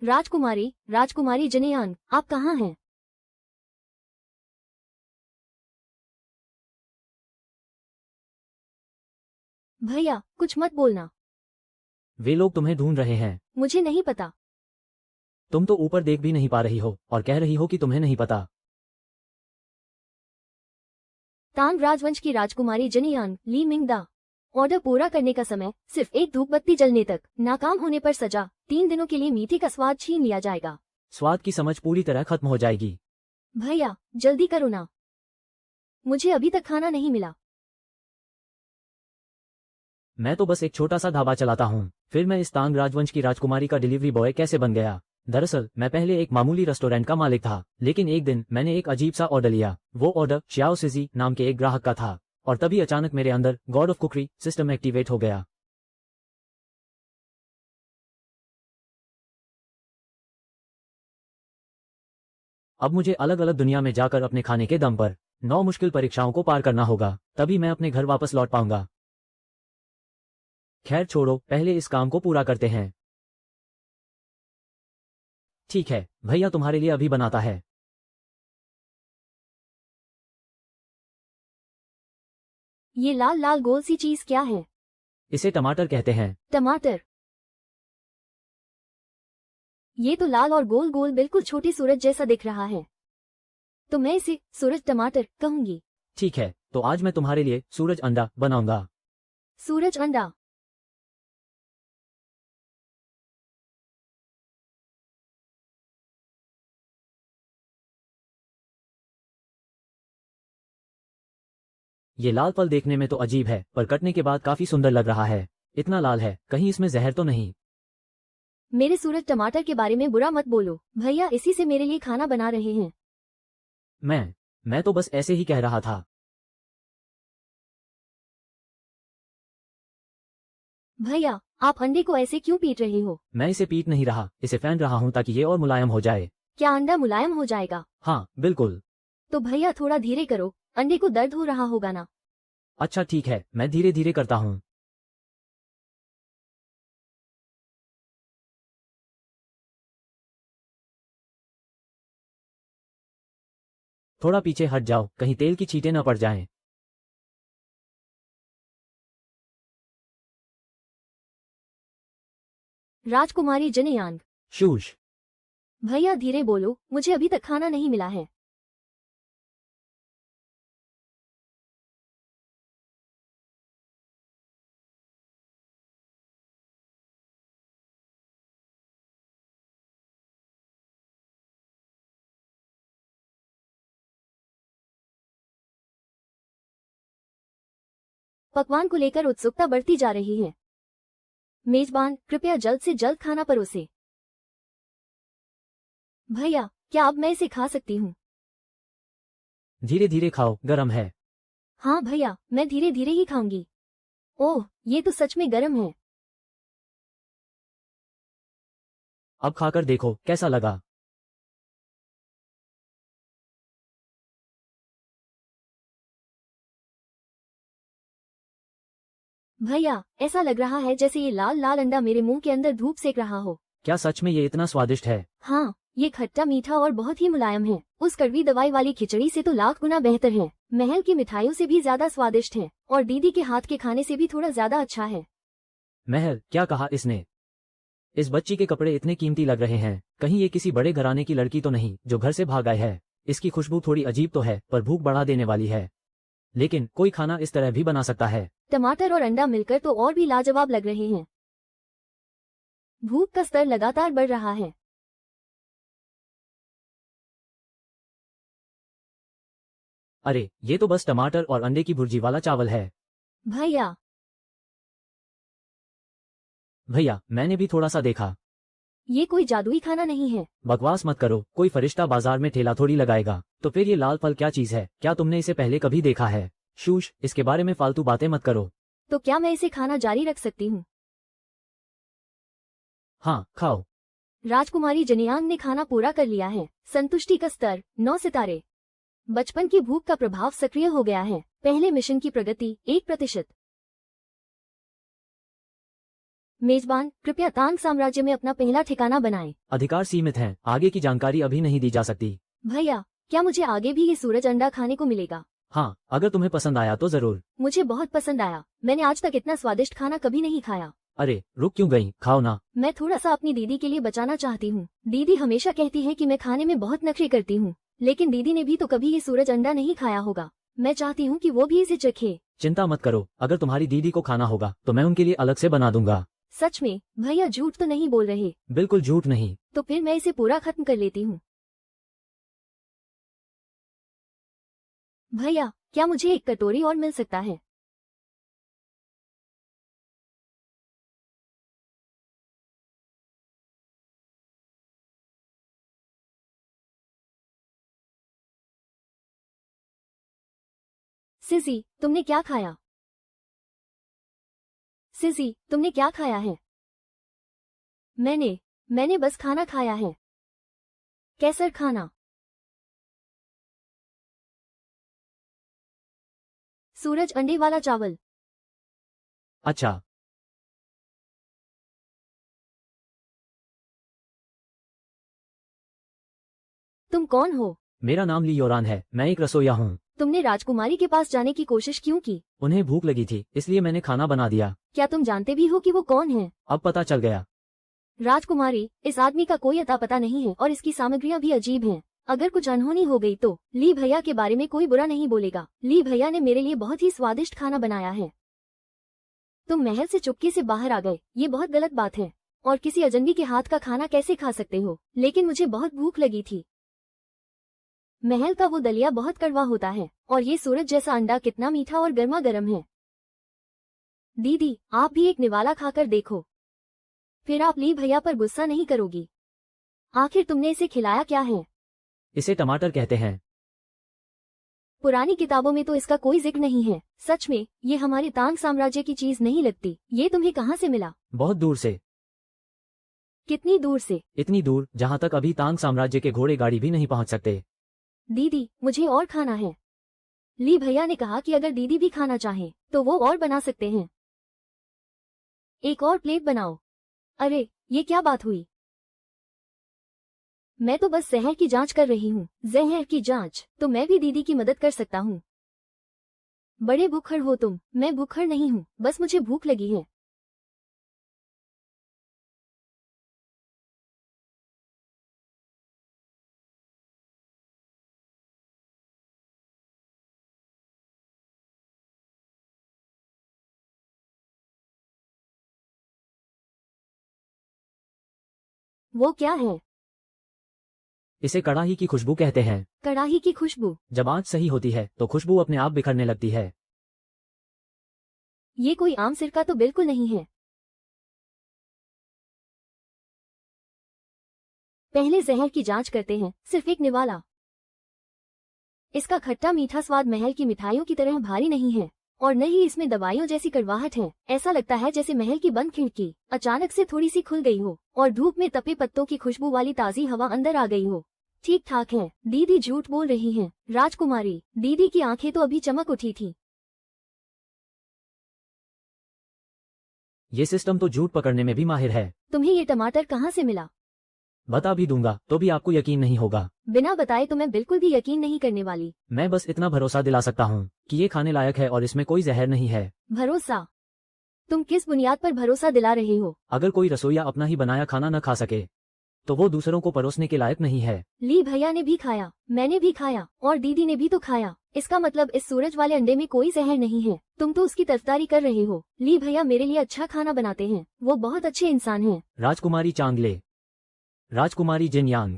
राजकुमारी, राजकुमारी जिनयान, आप कहाँ हैं? भैया, कुछ मत बोलना। वे लोग तुम्हें ढूंढ रहे हैं। मुझे नहीं पता। तुम तो ऊपर देख भी नहीं पा रही हो और कह रही हो कि तुम्हें नहीं पता। तांग राजवंश की राजकुमारी जिनयान, ली मिंगदा। ऑर्डर पूरा करने का समय सिर्फ एक धूप बत्ती जलने तक। नाकाम होने पर सजा, 3 दिनों के लिए मीठे का स्वाद छीन लिया जाएगा। स्वाद की समझ पूरी तरह खत्म हो जाएगी। भैया, जल्दी करो ना, मुझे अभी तक खाना नहीं मिला। मैं तो बस एक छोटा सा ढाबा चलाता हूँ, फिर मैं इस तांग राजवंश की राजकुमारी का डिलीवरी बॉय कैसे बन गया? दरअसल मैं पहले एक मामूली रेस्टोरेंट का मालिक था, लेकिन एक दिन मैंने एक अजीब सा ऑर्डर लिया। वो ऑर्डर श्याओ सिजी नाम के एक ग्राहक का था और तभी अचानक मेरे अंदर God of cookery system activate हो गया। अब मुझे अलग अलग दुनिया में जाकर अपने खाने के दम पर 9 मुश्किल परीक्षाओं को पार करना होगा, तभी मैं अपने घर वापस लौट पाऊंगा। खैर छोड़ो, पहले इस काम को पूरा करते हैं। ठीक है, भैया तुम्हारे लिए अभी बनाता है। ये लाल लाल गोल सी चीज क्या है? इसे टमाटर कहते हैं। टमाटर? ये तो लाल और गोल गोल बिल्कुल छोटी सूरज जैसा दिख रहा है, तो मैं इसे सूरज टमाटर कहूंगी। ठीक है, तो आज मैं तुम्हारे लिए सूरज अंडा बनाऊंगा। सूरज अंडा? ये लाल फल देखने में तो अजीब है, पर कटने के बाद काफी सुंदर लग रहा है। इतना लाल है, कहीं इसमें जहर तो नहीं? मेरे सूरज टमाटर के बारे में बुरा मत बोलो, भैया इसी से मेरे लिए खाना बना रहे हैं। मैं तो बस ऐसे ही कह रहा था। भैया, आप अंडे को ऐसे क्यों पीट रहे हो? मैं इसे पीट नहीं रहा, इसे फेंट रहा हूं ताकि ये और मुलायम हो जाए। क्या अंडा मुलायम हो जाएगा? हाँ बिल्कुल। तो भैया थोड़ा धीरे करो, अंडे को दर्द हो रहा होगा ना। अच्छा ठीक है, मैं धीरे धीरे करता हूँ। थोड़ा पीछे हट जाओ, कहीं तेल की छींटें न पड़ जाएं। राजकुमारी जिनयांग। शूश। भैया धीरे बोलो, मुझे अभी तक खाना नहीं मिला है। पकवान को लेकर उत्सुकता बढ़ती जा रही है। मेजबान, कृपया जल्द से जल्द खाना परोसे। भैया, क्या अब मैं इसे खा सकती हूँ? धीरे धीरे खाओ, गरम है। हाँ भैया, मैं धीरे धीरे ही खाऊंगी। ओह, ये तो सच में गरम है। अब खाकर देखो कैसा लगा। भैया, ऐसा लग रहा है जैसे ये लाल लाल अंडा मेरे मुंह के अंदर धूप सेक रहा हो। क्या सच में ये इतना स्वादिष्ट है? हाँ, ये खट्टा मीठा और बहुत ही मुलायम है। उस कड़वी दवाई वाली खिचड़ी से तो लाख गुना बेहतर है। महल की मिठाइयों से भी ज्यादा स्वादिष्ट है और दीदी के हाथ के खाने से भी थोड़ा ज्यादा अच्छा है। महल, क्या कहा इसने? इस बच्ची के कपड़े इतने कीमती लग रहे हैं, कहीं ये किसी बड़े घराने की लड़की तो नहीं जो घर से भाग आई है। इसकी खुशबू थोड़ी अजीब तो है, पर भूख बढ़ा देने वाली है। लेकिन कोई खाना इस तरह भी बना सकता है। टमाटर और अंडा मिलकर तो और भी लाजवाब लग रहे हैं। भूख का स्तर लगातार बढ़ रहा है। अरे, ये तो बस टमाटर और अंडे की भुर्जी वाला चावल है। भैया, भैया, मैंने भी थोड़ा सा देखा। ये कोई जादुई खाना नहीं है। बकवास मत करो, कोई फरिश्ता बाजार में ठेला थोड़ी लगाएगा। तो फिर ये लाल फल क्या चीज है? क्या तुमने इसे पहले कभी देखा है? शूश, इसके बारे में फालतू बातें मत करो। तो क्या मैं इसे खाना जारी रख सकती हूँ? हाँ, खाओ। राजकुमारी जिनयांग ने खाना पूरा कर लिया है। संतुष्टि का स्तर 9 सितारे। बचपन की भूख का प्रभाव सक्रिय हो गया है। पहले मिशन की प्रगति 1%। मेजबान, कृपया तांग साम्राज्य में अपना पहला ठिकाना बनाएं। अधिकार सीमित हैं, आगे की जानकारी अभी नहीं दी जा सकती। भैया, क्या मुझे आगे भी ये सूरज अंडा खाने को मिलेगा? हाँ, अगर तुम्हें पसंद आया तो जरूर। मुझे बहुत पसंद आया। मैंने आज तक इतना स्वादिष्ट खाना कभी नहीं खाया। अरे रुक क्यों गई, खाओ ना। मैं थोड़ा सा अपनी दीदी के लिए बचाना चाहती हूँ। दीदी हमेशा कहती है कि मैं खाने में बहुत नखरे करती हूँ, लेकिन दीदी ने भी तो कभी ये सूरज अंडा नहीं खाया होगा। मैं चाहती हूँ कि वो भी इसे चखे। चिंता मत करो, अगर तुम्हारी दीदी को खाना होगा तो मैं उनके लिए अलग से बना दूंगा। सच में? भैया झूठ तो नहीं बोल रहे? बिल्कुल झूठ नहीं। तो फिर मैं इसे पूरा खत्म कर लेती हूँ। भैया, क्या मुझे एक कटोरी और मिल सकता है? सिसी, तुमने क्या खाया? सिसी, तुमने क्या खाया है? मैंने बस खाना खाया है। कैसर खाना। सूरज अंडे वाला चावल। अच्छा, तुम कौन हो? मेरा नाम ली योरान है, मैं एक रसोइया हूँ। तुमने राजकुमारी के पास जाने की कोशिश क्यों की? उन्हें भूख लगी थी, इसलिए मैंने खाना बना दिया। क्या तुम जानते भी हो कि वो कौन है? अब पता चल गया। राजकुमारी, इस आदमी का कोई अता पता नहीं है और इसकी सामग्रियां भी अजीब हैं। अगर कुछ अनहोनी हो गई तो ली भैया के बारे में कोई बुरा नहीं बोलेगा। ली भैया ने मेरे लिए बहुत ही स्वादिष्ट खाना बनाया है। तुम महल से चुपके से बाहर आ गए, ये बहुत गलत बात है। और किसी अजनबी के हाथ का खाना कैसे खा सकते हो? लेकिन मुझे बहुत भूख लगी थी। महल का वो दलिया बहुत कड़वा होता है और ये सूरज जैसा अंडा कितना मीठा और गर्मा गर्म है। दीदी, आप भी एक निवाला खाकर देखो, फिर आप ली भैया पर गुस्सा नहीं करोगी। आखिर तुमने इसे खिलाया क्या है? इसे टमाटर कहते हैं। पुरानी किताबों में तो इसका कोई जिक्र नहीं है। सच में, ये हमारे तांग साम्राज्य की चीज नहीं लगती। ये तुम्हें कहाँ से मिला? बहुत दूर से। कितनी दूर से? इतनी दूर जहाँ तक अभी तांग साम्राज्य के घोड़े गाड़ी भी नहीं पहुँच सकते। दीदी, मुझे और खाना है। ली भैया ने कहा कि अगर दीदी भी खाना चाहे तो वो और बना सकते हैं। एक और प्लेट बनाओ। अरे, ये क्या बात हुई? मैं तो बस जहर की जांच कर रही हूँ। जहर की जांच? तो मैं भी दीदी की मदद कर सकता हूँ। बड़े भूखड़ हो तुम। मैं भूखड़ नहीं हूँ, बस मुझे भूख लगी है। वो क्या है? इसे कड़ाही की खुशबू कहते हैं। कड़ाही की खुशबू? जब आंच सही होती है तो खुशबू अपने आप बिखरने लगती है। ये कोई आम सिरका तो बिल्कुल नहीं है। पहले जहर की जांच करते हैं। सिर्फ एक निवाला। इसका खट्टा मीठा स्वाद महल की मिठाइयों की तरह भारी नहीं है और न ही इसमें दवाइयों जैसी कड़वाहट है। ऐसा लगता है जैसे महल की बंद खिड़की अचानक से थोड़ी सी खुल गई हो और धूप में तपे पत्तों की खुशबू वाली ताजी हवा अंदर आ गई हो। ठीक ठाक है। दीदी झूठ बोल रही हैं। राजकुमारी, दीदी की आंखें तो अभी चमक उठी थी। ये सिस्टम तो झूठ पकड़ने में भी माहिर है। तुम्हें ये टमाटर कहाँ से मिला? बता भी दूंगा तो भी आपको यकीन नहीं होगा। बिना बताए तो मैं बिल्कुल भी यकीन नहीं करने वाली। मैं बस इतना भरोसा दिला सकता हूँ कि ये खाने लायक है और इसमें कोई जहर नहीं है। भरोसा? तुम किस बुनियाद पर भरोसा दिला रहे हो? अगर कोई रसोइया अपना ही बनाया खाना न खा सके तो वो दूसरों को परोसने के लायक नहीं है। ली भैया ने भी खाया, मैंने भी खाया और दीदी ने भी तो खाया। इसका मतलब इस सूरज वाले अंडे में कोई जहर नहीं है। तुम तो उसकी तरफदारी कर रहे हो। ली भैया मेरे लिए अच्छा खाना बनाते हैं। वो बहुत अच्छे इंसान हैं। राजकुमारी चांगले, राजकुमारी जिनयांग।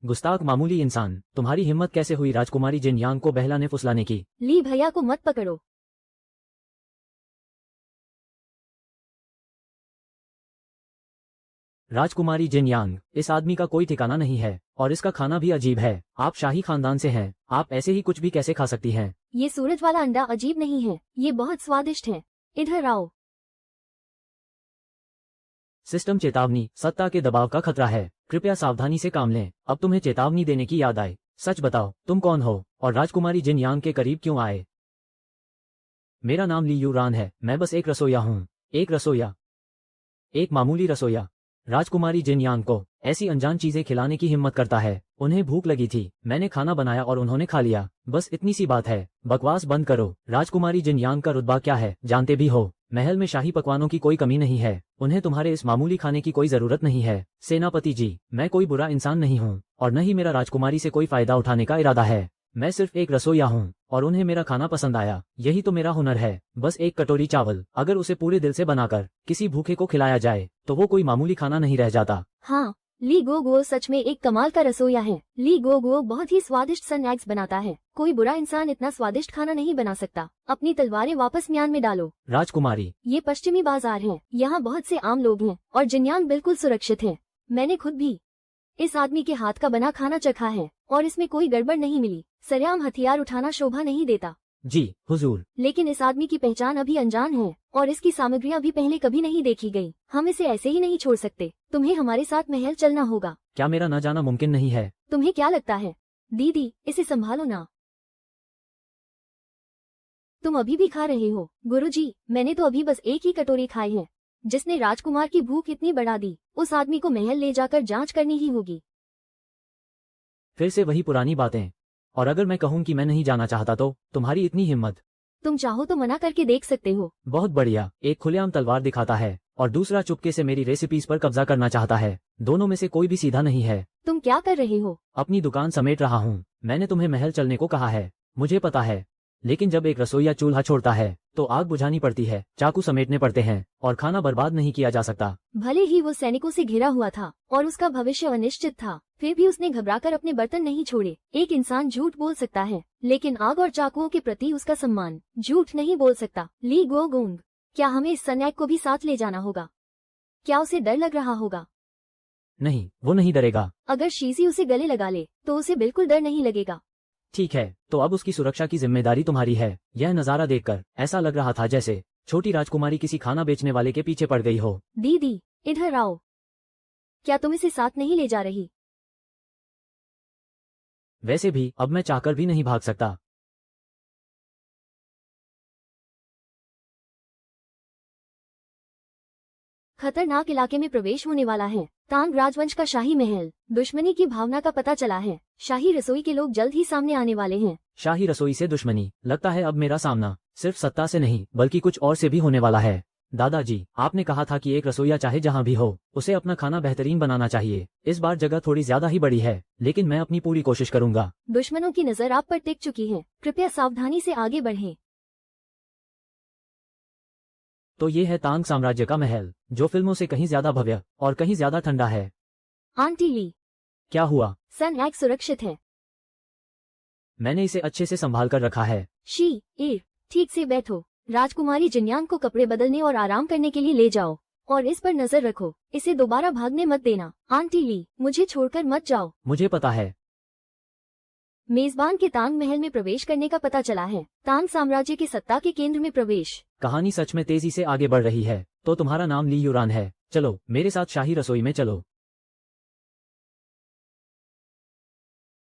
गुस्ताख मामूली इंसान, तुम्हारी हिम्मत कैसे हुई राजकुमारी जिनयांग को बहलाने फुसलाने की? ली भैया को मत पकड़ो। राजकुमारी जिनयांग, इस आदमी का कोई ठिकाना नहीं है और इसका खाना भी अजीब है। आप शाही खानदान से हैं, आप ऐसे ही कुछ भी कैसे खा सकती हैं? ये सूरज वाला अंडा अजीब नहीं है, ये बहुत स्वादिष्ट है। इधर आओ। सिस्टम चेतावनी, सत्ता के दबाव का खतरा है, कृपया सावधानी से काम लें। अब तुम्हें चेतावनी देने की याद आए। सच बताओ, तुम कौन हो और राजकुमारी जिनयांग के करीब क्यों आए? मेरा नाम ली यूरान है, मैं बस एक रसोइया हूँ। एक रसोइया, एक मामूली रसोइया। राजकुमारी जिन यांग को ऐसी अनजान चीजें खिलाने की हिम्मत करता है। उन्हें भूख लगी थी, मैंने खाना बनाया और उन्होंने खा लिया, बस इतनी सी बात है। बकवास बंद करो। राजकुमारी जिन यांग का रुतबा क्या है जानते भी हो। महल में शाही पकवानों की कोई कमी नहीं है, उन्हें तुम्हारे इस मामूली खाने की कोई जरूरत नहीं है। सेनापति जी, मैं कोई बुरा इंसान नहीं हूँ और न ही मेरा राजकुमारी से कोई फायदा उठाने का इरादा है। मैं सिर्फ एक रसोइया हूँ और उन्हें मेरा खाना पसंद आया, यही तो मेरा हुनर है। बस एक कटोरी चावल अगर उसे पूरे दिल से बनाकर किसी भूखे को खिलाया जाए तो वो कोई मामूली खाना नहीं रह जाता। हाँ, ली गो गो सच में एक कमाल का रसोइया है। ली गो गो बहुत ही स्वादिष्ट स्नैक्स बनाता है। कोई बुरा इंसान इतना स्वादिष्ट खाना नहीं बना सकता। अपनी तलवारें वापस म्यान में डालो। राजकुमारी, ये पश्चिमी बाजार है, यहाँ बहुत से आम लोग हैं और जिनयांग बिल्कुल सुरक्षित है। मैंने खुद भी इस आदमी के हाथ का बना खाना चखा है और इसमें कोई गड़बड़ नहीं मिली। सरेआम हथियार उठाना शोभा नहीं देता। जी हुजूर। लेकिन इस आदमी की पहचान अभी अनजान है और इसकी सामग्रियां भी पहले कभी नहीं देखी गई। हम इसे ऐसे ही नहीं छोड़ सकते। तुम्हें हमारे साथ महल चलना होगा। क्या मेरा न जाना मुमकिन नहीं है? तुम्हें क्या लगता है? दीदी, इसे संभालो ना। तुम अभी भी खा रहे हो? गुरुजी, मैंने तो अभी बस एक ही कटोरी खाई है। जिसने राजकुमार की भूख इतनी बढ़ा दी, उस आदमी को महल ले जाकर जांच करनी ही होगी। फिर से वही पुरानी बातें। और अगर मैं कहूँ कि मैं नहीं जाना चाहता तो तुम्हारी इतनी हिम्मत? तुम चाहो तो मना करके देख सकते हो। बहुत बढ़िया। एक खुलेआम तलवार दिखाता है और दूसरा चुपके से मेरी रेसिपीज पर कब्जा करना चाहता है। दोनों में से कोई भी सीधा नहीं है। तुम क्या कर रहे हो? अपनी दुकान समेट रहा हूँ। मैंने तुम्हें महल चलने को कहा है, मुझे पता है, लेकिन जब एक रसोइया चूल्हा छोड़ता है तो आग बुझानी पड़ती है, चाकू समेटने पड़ते हैं और खाना बर्बाद नहीं किया जा सकता। भले ही वो सैनिकों से घिरा हुआ था और उसका भविष्य अनिश्चित था, फिर भी उसने घबराकर अपने बर्तन नहीं छोड़े। एक इंसान झूठ बोल सकता है, लेकिन आग और चाकुओं के प्रति उसका सम्मान झूठ नहीं बोल सकता। ली गो गोंग, क्या हमें इस सन्याक को भी साथ ले जाना होगा? क्या उसे डर लग रहा होगा? नहीं, वो नहीं डरेगा। अगर शीशी उसे गले लगा ले तो उसे बिल्कुल डर नहीं लगेगा। ठीक है, तो अब उसकी सुरक्षा की जिम्मेदारी तुम्हारी है। यह नजारा देखकर ऐसा लग रहा था जैसे छोटी राजकुमारी किसी खाना बेचने वाले के पीछे पड़ गई हो। दीदी, इधर आओ। क्या तुम इसे साथ नहीं ले जा रही? वैसे भी अब मैं चाहकर भी नहीं भाग सकता। खतरनाक इलाके में प्रवेश होने वाला है। तांग राजवंश का शाही महल। दुश्मनी की भावना का पता चला है। शाही रसोई के लोग जल्द ही सामने आने वाले हैं। शाही रसोई से दुश्मनी? लगता है अब मेरा सामना सिर्फ सत्ता से नहीं बल्कि कुछ और से भी होने वाला है। दादाजी, आपने कहा था कि एक रसोइया चाहे जहाँ भी हो उसे अपना खाना बेहतरीन बनाना चाहिए। इस बार जगह थोड़ी ज्यादा ही बड़ी है, लेकिन मैं अपनी पूरी कोशिश करूंगा। दुश्मनों की नजर आप पर टिक चुकी है, कृपया सावधानी से आगे बढ़ें। तो ये है तांग साम्राज्य का महल, जो फिल्मों से कहीं ज्यादा भव्य और कहीं ज्यादा ठंडा है। आंटी ली, क्या हुआ? सनयाक सुरक्षित है। मैंने इसे अच्छे से संभाल कर रखा है। शी ईर, ठीक से बैठो। राजकुमारी जिनयांग को कपड़े बदलने और आराम करने के लिए ले जाओ और इस पर नजर रखो, इसे दोबारा भागने मत देना। आंटी ली, मुझे छोड़कर मत जाओ। मुझे पता है। मेजबान के तांग महल में प्रवेश करने का पता चला है। तांग साम्राज्य के सत्ता के केंद्र में प्रवेश। कहानी सच में तेजी से आगे बढ़ रही है। तो तुम्हारा नाम ली यूरान है, चलो मेरे साथ शाही रसोई में चलो।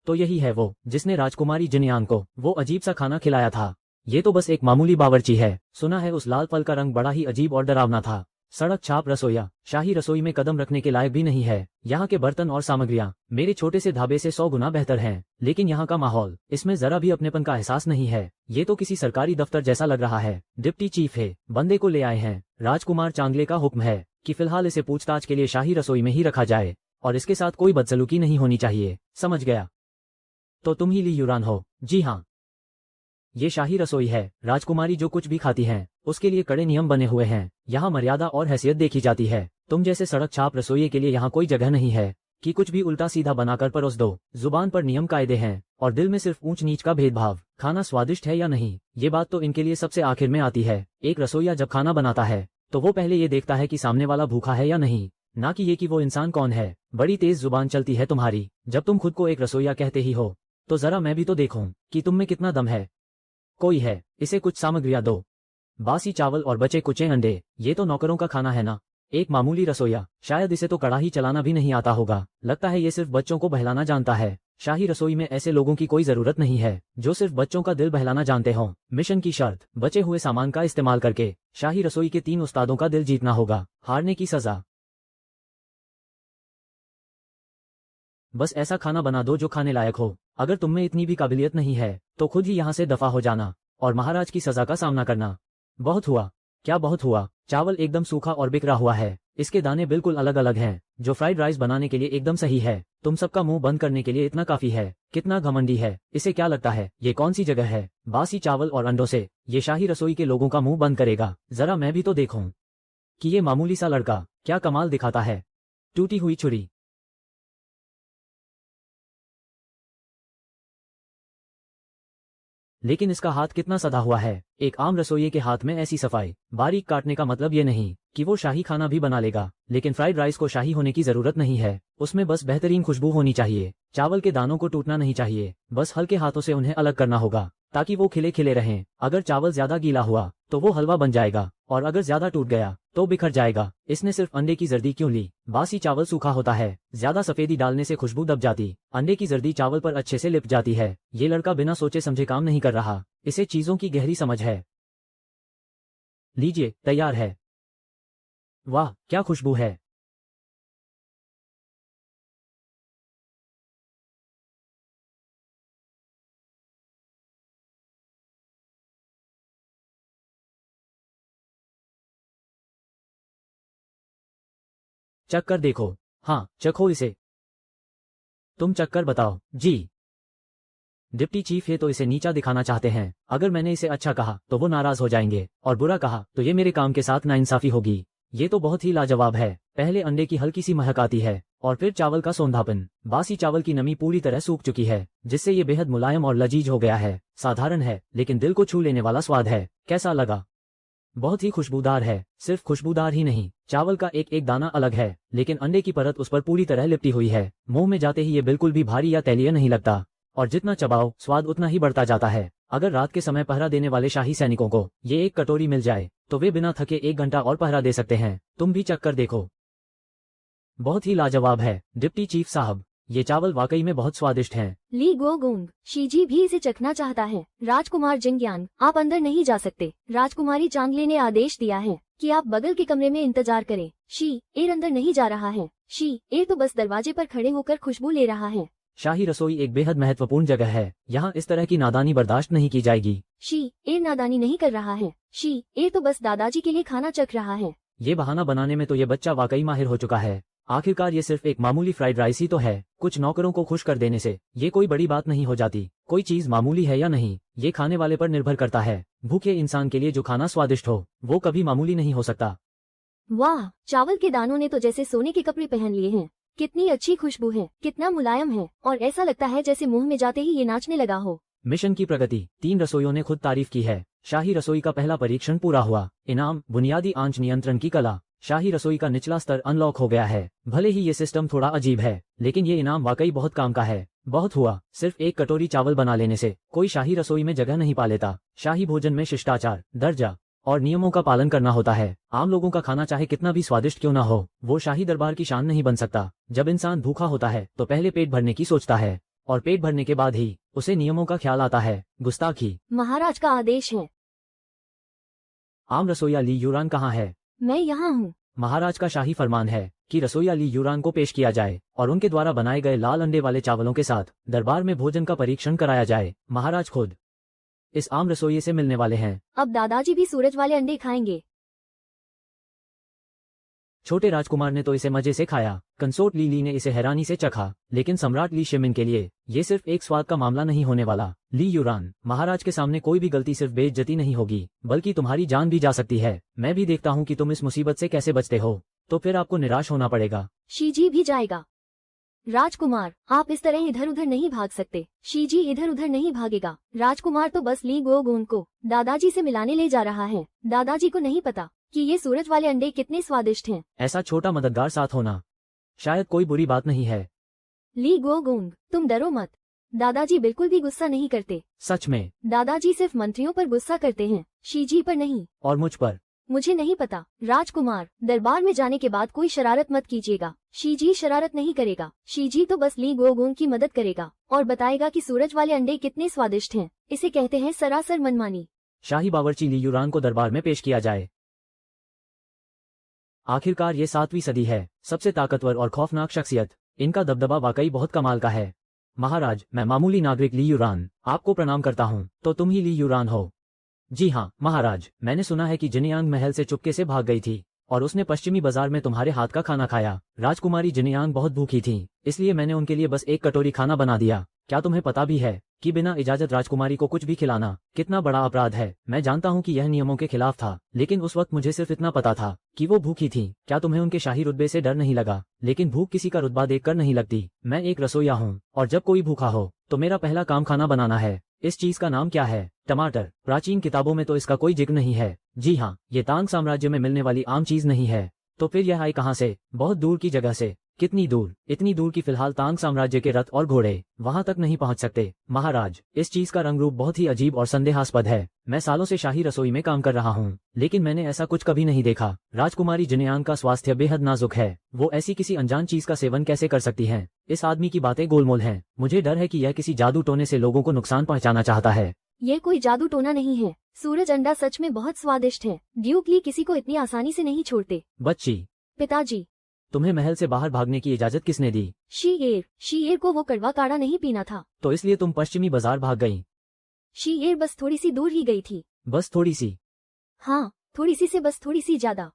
तो यही है वो जिसने राजकुमारी जिनयांग को वो अजीब सा खाना खिलाया था। ये तो बस एक मामूली बावर्ची है। सुना है उस लाल फल का रंग बड़ा ही अजीब और डरावना था। सड़क छाप रसोइया शाही रसोई में कदम रखने के लायक भी नहीं है। यहाँ के बर्तन और सामग्रियाँ मेरे छोटे से ढाबे से 100 गुना बेहतर हैं, लेकिन यहाँ का माहौल, इसमें जरा भी अपनेपन का एहसास नहीं है। ये तो किसी सरकारी दफ्तर जैसा लग रहा है। डिप्टी चीफ है, बंदे को ले आए हैं। राजकुमार चांगले का हुक्म है कि फिलहाल इसे पूछताछ के लिए शाही रसोई में ही रखा जाए और इसके साथ कोई बदसलूकी नहीं होनी चाहिए। समझ गया? तो तुम ही ली यूरान हो? जी हाँ, ये शाही रसोई है। राजकुमारी जो कुछ भी खाती हैं उसके लिए कड़े नियम बने हुए हैं। यहाँ मर्यादा और हैसियत देखी जाती है। तुम जैसे सड़क छाप रसोइये के लिए यहाँ कोई जगह नहीं है कि कुछ भी उल्टा सीधा बनाकर परोस दो। जुबान पर नियम कायदे हैं और दिल में सिर्फ ऊंच नीच का भेदभाव। खाना स्वादिष्ट है या नहीं, ये बात तो इनके लिए सबसे आखिर में आती है। एक रसोइया जब खाना बनाता है तो वो पहले ये देखता है कि सामने वाला भूखा है या नहीं, ना कि ये कि वो इंसान कौन है। बड़ी तेज जुबान चलती है तुम्हारी। जब तुम खुद को एक रसोइया कहते ही हो तो जरा मैं भी तो देखूं कि तुम में कितना दम है। कोई है, इसे कुछ सामग्रियां दो। बासी चावल और बचे कुचे अंडे, ये तो नौकरों का खाना है ना। एक मामूली रसोइया, शायद इसे तो कड़ाही चलाना भी नहीं आता होगा। लगता है ये सिर्फ बच्चों को बहलाना जानता है। शाही रसोई में ऐसे लोगों की कोई जरूरत नहीं है जो सिर्फ बच्चों का दिल बहलाना जानते हों। मिशन की शर्त, बचे हुए सामान का इस्तेमाल करके शाही रसोई के 3 उस्तादों का दिल जीतना होगा। हारने की सजा, बस ऐसा खाना बना दो जो खाने लायक हो। अगर तुम में इतनी भी काबिलियत नहीं है तो खुद ही यहाँ से दफा हो जाना और महाराज की सजा का सामना करना। बहुत हुआ, क्या बहुत हुआ। चावल एकदम सूखा और बिखरा हुआ है, इसके दाने बिल्कुल अलग अलग हैं, जो फ्राइड राइस बनाने के लिए एकदम सही है। तुम सबका मुंह बंद करने के लिए इतना काफी है। कितना घमंडी है, इसे क्या लगता है ये कौन सी जगह है। बासी चावल और अंडों से ये शाही रसोई के लोगों का मुंह बंद करेगा। जरा मैं भी तो देखूं कि ये मामूली सा लड़का क्या कमाल दिखाता है। टूटी हुई छुरी, लेकिन इसका हाथ कितना सधा हुआ है। एक आम रसोइये के हाथ में ऐसी सफाई। बारीक काटने का मतलब ये नहीं कि वो शाही खाना भी बना लेगा, लेकिन फ्राइड राइस को शाही होने की जरूरत नहीं है। उसमें बस बेहतरीन खुशबू होनी चाहिए। चावल के दानों को टूटना नहीं चाहिए, बस हल्के हाथों से उन्हें अलग करना होगा ताकि वो खिले खिले रहें। अगर चावल ज्यादा गीला हुआ तो वो हलवा बन जाएगा और अगर ज्यादा टूट गया तो बिखर जाएगा। इसने सिर्फ अंडे की जर्दी क्यों ली? बासी चावल सूखा होता है, ज्यादा सफेदी डालने से खुशबू दब जाती, अंडे की जर्दी चावल पर अच्छे से लिप जाती है। ये लड़का बिना सोचे समझे काम नहीं कर रहा, इसे चीजों की गहरी समझ है। लीजिए, तैयार है। वाह, क्या खुशबू है। चख कर देखो। हाँ, चखो इसे। तुम चख कर बताओ। जी। डिप्टी चीफ है तो इसे नीचा दिखाना चाहते हैं। अगर मैंने इसे अच्छा कहा तो वो नाराज हो जाएंगे और बुरा कहा तो ये मेरे काम के साथ नाइंसाफी होगी। ये तो बहुत ही लाजवाब है। पहले अंडे की हल्की सी महक आती है और फिर चावल का सौंधापन। बासी चावल की नमी पूरी तरह सूख चुकी है, जिससे ये बेहद मुलायम और लजीज हो गया है। साधारण है लेकिन दिल को छू लेने वाला स्वाद है। कैसा लगा? बहुत ही खुशबूदार है। सिर्फ खुशबूदार ही नहीं, चावल का एक एक दाना अलग है, लेकिन अंडे की परत उस पर पूरी तरह लिपटी हुई है। मुंह में जाते ही ये बिल्कुल भी भारी या तैलीय नहीं लगता और जितना चबाओ स्वाद उतना ही बढ़ता जाता है। अगर रात के समय पहरा देने वाले शाही सैनिकों को ये एक कटोरी मिल जाए तो वे बिना थके 1 घंटा और पहरा दे सकते हैं। तुम भी चख कर देखो। बहुत ही लाजवाब है डिप्टी चीफ साहब, ये चावल वाकई में बहुत स्वादिष्ट हैं। ली गोगोंग, शीजी भी इसे चखना चाहता है। राजकुमार जिंग्यान, आप अंदर नहीं जा सकते। राजकुमारी चांगले ने आदेश दिया है कि आप बगल के कमरे में इंतजार करें। शी एर अंदर नहीं जा रहा है। शी एर तो बस दरवाजे पर खड़े होकर खुशबू ले रहा है। शाही रसोई एक बेहद महत्वपूर्ण जगह है, यहाँ इस तरह की नादानी बर्दाश्त नहीं की जाएगी। शी एर नादानी नहीं कर रहा है। शी एर तो बस दादाजी के लिए खाना चख रहा है। ये बहाना बनाने में तो ये बच्चा वाकई माहिर हो चुका है। आखिरकार ये सिर्फ एक मामूली फ्राइड राइस ही तो है। कुछ नौकरों को खुश कर देने से ये कोई बड़ी बात नहीं हो जाती। कोई चीज मामूली है या नहीं, ये खाने वाले पर निर्भर करता है। भूखे इंसान के लिए जो खाना स्वादिष्ट हो वो कभी मामूली नहीं हो सकता। वाह, चावल के दानों ने तो जैसे सोने के कपड़े पहन लिए हैं। कितनी अच्छी खुशबू है, कितना मुलायम है और ऐसा लगता है जैसे मुंह में जाते ही ये नाचने लगा हो। मिशन की प्रगति, 3 रसोइयों ने खुद तारीफ की है। शाही रसोई का पहला परीक्षण पूरा हुआ। इनाम, बुनियादी आंच नियंत्रण की कला। शाही रसोई का निचला स्तर अनलॉक हो गया है। भले ही ये सिस्टम थोड़ा अजीब है, लेकिन ये इनाम वाकई बहुत काम का है। बहुत हुआ, सिर्फ 1 कटोरी चावल बना लेने से कोई शाही रसोई में जगह नहीं पा लेता। शाही भोजन में शिष्टाचार, दर्जा और नियमों का पालन करना होता है। आम लोगों का खाना चाहे कितना भी स्वादिष्ट क्यों ना हो, वो शाही दरबार की शान नहीं बन सकता। जब इंसान भूखा होता है तो पहले पेट भरने की सोचता है और पेट भरने के बाद ही उसे नियमों का ख्याल आता है। गुस्ताखी। महाराज का आदेश है। आम रसोइया ली यूरान कहाँ है? मैं यहाँ हूँ। महाराज का शाही फरमान है कि रसोइया ली यूरान को पेश किया जाए और उनके द्वारा बनाए गए लाल अंडे वाले चावलों के साथ दरबार में भोजन का परीक्षण कराया जाए। महाराज खुद इस आम रसोइये से मिलने वाले हैं। अब दादाजी भी सूरज वाले अंडे खाएंगे। छोटे राजकुमार ने तो इसे मजे से खाया। कंसोर्ट ली ली ने इसे हैरानी से चखा, लेकिन सम्राट ली शिमिन के लिए ये सिर्फ एक स्वाद का मामला नहीं होने वाला। ली यूरान, महाराज के सामने कोई भी गलती सिर्फ बेइज्जती नहीं होगी, बल्कि तुम्हारी जान भी जा सकती है। मैं भी देखता हूँ कि तुम इस मुसीबत से कैसे बचते हो, तो फिर आपको निराश होना पड़ेगा। शीजी भी जाएगा। राजकुमार, आप इस तरह इधर उधर नहीं भाग सकते। शीजी इधर उधर नहीं भागेगा। राजकुमार तो बस ली गोगोन को दादाजी से मिलाने ले जा रहा है। दादाजी को नहीं पता कि ये सूरज वाले अंडे कितने स्वादिष्ट हैं। ऐसा छोटा मददगार साथ होना शायद कोई बुरी बात नहीं है। ली गोगोंग, तुम डरो मत। दादाजी बिल्कुल भी गुस्सा नहीं करते। सच में? दादाजी सिर्फ मंत्रियों पर गुस्सा करते हैं, शीजी पर नहीं। और मुझ पर? मुझे नहीं पता। राजकुमार, दरबार में जाने के बाद कोई शरारत मत कीजिएगा। शीजी शरारत नहीं करेगा। शीजी तो बस ली गोगोंग की मदद करेगा और बताएगा कि सूरज वाले अंडे कितने स्वादिष्ट हैं। इसे कहते हैं सरासर मनमानी। शाही बावर्ची ली यूरान को दरबार में पेश किया जाए। आखिरकार ये 7वीं सदी है, सबसे ताकतवर और खौफनाक शख्सियत। इनका दबदबा वाकई बहुत कमाल का है। महाराज, मैं मामूली नागरिक ली यूरान आपको प्रणाम करता हूँ। तो तुम ही ली यूरान हो? जी हाँ महाराज, मैंने सुना है कि जिनयांग महल से चुपके से भाग गई थी और उसने पश्चिमी बाजार में तुम्हारे हाथ का खाना खाया। राजकुमारी जिनयांग बहुत भूखी थी, इसलिए मैंने उनके लिए बस एक कटोरी खाना बना दिया। क्या तुम्हें पता भी है कि बिना इजाजत राजकुमारी को कुछ भी खिलाना कितना बड़ा अपराध है? मैं जानता हूँ कि यह नियमों के खिलाफ था, लेकिन उस वक्त मुझे सिर्फ इतना पता था कि वो भूखी थी। क्या तुम्हें उनके शाही रुतबे से डर नहीं लगा? लेकिन भूख किसी का रुतबा देखकर नहीं लगती। मैं एक रसोइया हूँ और जब कोई भूखा हो तो मेरा पहला काम खाना बनाना है। इस चीज का नाम क्या है? टमाटर। प्राचीन किताबों में तो इसका कोई जिक्र नहीं है। जी हाँ, ये तांग साम्राज्य में मिलने वाली आम चीज नहीं है। तो फिर यह आई कहाँ से? बहुत दूर की जगह से। कितनी दूर? इतनी दूर की फिलहाल तांग साम्राज्य के रथ और घोड़े वहां तक नहीं पहुंच सकते। महाराज, इस चीज का रंग रूप बहुत ही अजीब और संदेहास्पद है। मैं सालों से शाही रसोई में काम कर रहा हूँ, लेकिन मैंने ऐसा कुछ कभी नहीं देखा। राजकुमारी जिनयांग का स्वास्थ्य बेहद नाजुक है। वो ऐसी किसी अनजान चीज का सेवन कैसे कर सकती हैं? इस आदमी की बातें गोलमोल हैं। मुझे डर है कि यह किसी जादू टोने से लोगों को नुकसान पहुंचाना चाहता है। ये कोई जादू टोना नहीं है। सूरज अंडा सच में बहुत स्वादिष्ट है। ड्यूक ली किसी को इतनी आसानी से नहीं छोड़ते। बच्ची, पिताजी, तुम्हें महल से बाहर भागने की इजाजत किसने दी? शीएर को वो कड़वा काढ़ा नहीं पीना था। तो इसलिए तुम पश्चिमी बाजार भाग गई? शीएर बस थोड़ी सी दूर ही गई थी। बस थोड़ी सी? हाँ, थोड़ी सी से बस थोड़ी सी ज्यादा।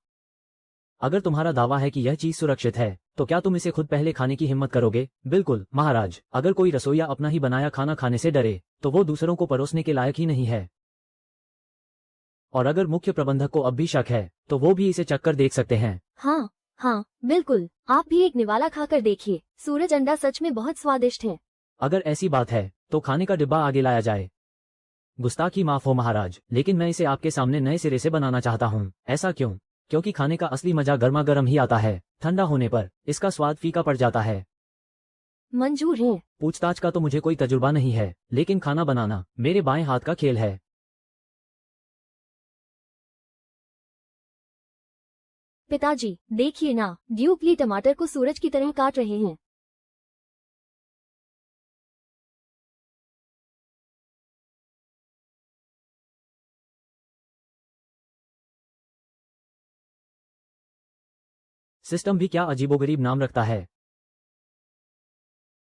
अगर तुम्हारा दावा है कि यह चीज सुरक्षित है, तो क्या तुम इसे खुद पहले खाने की हिम्मत करोगे? बिल्कुल महाराज, अगर कोई रसोइया अपना ही बनाया खाना खाने से डरे तो वो दूसरों को परोसने के लायक ही नहीं है। और अगर मुख्य प्रबंधक को अब भी शक है तो वो भी इसे चक्कर देख सकते हैं। हाँ, बिल्कुल। आप भी एक निवाला खाकर देखिए। सूरज अंडा सच में बहुत स्वादिष्ट है। अगर ऐसी बात है तो खाने का डिब्बा आगे लाया जाए। गुस्ताखी माफ हो महाराज, लेकिन मैं इसे आपके सामने नए सिरे से बनाना चाहता हूँ। ऐसा क्यों? क्योंकि खाने का असली मजा गर्मा गर्म ही आता है। ठंडा होने पर इसका स्वाद फीका पड़ जाता है। मंजूर है। पूछताछ का तो मुझे कोई तजुर्बा नहीं है, लेकिन खाना बनाना मेरे बाएं हाथ का खेल है। पिताजी, देखिए ना, ड्यूक ली टमाटर को सूरज की तरह काट रहे हैं। सिस्टम भी क्या अजीबोगरीब नाम रखता है।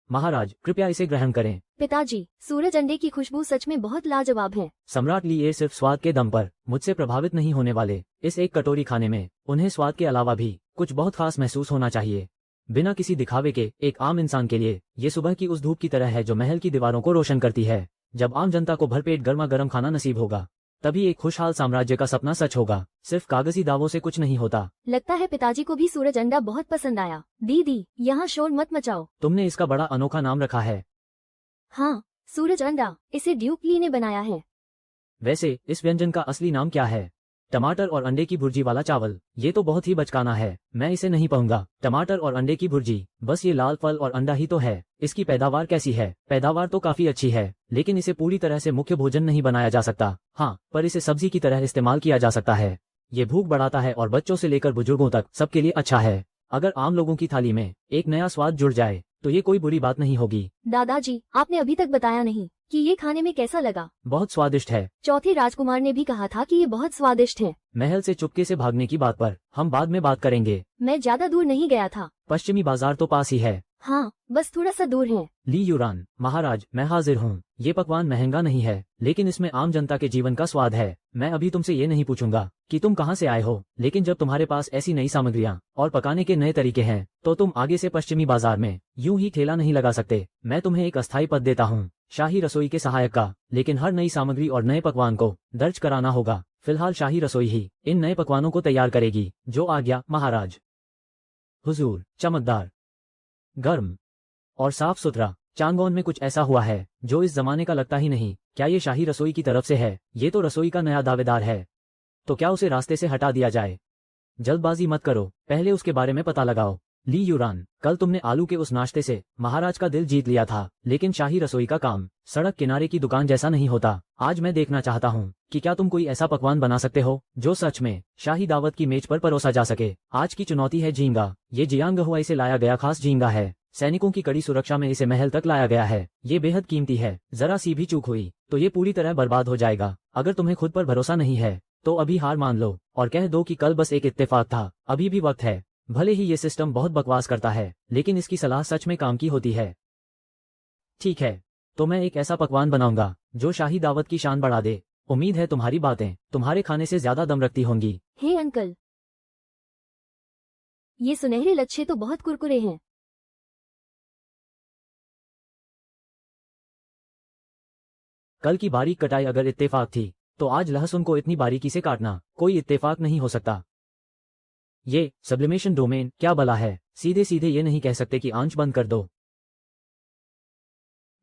महाराज, कृपया इसे ग्रहण करें। पिताजी, सूरज अंडे की खुशबू सच में बहुत लाजवाब है। सम्राट ली ये सिर्फ स्वाद के दम पर मुझसे प्रभावित नहीं होने वाले। इस एक कटोरी खाने में उन्हें स्वाद के अलावा भी कुछ बहुत खास महसूस होना चाहिए। बिना किसी दिखावे के एक आम इंसान के लिए ये सुबह की उस धूप की तरह है जो महल की दीवारों को रोशन करती है। जब आम जनता को भरपेट गर्मा गर्म खाना नसीब होगा, तभी एक खुशहाल साम्राज्य का सपना सच होगा। सिर्फ कागजी दावों से कुछ नहीं होता। लगता है पिताजी को भी सूरज अंडा बहुत पसंद आया। दीदी, यहाँ शोर मत मचाओ। तुमने इसका बड़ा अनोखा नाम रखा है। हाँ, सूरज अंडा। इसे ड्यूक ली ने बनाया है। वैसे इस व्यंजन का असली नाम क्या है? टमाटर और अंडे की भुर्जी वाला चावल। ये तो बहुत ही बचकाना है, मैं इसे नहीं पाऊंगा। टमाटर और अंडे की भुर्जी, बस ये लाल फल और अंडा ही तो है। इसकी पैदावार कैसी है? पैदावार तो काफी अच्छी है, लेकिन इसे पूरी तरह से मुख्य भोजन नहीं बनाया जा सकता। हाँ, पर इसे सब्जी की तरह इस्तेमाल किया जा सकता है। ये भूख बढ़ाता है और बच्चों से लेकर बुजुर्गों तक सबके लिए अच्छा है। अगर आम लोगों की थाली में एक नया स्वाद जुड़ जाए तो ये कोई बुरी बात नहीं होगी। दादाजी, आपने अभी तक बताया नहीं कि ये खाने में कैसा लगा। बहुत स्वादिष्ट है। चौथे राजकुमार ने भी कहा था कि ये बहुत स्वादिष्ट है। महल से चुपके से भागने की बात पर हम बाद में बात करेंगे। मैं ज्यादा दूर नहीं गया था। पश्चिमी बाजार तो पास ही है। हाँ, बस थोड़ा सा दूर है। ली यूरान, महाराज, मैं हाजिर हूँ। ये पकवान महंगा नहीं है, लेकिन इसमें आम जनता के जीवन का स्वाद है। मैं अभी तुमसे ये नहीं पूछूंगा कि तुम कहाँ से आए हो, लेकिन जब तुम्हारे पास ऐसी नई सामग्रियाँ और पकाने के नए तरीके हैं, तो तुम आगे से पश्चिमी बाजार में यूं ही ठेला नहीं लगा सकते। मैं तुम्हें एक अस्थायी पद देता हूँ, शाही रसोई के सहायक का, लेकिन हर नई सामग्री और नए पकवान को दर्ज कराना होगा। फिलहाल शाही रसोई ही इन नए पकवानों को तैयार करेगी। जो आज्ञा महाराज। हुजूर, चमकदार, गर्म और साफ सुथरा। चांगोन में कुछ ऐसा हुआ है जो इस जमाने का लगता ही नहीं। क्या ये शाही रसोई की तरफ से है? ये तो रसोई का नया दावेदार है। तो क्या उसे रास्ते से हटा दिया जाए? जल्दबाजी मत करो, पहले उसके बारे में पता लगाओ। ली यूरान, कल तुमने आलू के उस नाश्ते से महाराज का दिल जीत लिया था, लेकिन शाही रसोई का काम सड़क किनारे की दुकान जैसा नहीं होता। आज मैं देखना चाहता हूँ कि क्या तुम कोई ऐसा पकवान बना सकते हो जो सच में शाही दावत की मेज पर परोसा जा सके। आज की चुनौती है झींगा। ये जियांगहुआई से लाया गया खास झींगा है। सैनिकों की कड़ी सुरक्षा में इसे महल तक लाया गया है। ये बेहद कीमती है। जरा सी भी चूक हुई तो ये पूरी तरह बर्बाद हो जाएगा। अगर तुम्हें खुद पर भरोसा नहीं है तो अभी हार मान लो और कह दो कि कल बस एक इत्तेफाक था। अभी भी वक्त है। भले ही ये सिस्टम बहुत बकवास करता है, लेकिन इसकी सलाह सच में काम की होती है। ठीक है, तो मैं एक ऐसा पकवान बनाऊंगा जो शाही दावत की शान बढ़ा दे। उम्मीद है तुम्हारी बातें तुम्हारे खाने से ज्यादा दम रखती होंगी। हे अंकल, ये सुनहरे लच्छे तो बहुत कुरकुरे हैं। कल की बारीक कटाई अगर इत्तेफाक थी तो आज लहसुन को इतनी बारीकी से काटना कोई इत्तेफाक नहीं हो सकता। ये सब्लिमेशन डोमेन क्या बला है। सीधे सीधे ये नहीं कह सकते कि आंच बंद कर दो।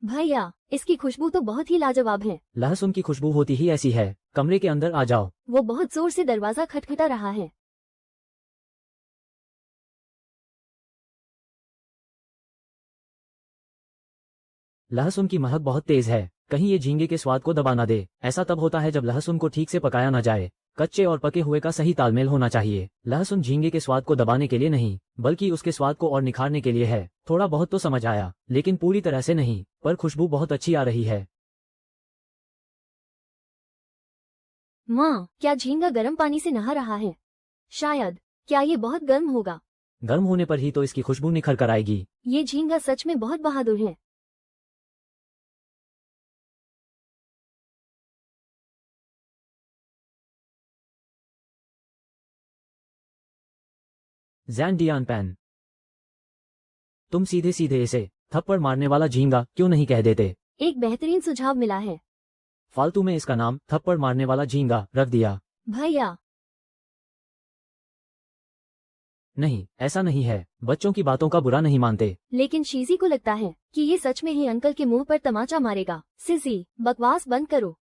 भैया, इसकी खुशबू तो बहुत ही लाजवाब है। लहसुन की खुशबू होती ही ऐसी है। कमरे के अंदर आ जाओ। वो बहुत जोर से दरवाजा खटखटा रहा है। लहसुन की महक बहुत तेज है। कहीं ये झींगे के स्वाद को दबा ना दे। ऐसा तब होता है जब लहसुन को ठीक से पकाया ना जाए। कच्चे और पके हुए का सही तालमेल होना चाहिए। लहसुन झींगे के स्वाद को दबाने के लिए नहीं, बल्कि उसके स्वाद को और निखारने के लिए है। थोड़ा बहुत तो समझ आया, लेकिन पूरी तरह से नहीं। पर खुशबू बहुत अच्छी आ रही है। माँ, क्या झींगा गर्म पानी से नहा रहा है? शायद। क्या ये बहुत गर्म होगा? गर्म होने पर ही तो इसकी खुशबू निखर कर आएगी। ये झींगा सच में बहुत बहादुर है। ज़ैन पैन, तुम सीधे सीधे इसे थप्पड़ मारने वाला झींगा क्यों नहीं कह देते? एक बेहतरीन सुझाव मिला है। फालतू में इसका नाम थप्पड़ मारने वाला झींगा रख दिया। भैया, नहीं, ऐसा नहीं है। बच्चों की बातों का बुरा नहीं मानते। लेकिन शीजी को लगता है कि ये सच में ही अंकल के मुंह पर तमाचा मारेगा। सिसी, बकवास बंद करो।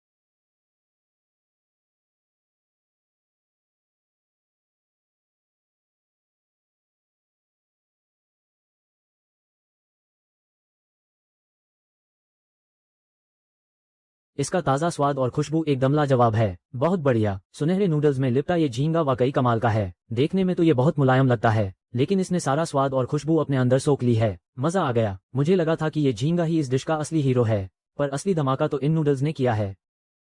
इसका ताज़ा स्वाद और खुशबू एकदम लाजवाब है। बहुत बढ़िया। सुनहरे नूडल्स में लिपटा ये झींगा वाकई कमाल का है। देखने में तो ये बहुत मुलायम लगता है, लेकिन इसने सारा स्वाद और खुशबू अपने अंदर सोख ली है। मजा आ गया। मुझे लगा था कि ये झींगा ही इस डिश का असली हीरो है, पर असली धमाका तो इन नूडल्स ने किया है।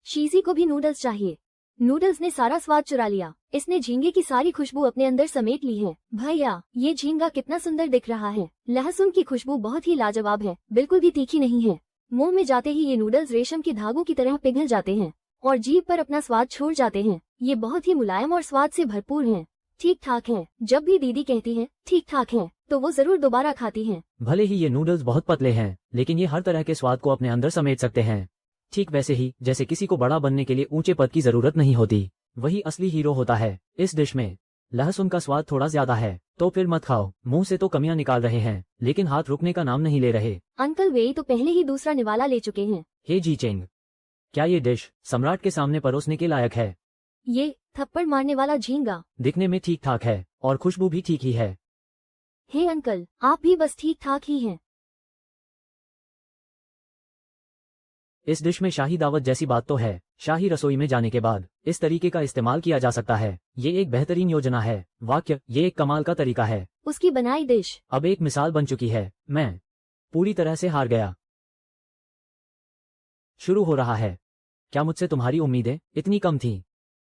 शीजी को भी नूडल्स चाहिए। नूडल्स ने सारा स्वाद चुरा लिया। इसने झींगे की सारी खुशबू अपने अंदर समेट ली है। भैया, ये झींगा कितना सुंदर दिख रहा है। लहसुन की खुशबू बहुत ही लाजवाब है, बिल्कुल भी तीखी नहीं है। मुंह में जाते ही ये नूडल्स रेशम के धागों की तरह पिघल जाते हैं और जीभ पर अपना स्वाद छोड़ जाते हैं। ये बहुत ही मुलायम और स्वाद से भरपूर हैं। ठीक ठाक है। जब भी दीदी कहती है ठीक ठाक है, तो वो जरूर दोबारा खाती हैं। भले ही ये नूडल्स बहुत पतले हैं, लेकिन ये हर तरह के स्वाद को अपने अंदर समेट सकते हैं। ठीक वैसे ही जैसे किसी को बड़ा बनने के लिए ऊंचे पद की जरूरत नहीं होती, वही असली हीरो होता है। इस डिश में लहसुन का स्वाद थोड़ा ज्यादा है, तो फिर मत खाओ। मुंह से तो कमियां निकाल रहे हैं, लेकिन हाथ रुकने का नाम नहीं ले रहे। अंकल वे तो पहले ही दूसरा निवाला ले चुके हैं। हे जी चेंग, क्या ये डिश सम्राट के सामने परोसने के लायक है? ये थप्पड़ मारने वाला झींगा दिखने में ठीक ठाक है और खुशबू भी ठीक ही है। हे अंकल, आप भी बस ठीक ठाक ही हैं। इस डिश में शाही दावत जैसी बात तो है। शाही रसोई में जाने के बाद इस तरीके का इस्तेमाल किया जा सकता है। ये एक बेहतरीन योजना है। वाक्य, ये एक कमाल का तरीका है। उसकी बनाई डिश अब एक मिसाल बन चुकी है। मैं पूरी तरह से हार गया। शुरू हो रहा है। क्या मुझसे तुम्हारी उम्मीदें इतनी कम थीं?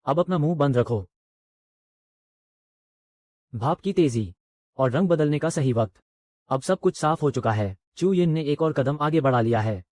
अब अपना मुंह बंद रखो। भाप की तेजी और रंग बदलने का सही वक्त। अब सब कुछ साफ हो चुका है। चू यिन ने एक और कदम आगे बढ़ा लिया है।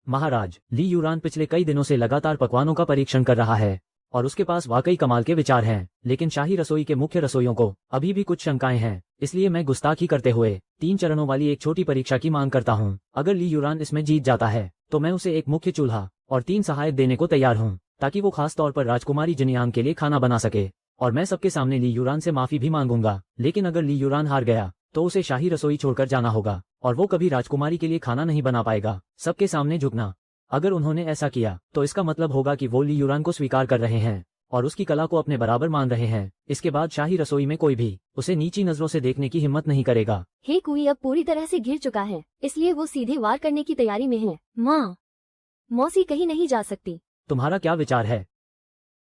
महाराज ली यूरान पिछले कई दिनों से लगातार पकवानों का परीक्षण कर रहा है और उसके पास वाकई कमाल के विचार हैं, लेकिन शाही रसोई के मुख्य रसोइयों को अभी भी कुछ शंकाएं हैं। इसलिए मैं गुस्ताखी करते हुए 3 चरणों वाली एक छोटी परीक्षा की मांग करता हूं। अगर ली यूरान इसमें जीत जाता है तो मैं उसे एक मुख्य चूल्हा और 3 सहायक देने को तैयार हूं, ताकि वो खास तौर पर राजकुमारी जिनियांग के लिए खाना बना सके। और मैं सबके सामने ली यूरान से माफी भी मांगूंगा। लेकिन अगर ली यूरान हार गया तो उसे शाही रसोई छोड़कर जाना होगा और वो कभी राजकुमारी के लिए खाना नहीं बना पाएगा। सबके सामने झुकना। अगर उन्होंने ऐसा किया तो इसका मतलब होगा कि वो ली यूरान को स्वीकार कर रहे हैं और उसकी कला को अपने बराबर मान रहे हैं। इसके बाद शाही रसोई में कोई भी उसे नीची नजरों से देखने की हिम्मत नहीं करेगा। हे कुई अब पूरी तरह से घिर चुका है, इसलिए वो सीधे वार करने की तैयारी में है। माँ, मौसी कहीं नहीं जा सकती। तुम्हारा क्या विचार है?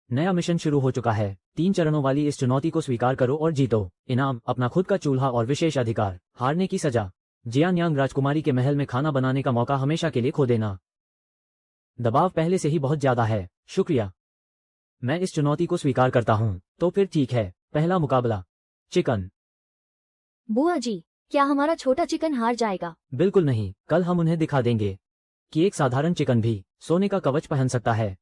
नया मिशन शुरू हो चुका है। 3 चरणों वाली इस चुनौती को स्वीकार करो और जीतो। इनाम, अपना खुद का चूल्हा और विशेष अधिकार। हारने की सजा, जियान्यांग राजकुमारी के महल में खाना बनाने का मौका हमेशा के लिए खो देना। दबाव पहले से ही बहुत ज्यादा है। शुक्रिया, मैं इस चुनौती को स्वीकार करता हूँ। तो फिर ठीक है, पहला मुकाबला, चिकन। बुआ जी, क्या हमारा छोटा चिकन हार जाएगा? बिल्कुल नहीं, कल हम उन्हें दिखा देंगे कि एक साधारण चिकन भी सोने का कवच पहन सकता है।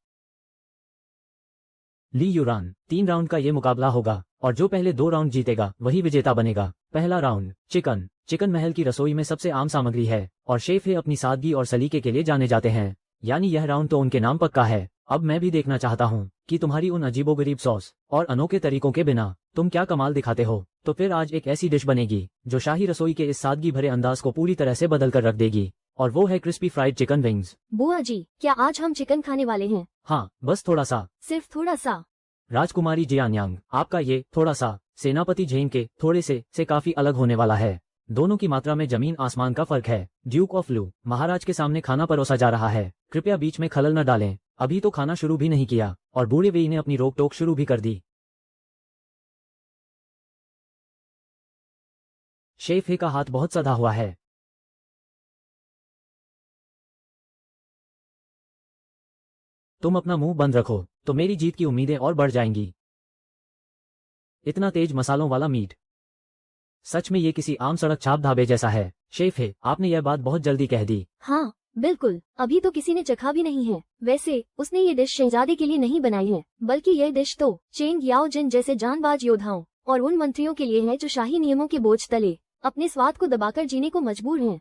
ली यूरान, 3 राउंड का ये मुकाबला होगा और जो पहले 2 राउंड जीतेगा वही विजेता बनेगा। पहला राउंड, चिकन। चिकन महल की रसोई में सबसे आम सामग्री है और शेफ है अपनी सादगी और सलीके के लिए जाने जाते हैं, यानी यह राउंड तो उनके नाम पक्का है। अब मैं भी देखना चाहता हूँ कि तुम्हारी उन अजीबोगरीब सॉस और अनोखे तरीकों के बिना तुम क्या कमाल दिखाते हो। तो फिर आज एक ऐसी डिश बनेगी जो शाही रसोई के इस सादगी भरे अंदाज को पूरी तरह से बदल कर रख देगी, और वो है क्रिस्पी फ्राइड चिकन विंग्स। बुआ जी, क्या आज हम चिकन खाने वाले हैं? हाँ, बस थोड़ा सा। सिर्फ थोड़ा सा? राजकुमारी जियान्यांग, आपका ये थोड़ा सा सेनापति झेंग के थोड़े से काफी अलग होने वाला है। दोनों की मात्रा में जमीन आसमान का फर्क है। ड्यूक ऑफ लू, महाराज के सामने खाना परोसा जा रहा है। कृपया बीच में खलल न डालें, अभी तो खाना शुरू भी नहीं किया और बूढ़े वेई ने अपनी रोक टोक शुरू भी कर दी। शेफ हे का हाथ बहुत सधा हुआ है। तुम अपना मुंह बंद रखो तो मेरी जीत की उम्मीदें और बढ़ जाएंगी। इतना तेज मसालों वाला मीट, सच में ये किसी आम सड़क छाप ढाबे जैसा है। शेफ है, आपने यह बात बहुत जल्दी कह दी। हाँ बिल्कुल, अभी तो किसी ने चखा भी नहीं है। वैसे उसने ये डिश शहजादे के लिए नहीं बनाई है, बल्कि यह डिश तो चेंग याओ जिन जैसे जानबाज योद्धाओं और उन मंत्रियों के लिए है जो शाही नियमों के बोझ तले अपने स्वाद को दबाकर जीने को मजबूर हैं।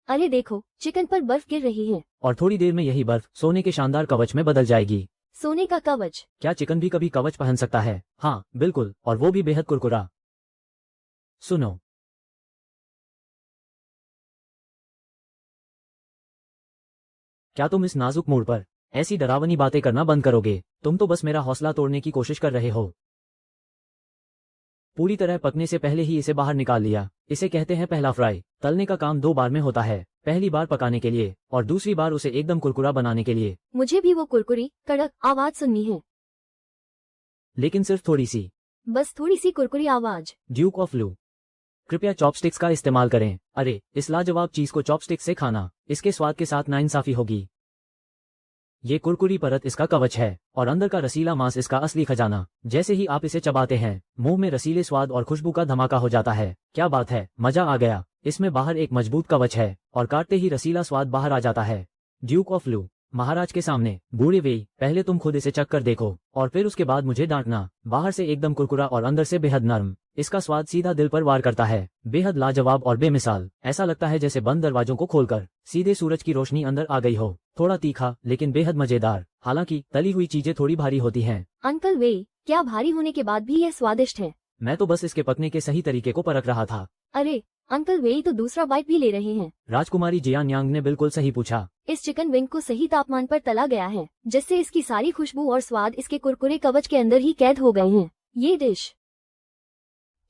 अरे देखो, चिकन पर बर्फ गिर रही है और थोड़ी देर में यही बर्फ सोने के शानदार कवच में बदल जाएगी। सोने का कवच? क्या चिकन भी कभी कवच पहन सकता है? हाँ बिल्कुल, और वो भी बेहद कुरकुरा। सुनो, क्या तुम इस नाजुक मोड़ पर ऐसी डरावनी बातें करना बंद करोगे? तुम तो बस मेरा हौसला तोड़ने की कोशिश कर रहे हो। पूरी तरह पकने से पहले ही इसे बाहर निकाल लिया। इसे कहते हैं पहला फ्राई। तलने का काम 2 बार में होता है, पहली बार पकाने के लिए और दूसरी बार उसे एकदम कुरकुरा बनाने के लिए। मुझे भी वो कुरकुरी कड़क आवाज सुननी है, लेकिन सिर्फ थोड़ी सी, बस थोड़ी सी कुरकुरी आवाज। ड्यूक ऑफ लू, कृपया चॉपस्टिक्स का इस्तेमाल करें। अरे, इस लाजवाब चीज को चॉपस्टिक से खाना, इसके स्वाद के साथ नाइंसाफी होगी। ये कुरकुरी परत इसका कवच है और अंदर का रसीला मांस इसका असली खजाना। जैसे ही आप इसे चबाते हैं, मुंह में रसीले स्वाद और खुशबू का धमाका हो जाता है। क्या बात है, मजा आ गया। इसमें बाहर एक मजबूत कवच है और काटते ही रसीला स्वाद बाहर आ जाता है। ड्यूक ऑफ लू, महाराज के सामने। बूढ़े वेई, पहले तुम खुद इसे चख कर देखो और फिर उसके बाद मुझे डांटना। बाहर से एकदम कुरकुरा और अंदर से बेहद नरम। इसका स्वाद सीधा दिल पर वार करता है, बेहद लाजवाब और बेमिसाल। ऐसा लगता है जैसे बंद दरवाजों को खोलकर सीधे सूरज की रोशनी अंदर आ गई हो। थोड़ा तीखा लेकिन बेहद मजेदार। हालांकि तली हुई चीजें थोड़ी भारी होती हैं। अंकल वेई, क्या भारी होने के बाद भी यह स्वादिष्ट है? मैं तो बस इसके पकने के सही तरीके को परख रहा था। अरे अंकल वेई तो दूसरा बाइट भी ले रहे हैं। राजकुमारी जियान्यांग ने बिल्कुल सही पूछा। इस चिकन विंग को सही तापमान पर तला गया है, जिससे इसकी सारी खुशबू और स्वाद इसके कुरकुरे कवच के अंदर ही कैद हो गए हैं। ये डिश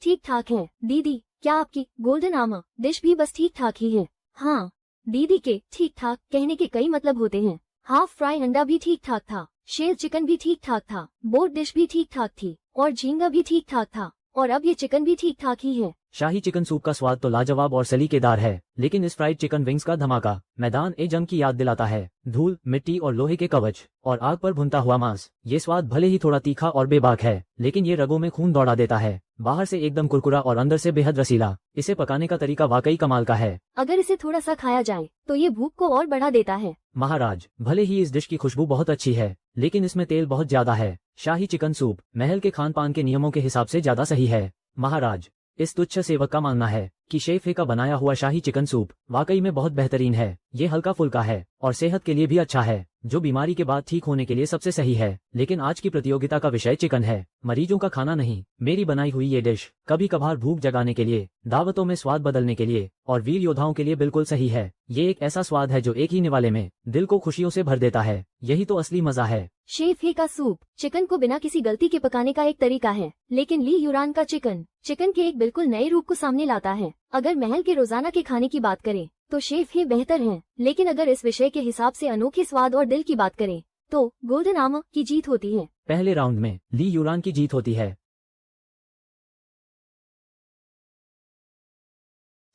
ठीक ठाक है दीदी। क्या आपकी गोल्डन आमा डिश भी बस ठीक ठाक ही है? हाँ दीदी, के ठीक ठाक कहने के कई मतलब होते हैं। हाफ फ्राई अंडा भी ठीक ठाक था, शेल चिकन भी ठीक ठाक था, बोट डिश भी ठीक ठाक थी और झींगा भी ठीक ठाक था, और अब ये चिकन भी ठीक ठाक ही है। शाही चिकन सूप का स्वाद तो लाजवाब और सलीकेदार है, लेकिन इस फ्राइड चिकन विंग्स का धमाका मैदान ए जंग की याद दिलाता है। धूल, मिट्टी और लोहे के कवच और आग पर भुनता हुआ मांस। ये स्वाद भले ही थोड़ा तीखा और बेबाक है, लेकिन ये रगों में खून दौड़ा देता है। बाहर से एकदम कुरकुरा और अंदर से बेहद रसीला। इसे पकाने का तरीका वाकई कमाल का है। अगर इसे थोड़ा सा खाया जाए तो ये भूख को और बढ़ा देता है। महाराज, भले ही इस डिश की खुशबू बहुत अच्छी है, लेकिन इसमें तेल बहुत ज्यादा है। शाही चिकन सूप महल के खान पान के नियमों के हिसाब से ज्यादा सही है। महाराज, इस तुच्छ सेवक का मानना है कि शेफ हे का बनाया हुआ शाही चिकन सूप वाकई में बहुत बेहतरीन है। ये हल्का फुल्का है और सेहत के लिए भी अच्छा है। जो बीमारी के बाद ठीक होने के लिए सबसे सही है। लेकिन आज की प्रतियोगिता का विषय चिकन है, मरीजों का खाना नहीं। मेरी बनाई हुई ये डिश कभी कभार भूख जगाने के लिए, दावतों में स्वाद बदलने के लिए और वीर योद्धाओं के लिए बिल्कुल सही है। ये एक ऐसा स्वाद है जो एक ही निवाले में दिल को खुशियों से भर देता है। यही तो असली मजा है। शेफ हे का सूप चिकन को बिना किसी गलती के पकाने का एक तरीका है, लेकिन ली यूरान का चिकन चिकन के एक बिल्कुल नए रूप को सामने लाता है। अगर महल के रोजाना के खाने की बात करें तो शेफ हे बेहतर हैं, लेकिन अगर इस विषय के हिसाब से अनोखे स्वाद और दिल की बात करें तो गोल्डन आर्मर की जीत होती है। पहले राउंड में ली यूरान की जीत होती है।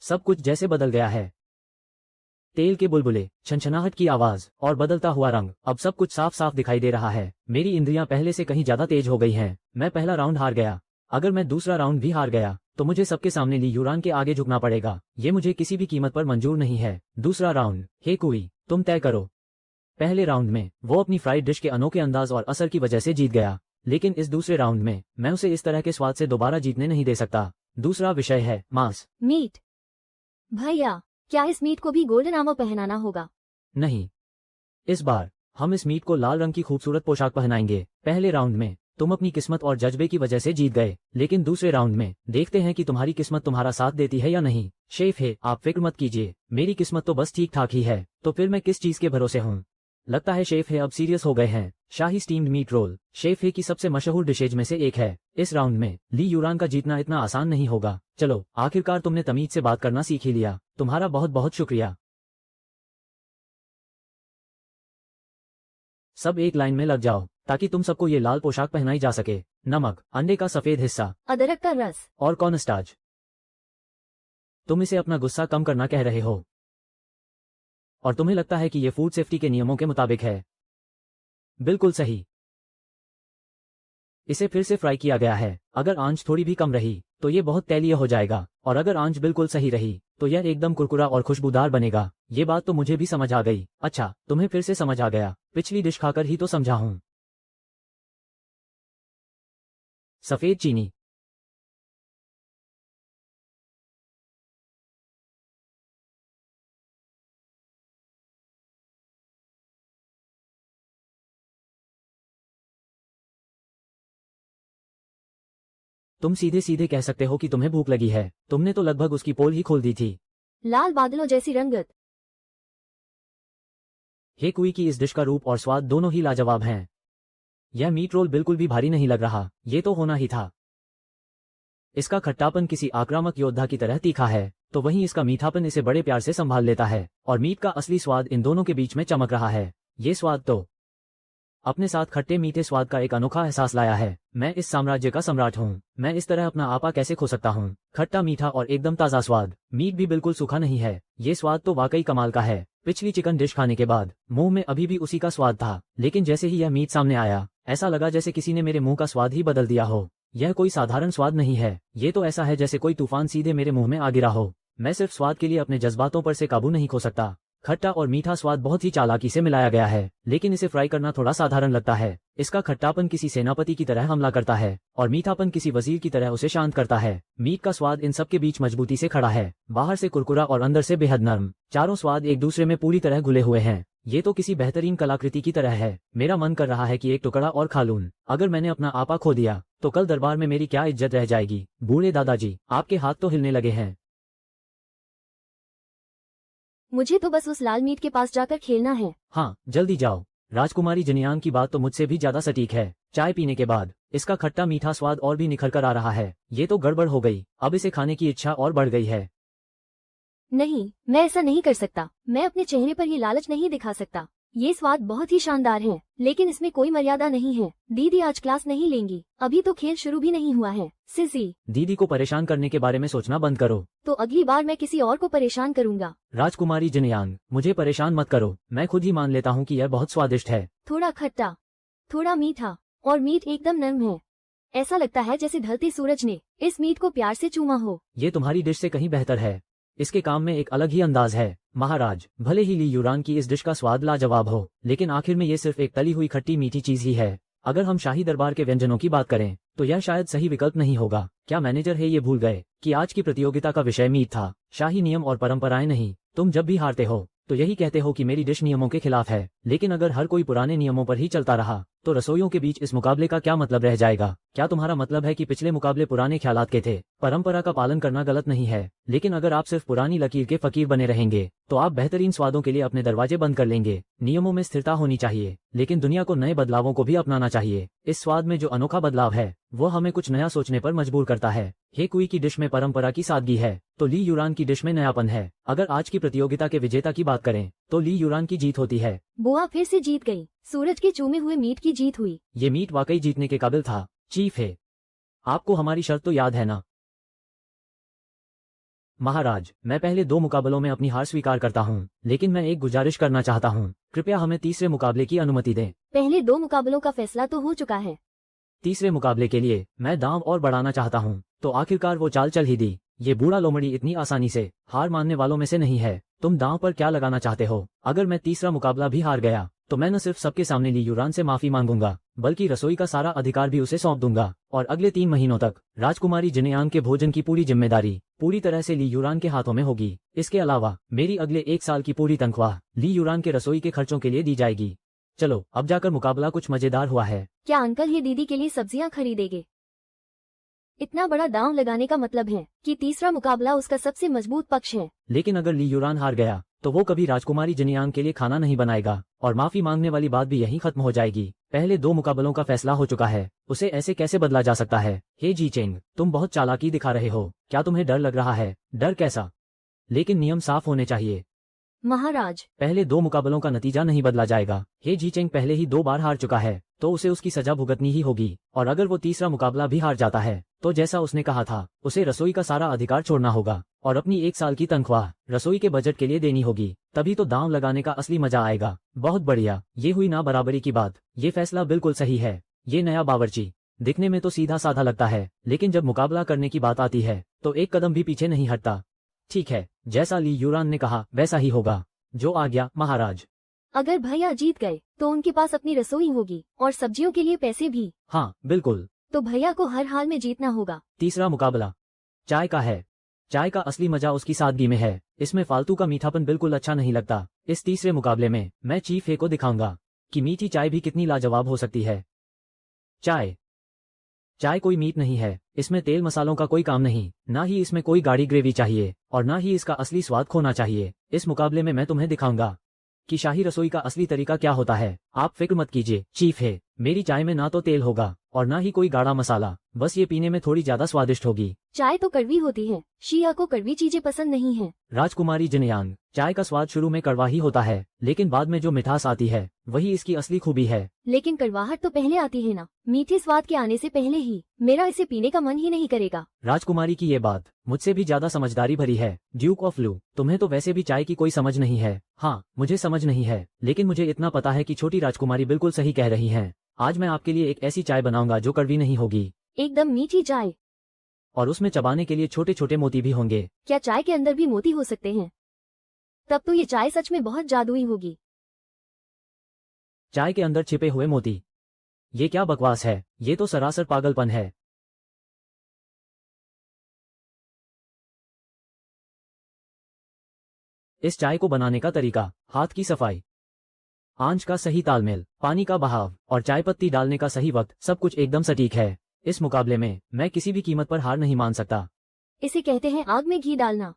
सब कुछ जैसे बदल गया है। तेल के बुलबुले, छनछनाहट की आवाज और बदलता हुआ रंग, अब सब कुछ साफ साफ दिखाई दे रहा है। मेरी इंद्रियां पहले से कहीं ज्यादा तेज हो गई हैं। मैं पहला राउंड हार गया। अगर मैं दूसरा राउंड भी हार गया तो मुझे सबके सामने ली यूरान के आगे झुकना पड़ेगा। ये मुझे किसी भी कीमत पर मंजूर नहीं है। दूसरा राउंड, हे कुई, तुम तय करो। पहले राउंड में वो अपनी फ्राइड डिश के अनोखे अंदाज और असर की वजह से जीत गया, लेकिन इस दूसरे राउंड में मैं उसे इस तरह के स्वाद से दोबारा जीतने नहीं दे सकता। दूसरा विषय है मांस। मीट। भैया, क्या इस मीट को भी गोल्डन आर्मर पहनाना होगा? नहीं, इस बार हम इस मीट को लाल रंग की खूबसूरत पोशाक पहनाएंगे। पहले राउंड में तुम अपनी किस्मत और जज्बे की वजह से जीत गए, लेकिन दूसरे राउंड में देखते हैं कि तुम्हारी किस्मत तुम्हारा साथ देती है या नहीं। शेफ है, आप फिक्र मत कीजिए, मेरी किस्मत तो बस ठीक ठाक ही है, तो फिर मैं किस चीज के भरोसे हूँ। लगता है शेफ है अब सीरियस हो गए हैं। शाही स्टीम्ड मीट रोल शेफ है की सबसे मशहूर डिशेज में से एक है। इस राउंड में ली यूरान का जीतना इतना आसान नहीं होगा। चलो, आखिरकार तुमने तमीज से बात करना सीख ही लिया। तुम्हारा बहुत बहुत शुक्रिया। सब एक लाइन में लग जाओ ताकि तुम सबको ये लाल पोशाक पहनाई जा सके। नमक, अंडे का सफेद हिस्सा, अदरक का रस और कॉर्नस्टार्च। तुम इसे अपना गुस्सा कम करना कह रहे हो और तुम्हें लगता है कि ये फूड सेफ्टी के नियमों के मुताबिक है। बिल्कुल सही। इसे फिर से फ्राई किया गया है। अगर आंच थोड़ी भी कम रही तो ये बहुत तैलीय हो जाएगा, और अगर आंच बिल्कुल सही रही तो यह एकदम कुरकुरा और खुशबूदार बनेगा। ये बात तो मुझे भी समझ आ गई। अच्छा, तुम्हें फिर से समझ आ गया। पिछली डिश खाकर ही तो समझा हूं। सफेद चीनी। तुम सीधे सीधे कह सकते हो कि तुम्हें भूख लगी है। तुमने तो लगभग उसकी पोल ही खोल दी थी। लाल बादलों जैसी रंगत। हे कुई की इस डिश का रूप और स्वाद दोनों ही लाजवाब हैं। यह मीट रोल बिल्कुल भी भारी नहीं लग रहा। ये तो होना ही था। इसका खट्टापन किसी आक्रामक योद्धा की तरह तीखा है, तो वहीं इसका मीठापन इसे बड़े प्यार से संभाल लेता है, और मीट का असली स्वाद इन दोनों के बीच में चमक रहा है। ये स्वाद तो अपने साथ खट्टे मीठे स्वाद का एक अनोखा एहसास लाया है। मैं इस साम्राज्य का सम्राट हूँ। मैं इस तरह अपना आपा कैसे खो सकता हूँ। खट्टा मीठा और एकदम ताज़ा स्वाद। मीट भी बिल्कुल सूखा नहीं है। ये स्वाद तो वाकई कमाल का है। पिछली चिकन डिश खाने के बाद मुंह में अभी भी उसी का स्वाद था, लेकिन जैसे ही यह मीट सामने आया, ऐसा लगा जैसे किसी ने मेरे मुंह का स्वाद ही बदल दिया हो। यह कोई साधारण स्वाद नहीं है। ये तो ऐसा है जैसे कोई तूफान सीधे मेरे मुंह में आ गिरा हो। मैं सिर्फ स्वाद के लिए अपने जज्बातों पर से काबू नहीं खो सकता। खट्टा और मीठा स्वाद बहुत ही चालाकी से मिलाया गया है, लेकिन इसे फ्राई करना थोड़ा साधारण लगता है। इसका खट्टापन किसी सेनापति की तरह हमला करता है और मीठापन किसी वजीर की तरह उसे शांत करता है। मीट का स्वाद इन सब के बीच मजबूती से खड़ा है, बाहर से कुरकुरा और अंदर से बेहद नरम। चारों स्वाद एक दूसरे में पूरी तरह घुले हुए हैं। ये तो किसी बेहतरीन कलाकृति की तरह है। मेरा मन कर रहा है कि एक टुकड़ा और खा लूं। अगर मैंने अपना आपा खो दिया तो कल दरबार में मेरी क्या इज्जत रह जाएगी। बूढ़े दादाजी, आपके हाथ तो हिलने लगे हैं। मुझे तो बस उस लाल मीट के पास जाकर खेलना है। हाँ, जल्दी जाओ। राजकुमारी जनियान की बात तो मुझसे भी ज्यादा सटीक है। चाय पीने के बाद इसका खट्टा मीठा स्वाद और भी निखर कर आ रहा है। ये तो गड़बड़ हो गई। अब इसे खाने की इच्छा और बढ़ गई है। नहीं, मैं ऐसा नहीं कर सकता। मैं अपने चेहरे पर ये लालच नहीं दिखा सकता। ये स्वाद बहुत ही शानदार है, लेकिन इसमें कोई मर्यादा नहीं है। दीदी आज क्लास नहीं लेंगी। अभी तो खेल शुरू भी नहीं हुआ है। सिसी, दीदी को परेशान करने के बारे में सोचना बंद करो। तो अगली बार मैं किसी और को परेशान करूंगा। राजकुमारी जनियान, मुझे परेशान मत करो। मैं खुद ही मान लेता हूँ कि यह बहुत स्वादिष्ट है। थोड़ा खट्टा, थोड़ा मीठा, और मीट एकदम नरम है। ऐसा लगता है जैसे ढलते सूरज ने इस मीट को प्यार से चूमा हो। ये तुम्हारी डिश से कहीं बेहतर है। इसके काम में एक अलग ही अंदाज है। महाराज, भले ही ली यूरान की इस डिश का स्वाद लाजवाब हो, लेकिन आखिर में ये सिर्फ एक तली हुई खट्टी मीठी चीज ही है। अगर हम शाही दरबार के व्यंजनों की बात करें तो यह शायद सही विकल्प नहीं होगा। क्या मैनेजर है ये भूल गए कि आज की प्रतियोगिता का विषय मीट था, शाही नियम और परंपराएं नहीं। तुम जब भी हारते हो तो यही कहते हो कि मेरी डिश नियमों के खिलाफ है। लेकिन अगर हर कोई पुराने नियमों पर ही चलता रहा तो रसोइयों के बीच इस मुकाबले का क्या मतलब रह जाएगा? क्या तुम्हारा मतलब है कि पिछले मुकाबले पुराने ख्यालात के थे? परंपरा का पालन करना गलत नहीं है, लेकिन अगर आप सिर्फ पुरानी लकीर के फकीर बने रहेंगे तो आप बेहतरीन स्वादों के लिए अपने दरवाजे बंद कर लेंगे। नियमों में स्थिरता होनी चाहिए, लेकिन दुनिया को नए बदलावों को भी अपनाना चाहिए। इस स्वाद में जो अनोखा बदलाव है वो हमें कुछ नया सोचने पर मजबूर करता है। हे कुई की डिश में परंपरा की सादगी है तो ली यूरान की डिश में नयापन है। अगर आज की प्रतियोगिता के विजेता की बात करें तो ली यूरान की जीत होती है। बुआ फिर से जीत गई। सूरज के चूमे हुए मीट की जीत हुई। ये मीट वाकई जीतने के काबिल था। चीफ है, आपको हमारी शर्त तो याद है ना? महाराज, मैं पहले 2 मुकाबलों में अपनी हार स्वीकार करता हूँ, लेकिन मैं एक गुजारिश करना चाहता हूँ। कृपया हमें तीसरे मुकाबले की अनुमति दें। पहले 2 मुकाबलों का फैसला तो हो चुका है। तीसरे मुकाबले के लिए मैं दांव और बढ़ाना चाहता हूँ। तो आखिरकार वो चाल चल ही दी। ये बूढ़ा लोमड़ी इतनी आसानी से हार मानने वालों में से नहीं है। तुम दांव पर क्या लगाना चाहते हो? अगर मैं तीसरा मुकाबला भी हार गया तो मैं न सिर्फ सबके सामने ली यूरान से माफी मांगूंगा, बल्कि रसोई का सारा अधिकार भी उसे सौंप दूंगा और अगले 3 महीनों तक राजकुमारी जिनेयांग के भोजन की पूरी जिम्मेदारी पूरी तरह से ली यूरान के हाथों में होगी। इसके अलावा मेरी अगले 1 साल की पूरी तनख्वाह ली यूरान के रसोई के खर्चों के लिए दी जाएगी। चलो अब जाकर मुकाबला कुछ मजेदार हुआ है। क्या अंकल ये दीदी के लिए सब्जियां खरीदेंगे? इतना बड़ा दांव लगाने का मतलब है कि तीसरा मुकाबला उसका सबसे मजबूत पक्ष है। लेकिन अगर ली यूरान हार गया तो वो कभी राजकुमारी जिनियांग के लिए खाना नहीं बनाएगा और माफी मांगने वाली बात भी यहीं खत्म हो जाएगी। पहले 2 मुकाबलों का फैसला हो चुका है, उसे ऐसे कैसे बदला जा सकता है? हे जी चेंग, तुम बहुत चालाकी दिखा रहे हो। क्या तुम्हें डर लग रहा है? डर कैसा? लेकिन नियम साफ होने चाहिए। महाराज, पहले 2 मुकाबलों का नतीजा नहीं बदला जाएगा। हे जी चेंग पहले ही 2 बार हार चुका है तो उसे उसकी सजा भुगतनी ही होगी। और अगर वो तीसरा मुकाबला भी हार जाता है तो जैसा उसने कहा था उसे रसोई का सारा अधिकार छोड़ना होगा और अपनी 1 साल की तनख्वाह रसोई के बजट के लिए देनी होगी। तभी तो दांव लगाने का असली मजा आएगा। बहुत बढ़िया, ये हुई ना बराबरी की बात। ये फैसला बिल्कुल सही है। ये नया बावर्ची दिखने में तो सीधा साधा लगता है, लेकिन जब मुकाबला करने की बात आती है तो एक कदम भी पीछे नहीं हटता। ठीक है, जैसा ली यूरान ने कहा वैसा ही होगा। जो आ गया महाराज। अगर भैया जीत गए तो उनके पास अपनी रसोई होगी और सब्जियों के लिए पैसे भी। हाँ बिल्कुल। तो भैया को हर हाल में जीतना होगा। तीसरा मुकाबला चाय का है। चाय का असली मजा उसकी सादगी में है। इसमें फालतू का मीठापन बिल्कुल अच्छा नहीं लगता। इस तीसरे मुकाबले में मैं चीफ हे को दिखाऊंगा कि मीठी चाय भी कितनी लाजवाब हो सकती है। चाय कोई मीट नहीं है। इसमें तेल मसालों का कोई काम नहीं, ना ही इसमें कोई गाढ़ी ग्रेवी चाहिए और ना ही इसका असली स्वाद खोना चाहिए। इस मुकाबले में मैं तुम्हें दिखाऊंगा कि शाही रसोई का असली तरीका क्या होता है। आप फिक्र मत कीजिए चीफ है, मेरी चाय में ना तो तेल होगा और ना ही कोई गाढ़ा मसाला, बस ये पीने में थोड़ी ज्यादा स्वादिष्ट होगी। चाय तो कड़वी होती है, शिया को कड़वी चीजें पसंद नहीं है। राजकुमारी जिनयांग, चाय का स्वाद शुरू में कड़वा ही होता है, लेकिन बाद में जो मिठास आती है वही इसकी असली खूबी है। लेकिन कड़वाहट तो पहले आती है ना, मीठे स्वाद के आने से पहले ही मेरा इसे पीने का मन ही नहीं करेगा। राजकुमारी की ये बात मुझसे भी ज्यादा समझदारी भरी है। ड्यूक ऑफ लू, तुम्हें तो वैसे भी चाय की कोई समझ नहीं है। हाँ मुझे समझ नहीं है, लेकिन मुझे इतना पता है कि छोटी राजकुमारी बिल्कुल सही कह रही है। आज मैं आपके लिए एक ऐसी चाय बनाऊंगा जो कड़वी नहीं होगी, एकदम मीठी चाय। और उसमें चबाने के लिए छोटे छोटे मोती भी होंगे। क्या चाय के अंदर भी मोती हो सकते हैं? तब तो ये चाय सच में बहुत जादुई होगी। चाय के अंदर छिपे हुए मोती, ये क्या बकवास है? ये तो सरासर पागलपन है। इस चाय को बनाने का तरीका, हाथ की सफाई, आंच का सही तालमेल, पानी का बहाव और चाय पत्ती डालने का सही वक्त, सब कुछ एकदम सटीक है। इस मुकाबले में मैं किसी भी कीमत पर हार नहीं मान सकता। इसे कहते हैं आग में घी डालना।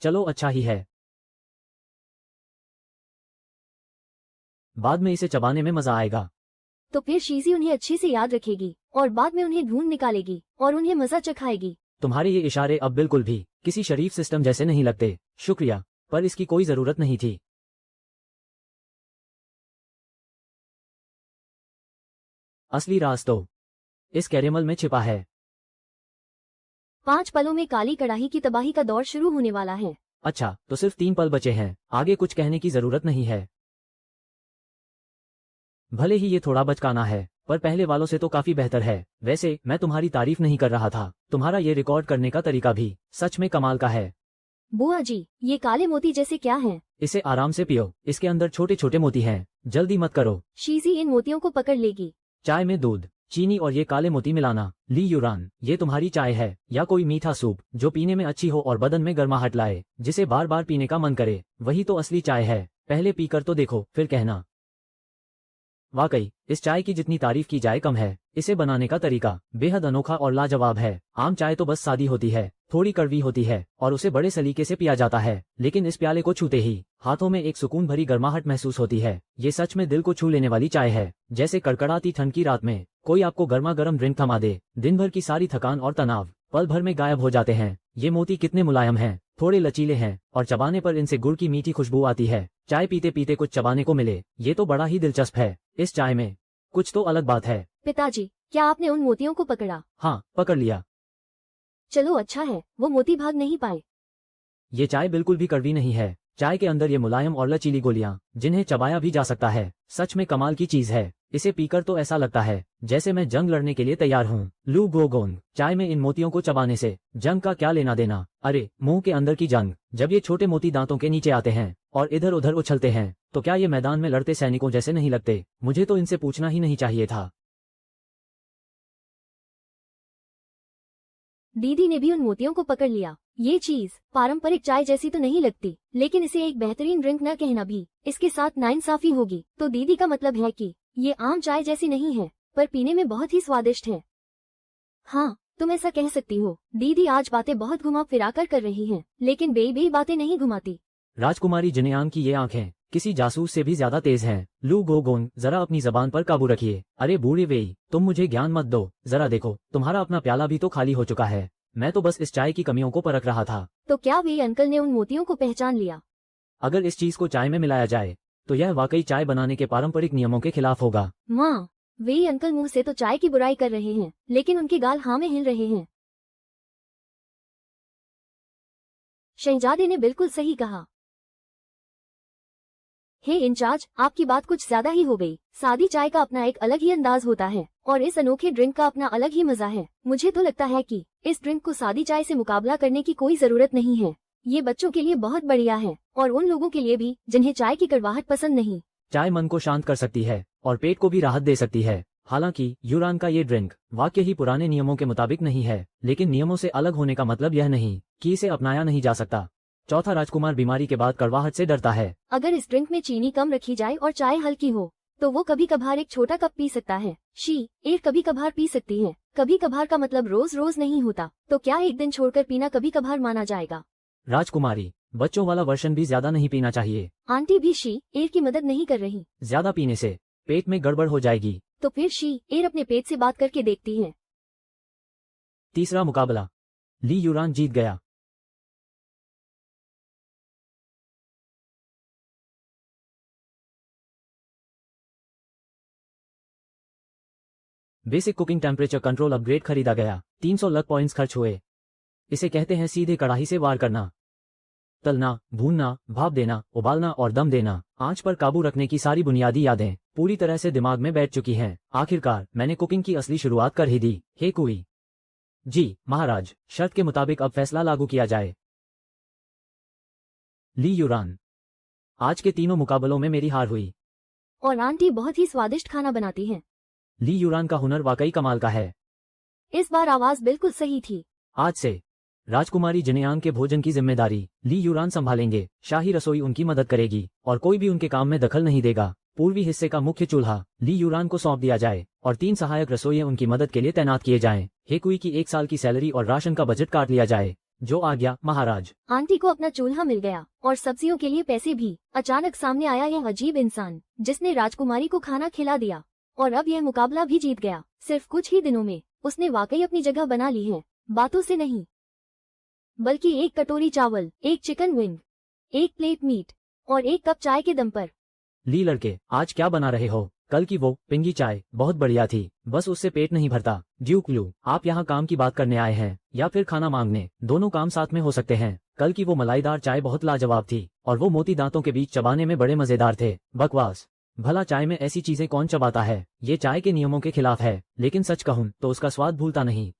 चलो अच्छा ही है, बाद में इसे चबाने में मजा आएगा। तो फिर शीजी उन्हें अच्छे से याद रखेगी और बाद में उन्हें ढूंढ निकालेगी और उन्हें मजा चखाएगी। तुम्हारे ये इशारे अब बिल्कुल भी किसी शरीफ सिस्टम जैसे नहीं लगते। शुक्रिया, पर इसकी कोई जरूरत नहीं थी। असली राज तो इस कैरेमल में छिपा है। 5 पलों में काली कड़ाही की तबाही का दौर शुरू होने वाला है। अच्छा, तो सिर्फ 3 पल बचे हैं, आगे कुछ कहने की जरूरत नहीं है। भले ही ये थोड़ा बचकाना है, पर पहले वालों से तो काफी बेहतर है। वैसे मैं तुम्हारी तारीफ नहीं कर रहा था, तुम्हारा ये रिकॉर्ड करने का तरीका भी सच में कमाल का है। बुआ जी, ये काले मोती जैसे क्या हैं? इसे आराम से पियो, इसके अंदर छोटे छोटे मोती हैं जल्दी मत करो। शीजी इन मोतियों को पकड़ लेगी। चाय में दूध, चीनी और ये काले मोती मिलाना। ली यूरान, ये तुम्हारी चाय है या कोई मीठा सूप जो पीने में अच्छी हो और बदन में गर्माहट लाए, जिसे बार बार पीने का मन करे, वही तो असली चाय है। पहले पीकर तो देखो, फिर कहना। वाकई इस चाय की जितनी तारीफ की जाए कम है। इसे बनाने का तरीका बेहद अनोखा और लाजवाब है। आम चाय तो बस सादी होती है, थोड़ी कड़वी होती है और उसे बड़े सलीके से पिया जाता है, लेकिन इस प्याले को छूते ही हाथों में एक सुकून भरी गर्माहट महसूस होती है। ये सच में दिल को छू लेने वाली चाय है, जैसे कड़कड़ाती ठंड की रात में कोई आपको गर्मा गर्म ड्रिंक थमा दे। दिन भर की सारी थकान और तनाव पल भर में गायब हो जाते हैं। ये मोती कितने मुलायम हैं, थोड़े लचीले हैं और चबाने पर इनसे गुड़ की मीठी खुशबू आती है। चाय पीते पीते कुछ चबाने को मिले, ये तो बड़ा ही दिलचस्प है। इस चाय में कुछ तो अलग बात है। पिताजी, क्या आपने उन मोतियों को पकड़ा? हाँ, पकड़ लिया। चलो अच्छा है, वो मोती भाग नहीं पाए। ये चाय बिल्कुल भी कड़वी नहीं है। चाय के अंदर ये मुलायम और लचीली गोलियां, जिन्हें चबाया भी जा सकता है। सच में कमाल की चीज है। इसे पीकर तो ऐसा लगता है जैसे मैं जंग लड़ने के लिए तैयार हूँ। लू गोगोंग, चाय में इन मोतियों को चबाने से जंग का क्या लेना देना। अरे मुंह के अंदर की जंग। जब ये छोटे मोती दांतों के नीचे आते हैं और इधर उधर उछलते हैं, तो क्या ये मैदान में लड़ते सैनिकों जैसे नहीं लगते? मुझे तो इनसे पूछना ही नहीं चाहिए था। दीदी ने भी उन मोतियों को पकड़ लिया। ये चीज पारंपरिक चाय जैसी तो नहीं लगती, लेकिन इसे एक बेहतरीन ड्रिंक न कहना भी इसके साथ नाइंसाफी होगी। तो दीदी का मतलब है कि ये आम चाय जैसी नहीं है, पर पीने में बहुत ही स्वादिष्ट है। हाँ, तुम ऐसा कह सकती हो। दीदी आज बातें बहुत घुमा फिरा कर रही हैं, लेकिन बेई बातें नहीं घुमाती। राजकुमारी जिनेयांग की ये आंखें किसी जासूस से भी ज्यादा तेज हैं। लू गोगोंग, जरा अपनी जबान पर काबू रखिए। अरे बूढ़े वेई, तुम मुझे ज्ञान मत दो। जरा देखो, तुम्हारा अपना प्याला भी तो खाली हो चुका है। मैं तो बस इस चाय की कमियों को परख रहा था। तो क्या वेई अंकल ने उन मोतियों को पहचान लिया? अगर इस चीज को चाय में मिलाया जाए तो यह वाकई चाय बनाने के पारंपरिक नियमों के खिलाफ होगा। माँ, वेई अंकल मुंह से तो चाय की बुराई कर रहे हैं, लेकिन उनके गाल हाँ में हिल रहे हैं। शहजादे ने बिल्कुल सही कहा। हे इंचार्ज, आपकी बात कुछ ज्यादा ही हो गई। सादी चाय का अपना एक अलग ही अंदाज होता है और इस अनोखे ड्रिंक का अपना अलग ही मजा है। मुझे तो लगता है कि इस ड्रिंक को सादी चाय से मुकाबला करने की कोई जरूरत नहीं है। ये बच्चों के लिए बहुत बढ़िया है और उन लोगों के लिए भी जिन्हें चाय की कड़वाहट पसंद नहीं। चाय मन को शांत कर सकती है और पेट को भी राहत दे सकती है। हालांकि यूरान का ये ड्रिंक वाकई ही पुराने नियमों के मुताबिक नहीं है, लेकिन नियमों से अलग होने का मतलब यह नहीं कि इसे अपनाया नहीं जा सकता। चौथा राजकुमार बीमारी के बाद कड़वाहट से डरता है। अगर इस ड्रिंक में चीनी कम रखी जाए और चाय हल्की हो तो वो कभी कभार एक छोटा कप पी सकता है। एक कभी कभार पी सकती है। कभी कभार का मतलब रोज रोज नहीं होता। तो क्या एक दिन छोड़कर पीना कभी कभार माना जाएगा? राजकुमारी, बच्चों वाला वर्षन भी ज्यादा नहीं पीना चाहिए। आंटी भी एर की मदद नहीं कर रही। ज्यादा पीने से पेट में गड़बड़ हो जाएगी। तो फिर एर अपने पेट से बात करके देखती है। तीसरा मुकाबला, ली यूरान जीत गया। Basic cooking temperature control upgrade खरीदा गया। 300 लक पॉइंट्स खर्च हुए। इसे कहते हैं सीधे कड़ाही से वार करना। तलना, भूनना, भाप देना, उबालना और दम देना। आंच पर काबू रखने की सारी बुनियादी यादें पूरी तरह से दिमाग में बैठ चुकी हैं। आखिरकार मैंने कुकिंग की असली शुरुआत कर ही दी। हे कुई। जी महाराज, शर्त के मुताबिक अब फैसला लागू किया जाए। ली यूरान, आज के तीनों मुकाबलों में मेरी हार हुई। और आंटी बहुत ही स्वादिष्ट खाना बनाती हैं। ली यूरान का हुनर वाकई कमाल का है। इस बार आवाज बिल्कुल सही थी। आज से राजकुमारी जिनेयांग के भोजन की जिम्मेदारी ली यूरान संभालेंगे। शाही रसोई उनकी मदद करेगी और कोई भी उनके काम में दखल नहीं देगा। पूर्वी हिस्से का मुख्य चूल्हा ली यूरान को सौंप दिया जाए और 3 सहायक रसोइये उनकी मदद के लिए तैनात किए जाएं। हेकुई की 1 साल की सैलरी और राशन का बजट काट लिया जाए। जो आ गया महाराज। आंटी को अपना चूल्हा मिल गया और सब्जियों के लिए पैसे भी। अचानक सामने आया यह अजीब इंसान जिसने राजकुमारी को खाना खिला दिया और अब यह मुकाबला भी जीत गया। सिर्फ कुछ ही दिनों में उसने वाकई अपनी जगह बना ली है, बातों से नहीं बल्कि 1 कटोरी चावल, 1 चिकन विंग, 1 प्लेट मीट और 1 कप चाय के दम पर। ली लड़के, आज क्या बना रहे हो? कल की वो पिंगी चाय बहुत बढ़िया थी, बस उससे पेट नहीं भरता। ड्यूक लू, आप यहाँ काम की बात करने आए हैं या फिर खाना मांगने? दोनों काम साथ में हो सकते हैं। कल की वो मलाईदार चाय बहुत लाजवाब थी और वो मोती दांतों के बीच चबाने में बड़े मजेदार थे। बकवास, भला चाय में ऐसी चीजें कौन चबाता है? ये चाय के नियमों के खिलाफ है, लेकिन सच कहूं तो उसका स्वाद भूलता नहीं।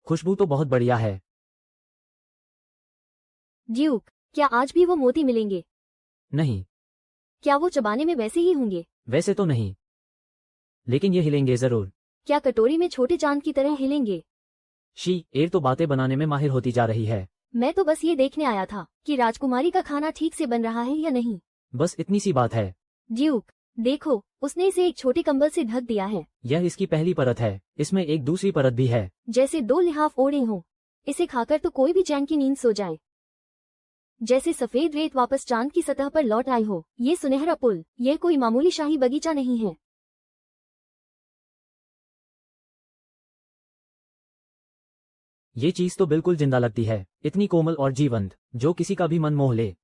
खुशबू तो बहुत बढ़िया है। ड्यूक, क्या आज भी वो मोती मिलेंगे? नहीं। क्या वो चबाने में वैसे ही होंगे? वैसे तो नहीं, लेकिन ये हिलेंगे जरूर। क्या कटोरी में छोटे चांद की तरह हिलेंगे? एर तो बातें बनाने में माहिर होती जा रही है। मैं तो बस ये देखने आया था कि राजकुमारी का खाना ठीक से बन रहा है या नहीं। बस इतनी सी बात है। ड्यूक, देखो, उसने इसे एक छोटे कंबल से ढक दिया है। यह इसकी पहली परत है, इसमें एक दूसरी परत भी है। जैसे 2 लिहाफ ओढ़े हों। इसे खाकर तो कोई भी चैन की नींद सो जाए। जैसे सफेद रेत वापस चांद की सतह पर लौट आई हो। ये सुनहरा पुल, यह कोई मामूली शाही बगीचा नहीं है। ये चीज तो बिल्कुल जिंदा लगती है, इतनी कोमल और जीवंत, जो किसी का भी मन मोह ले।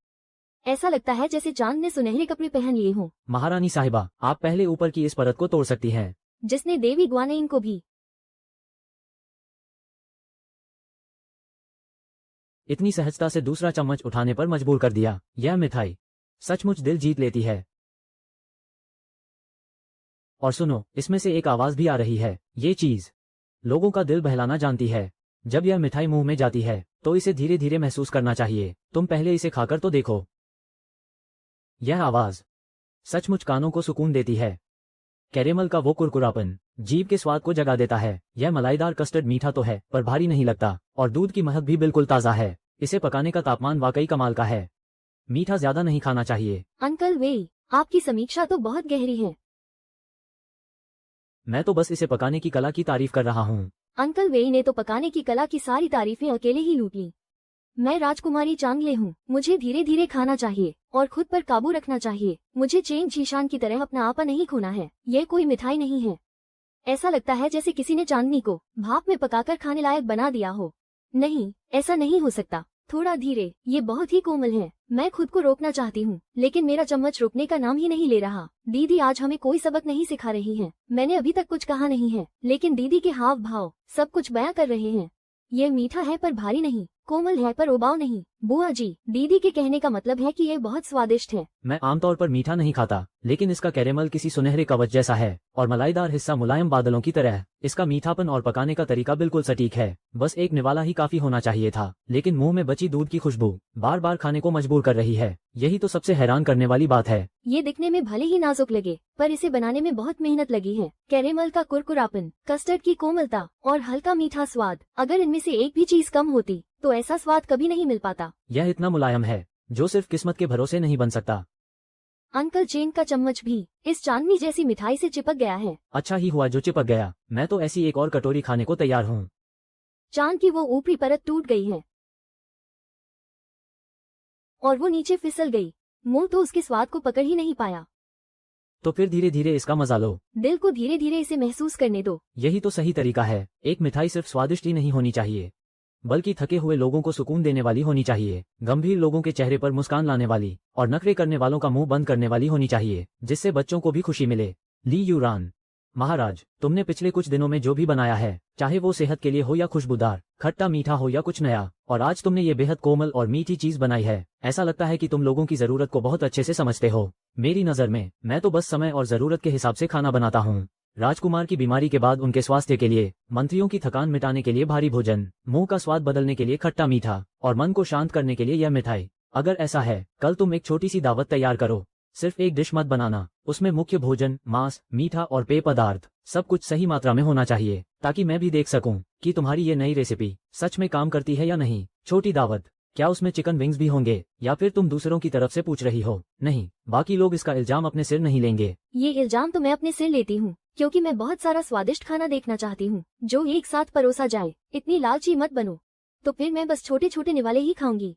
ऐसा लगता है जैसे चांद ने सुनहरे कपड़े पहन लिए हों। महारानी साहिबा, आप पहले ऊपर की इस परत को तोड़ सकती हैं। जिसने देवी ग्वानेइन को भी इतनी सहजता से दूसरा चम्मच उठाने पर मजबूर कर दिया। यह मिठाई सचमुच दिल जीत लेती है। और सुनो, इसमें से एक आवाज भी आ रही है। ये चीज लोगों का दिल बहलाना जानती है। जब यह मिठाई मुंह में जाती है तो इसे धीरे धीरे महसूस करना चाहिए। तुम पहले इसे खाकर तो देखो। यह आवाज सचमुच कानों को सुकून देती है। कैरेमल का वो कुरकुरापन जीभ के स्वाद को जगा देता है। यह मलाईदार कस्टर्ड मीठा तो है, पर भारी नहीं लगता, और दूध की महक भी बिल्कुल ताज़ा है। इसे पकाने का तापमान वाकई कमाल का है। मीठा ज्यादा नहीं खाना चाहिए। अंकल वेई, आपकी समीक्षा तो बहुत गहरी है। मैं तो बस इसे पकाने की कला की तारीफ कर रहा हूँ। अंकल वेई ने तो पकाने की कला की सारी तारीफें अकेले ही लूट ली। मैं राजकुमारी चांगले हूँ। मुझे धीरे धीरे खाना चाहिए और खुद पर काबू रखना चाहिए। मुझे चेंग जीशान की तरह अपना आपा नहीं खोना है। यह कोई मिठाई नहीं है। ऐसा लगता है जैसे किसी ने चांदनी को भाप में पकाकर खाने लायक बना दिया हो। नहीं, ऐसा नहीं हो सकता। थोड़ा धीरे, ये बहुत ही कोमल है। मैं खुद को रोकना चाहती हूँ, लेकिन मेरा चम्मच रुकने का नाम ही नहीं ले रहा। दीदी आज हमें कोई सबक नहीं सिखा रही हैं। मैंने अभी तक कुछ कहा नहीं है, लेकिन दीदी के हाव भाव सब कुछ बयां कर रहे हैं। ये मीठा है पर भारी नहीं, कोमल है पर उबाऊ नहीं। बुआ जी, दीदी के कहने का मतलब है कि ये बहुत स्वादिष्ट है। मैं आमतौर पर मीठा नहीं खाता, लेकिन इसका कैरेमल किसी सुनहरे कवच जैसा है, और मलाईदार हिस्सा मुलायम बादलों की तरह। इसका मीठापन और पकाने का तरीका बिल्कुल सटीक है। बस एक निवाला ही काफी होना चाहिए था, लेकिन मुंह में बची दूध की खुशबू बार बार खाने को मजबूर कर रही है। यही तो सबसे हैरान करने वाली बात है। ये दिखने में भले ही नाजुक लगे, पर इसे बनाने में बहुत मेहनत लगी है। कैरेमल का कुरकुरापन, कस्टर्ड की कोमलता और हल्का मीठा स्वाद, अगर इनमें से एक भी चीज कम होती तो ऐसा स्वाद कभी नहीं मिल पाता। यह इतना मुलायम है जो सिर्फ किस्मत के भरोसे नहीं बन सकता। अंकल चेंग का चम्मच भी इस चांदनी जैसी मिठाई से चिपक गया है। अच्छा ही हुआ जो चिपक गया। मैं तो ऐसी एक और कटोरी खाने को तैयार हूँ। चांद की वो ऊपरी परत टूट गई है और वो नीचे फिसल गई। मुंह तो उसके स्वाद को पकड़ ही नहीं पाया। तो फिर धीरे धीरे इसका मजा लो। दिल को धीरे धीरे इसे महसूस करने दो। यही तो सही तरीका है। एक मिठाई सिर्फ स्वादिष्ट ही नहीं होनी चाहिए, बल्कि थके हुए लोगों को सुकून देने वाली होनी चाहिए। गंभीर लोगों के चेहरे पर मुस्कान लाने वाली, और नखरे करने वालों का मुंह बंद करने वाली होनी चाहिए, जिससे बच्चों को भी खुशी मिले। ली यूरान, महाराज, तुमने पिछले कुछ दिनों में जो भी बनाया है, चाहे वो सेहत के लिए हो या खुशबूदार, खट्टा मीठा हो या कुछ नया, और आज तुमने ये बेहद कोमल और मीठी चीज बनाई है। ऐसा लगता है कि तुम लोगों की जरूरत को बहुत अच्छे से समझते हो। मेरी नजर में मैं तो बस समय और जरूरत के हिसाब से खाना बनाता हूँ। राजकुमार की बीमारी के बाद उनके स्वास्थ्य के लिए, मंत्रियों की थकान मिटाने के लिए भारी भोजन, मुंह का स्वाद बदलने के लिए खट्टा मीठा, और मन को शांत करने के लिए यह मिठाई। अगर ऐसा है, कल तुम एक छोटी सी दावत तैयार करो। सिर्फ एक डिश मत बनाना, उसमें मुख्य भोजन, मांस, मीठा और पेय पदार्थ सब कुछ सही मात्रा में होना चाहिए, ताकि मैं भी देख सकूं कि तुम्हारी ये नई रेसिपी सच में काम करती है या नहीं। छोटी दावत, क्या उसमें चिकन विंग्स भी होंगे, या फिर तुम दूसरों की तरफ से पूछ रही हो? नहीं, बाकी लोग इसका इल्जाम अपने सिर नहीं लेंगे। ये इल्जाम तो मैं अपने सिर लेती हूँ, क्योंकि मैं बहुत सारा स्वादिष्ट खाना देखना चाहती हूँ, जो एक साथ परोसा जाए। इतनी लालची मत बनो। तो फिर मैं बस छोटे छोटे निवाले ही खाऊंगी।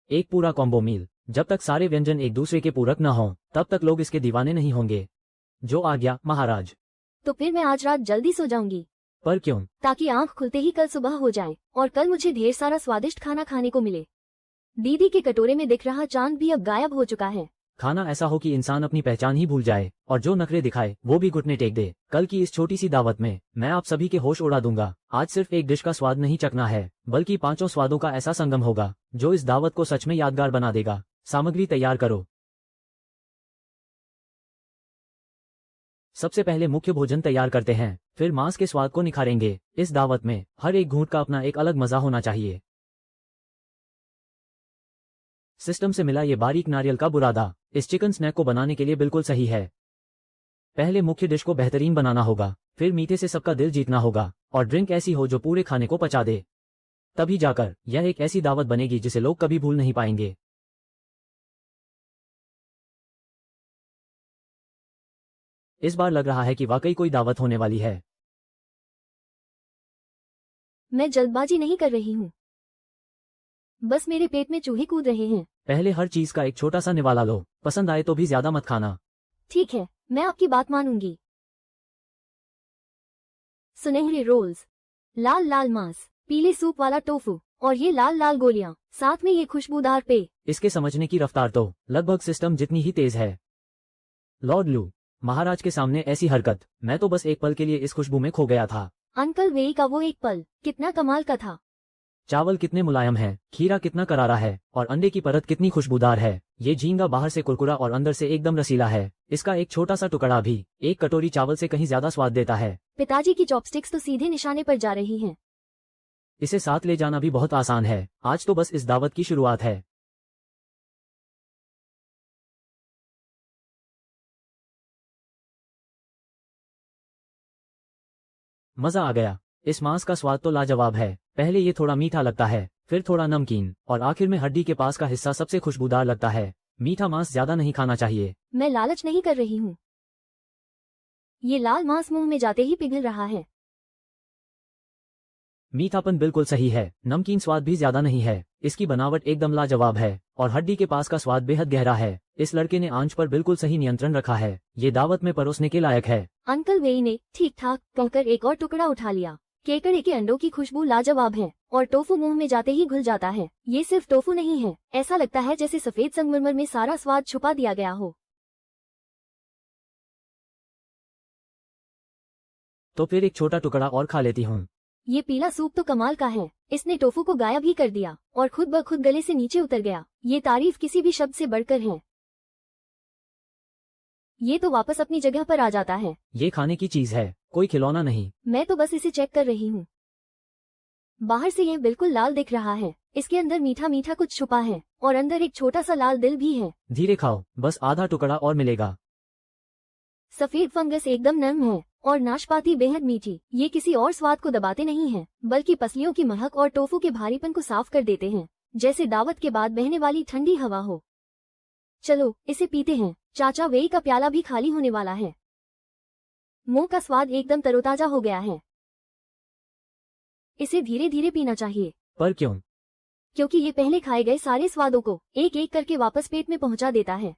एक पूरा कॉम्बो मील। जब तक सारे व्यंजन एक दूसरे के पूरक न हो, तब तक लोग इसके दीवाने नहीं होंगे। जो आज्ञा, महाराज। तो फिर मैं आज रात जल्दी सो जाऊंगी। पर क्यों? ताकि आंख खुलते ही कल सुबह हो जाए, और कल मुझे ढेर सारा स्वादिष्ट खाना खाने को मिले। दीदी के कटोरे में दिख रहा चांद भी अब गायब हो चुका है। खाना ऐसा हो कि इंसान अपनी पहचान ही भूल जाए, और जो नखरे दिखाए वो भी घुटने टेक दे। कल की इस छोटी सी दावत में मैं आप सभी के होश उड़ा दूंगा। आज सिर्फ एक डिश का स्वाद नहीं चखना है, बल्कि 5 स्वादों का ऐसा संगम होगा जो इस दावत को सच में यादगार बना देगा। सामग्री तैयार करो। सबसे पहले मुख्य भोजन तैयार करते हैं, फिर मांस के स्वाद को निखारेंगे। इस दावत में हर एक घूंट का अपना एक अलग मजा होना चाहिए। सिस्टम से मिला ये बारीक नारियल का बुरादा इस चिकन स्नैक को बनाने के लिए बिल्कुल सही है। पहले मुख्य डिश को बेहतरीन बनाना होगा, फिर मीठे से सबका दिल जीतना होगा और ड्रिंक ऐसी हो जो पूरे खाने को पचा दे। तभी जाकर यह एक ऐसी दावत बनेगी जिसे लोग कभी भूल नहीं पाएंगे। इस बार लग रहा है कि वाकई कोई दावत होने वाली है। मैं जल्दबाजी नहीं कर रही हूँ, बस मेरे पेट में चूहे कूद रहे हैं। पहले हर चीज का एक छोटा सा निवाला लो, पसंद आए तो भी ज्यादा मत खाना। ठीक है, मैं आपकी बात मानूंगी। सुनहरे रोल्स, लाल लाल मांस, पीले सूप वाला टोफू और ये लाल लाल गोलियां, साथ में ये खुशबूदार पेय। इसके समझने की रफ्तार तो लगभग सिस्टम जितनी ही तेज है। लॉर्ड लू महाराज के सामने ऐसी हरकत, मैं तो बस एक पल के लिए इस खुशबू में खो गया था। अंकल वेई का वो एक पल कितना कमाल का था। चावल कितने मुलायम है, खीरा कितना करारा है और अंडे की परत कितनी खुशबूदार है। ये झींगा बाहर से कुरकुरा और अंदर से एकदम रसीला है। इसका एक छोटा सा टुकड़ा भी एक कटोरी चावल से कहीं ज्यादा स्वाद देता है। पिताजी की चॉपस्टिक्स तो सीधे निशाने पर जा रही हैं। इसे साथ ले जाना भी बहुत आसान है। आज तो बस इस दावत की शुरुआत है। मजा आ गया। इस मांस का स्वाद तो लाजवाब है। पहले ये थोड़ा मीठा लगता है, फिर थोड़ा नमकीन और आखिर में हड्डी के पास का हिस्सा सबसे खुशबूदार लगता है। मीठा मांस ज्यादा नहीं खाना चाहिए। मैं लालच नहीं कर रही हूँ। ये लाल मांस मुंह में जाते ही पिघल रहा है। मीठापन बिल्कुल सही है, नमकीन स्वाद भी ज्यादा नहीं है। इसकी बनावट एकदम लाजवाब है और हड्डी के पास का स्वाद बेहद गहरा है। इस लड़के ने आंच पर बिल्कुल सही नियंत्रण रखा है। ये दावत में परोसने के लायक है। अंकल वेई ने ठीक ठाक कहकर एक और टुकड़ा उठा लिया। केकड़े के अंडों की खुशबू लाजवाब है और टोफू मुंह में जाते ही घुल जाता है। ये सिर्फ टोफू नहीं है, ऐसा लगता है जैसे सफेद संगमरमर में सारा स्वाद छुपा दिया गया हो। तो फिर एक छोटा टुकड़ा और खा लेती हूँ। ये पीला सूप तो कमाल का है। इसने टोफू को गायब ही कर दिया और खुद ब खुद गले से नीचे उतर गया। ये तारीफ किसी भी शब्द से बढ़कर है। ये तो वापस अपनी जगह पर आ जाता है। ये खाने की चीज है, कोई खिलौना नहीं। मैं तो बस इसे चेक कर रही हूँ। बाहर से ये बिल्कुल लाल दिख रहा है। इसके अंदर मीठा मीठा कुछ छुपा है और अंदर एक छोटा सा लाल दिल भी है। धीरे खाओ, बस आधा टुकड़ा और मिलेगा। सफेद फंगस एकदम नरम है और नाशपाती बेहद मीठी। ये किसी और स्वाद को दबाते नहीं हैं, बल्कि पसलियों की महक और टोफू के भारीपन को साफ कर देते हैं, जैसे दावत के बाद बहने वाली ठंडी हवा हो। चलो इसे पीते हैं। चाचा वेई का प्याला भी खाली होने वाला है। मुंह का स्वाद एकदम तरोताजा हो गया है। इसे धीरे धीरे पीना चाहिए। पर क्यों? क्योंकि ये पहले खाए गए सारे स्वादों को एक एक करके वापस पेट में पहुंचा देता है।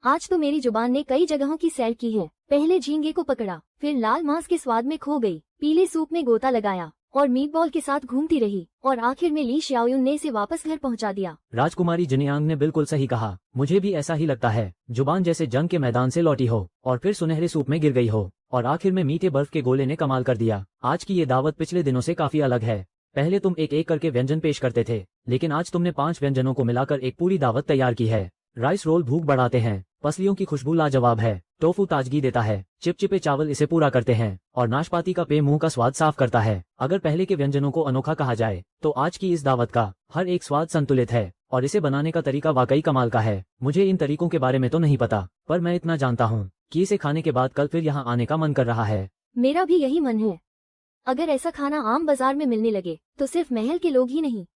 आज तो मेरी जुबान ने कई जगहों की सैर की है। पहले झींगे को पकड़ा, फिर लाल मांस के स्वाद में खो गई, पीले सूप में गोता लगाया और मीटबॉल के साथ घूमती रही और आखिर में ली श्याओयुन ने इसे वापस घर पहुंचा दिया। राजकुमारी जिनियांग ने बिल्कुल सही कहा। मुझे भी ऐसा ही लगता है। जुबान जैसे जंग के मैदान से लौटी हो और फिर सुनहरे सूप में गिर गई हो और आखिर में मीठे बर्फ के गोले ने कमाल कर दिया। आज की ये दावत पिछले दिनों से काफी अलग है। पहले तुम एक एक करके व्यंजन पेश करते थे, लेकिन आज तुमने 5 व्यंजनों को मिलाकर एक पूरी दावत तैयार की है। राइस रोल भूख बढ़ाते हैं, पसलियों की खुशबू लाजवाब है, टोफू ताजगी देता है, चिपचिपे चावल इसे पूरा करते हैं और नाशपाती का पेय मुंह का स्वाद साफ करता है। अगर पहले के व्यंजनों को अनोखा कहा जाए तो आज की इस दावत का हर एक स्वाद संतुलित है और इसे बनाने का तरीका वाकई कमाल का है। मुझे इन तरीकों के बारे में तो नहीं पता, पर मैं इतना जानता हूँ कि इसे खाने के बाद कल फिर यहाँ आने का मन कर रहा है। मेरा भी यही मन है। अगर ऐसा खाना आम बाजार में मिलने लगे तो सिर्फ महल के लोग ही नहीं,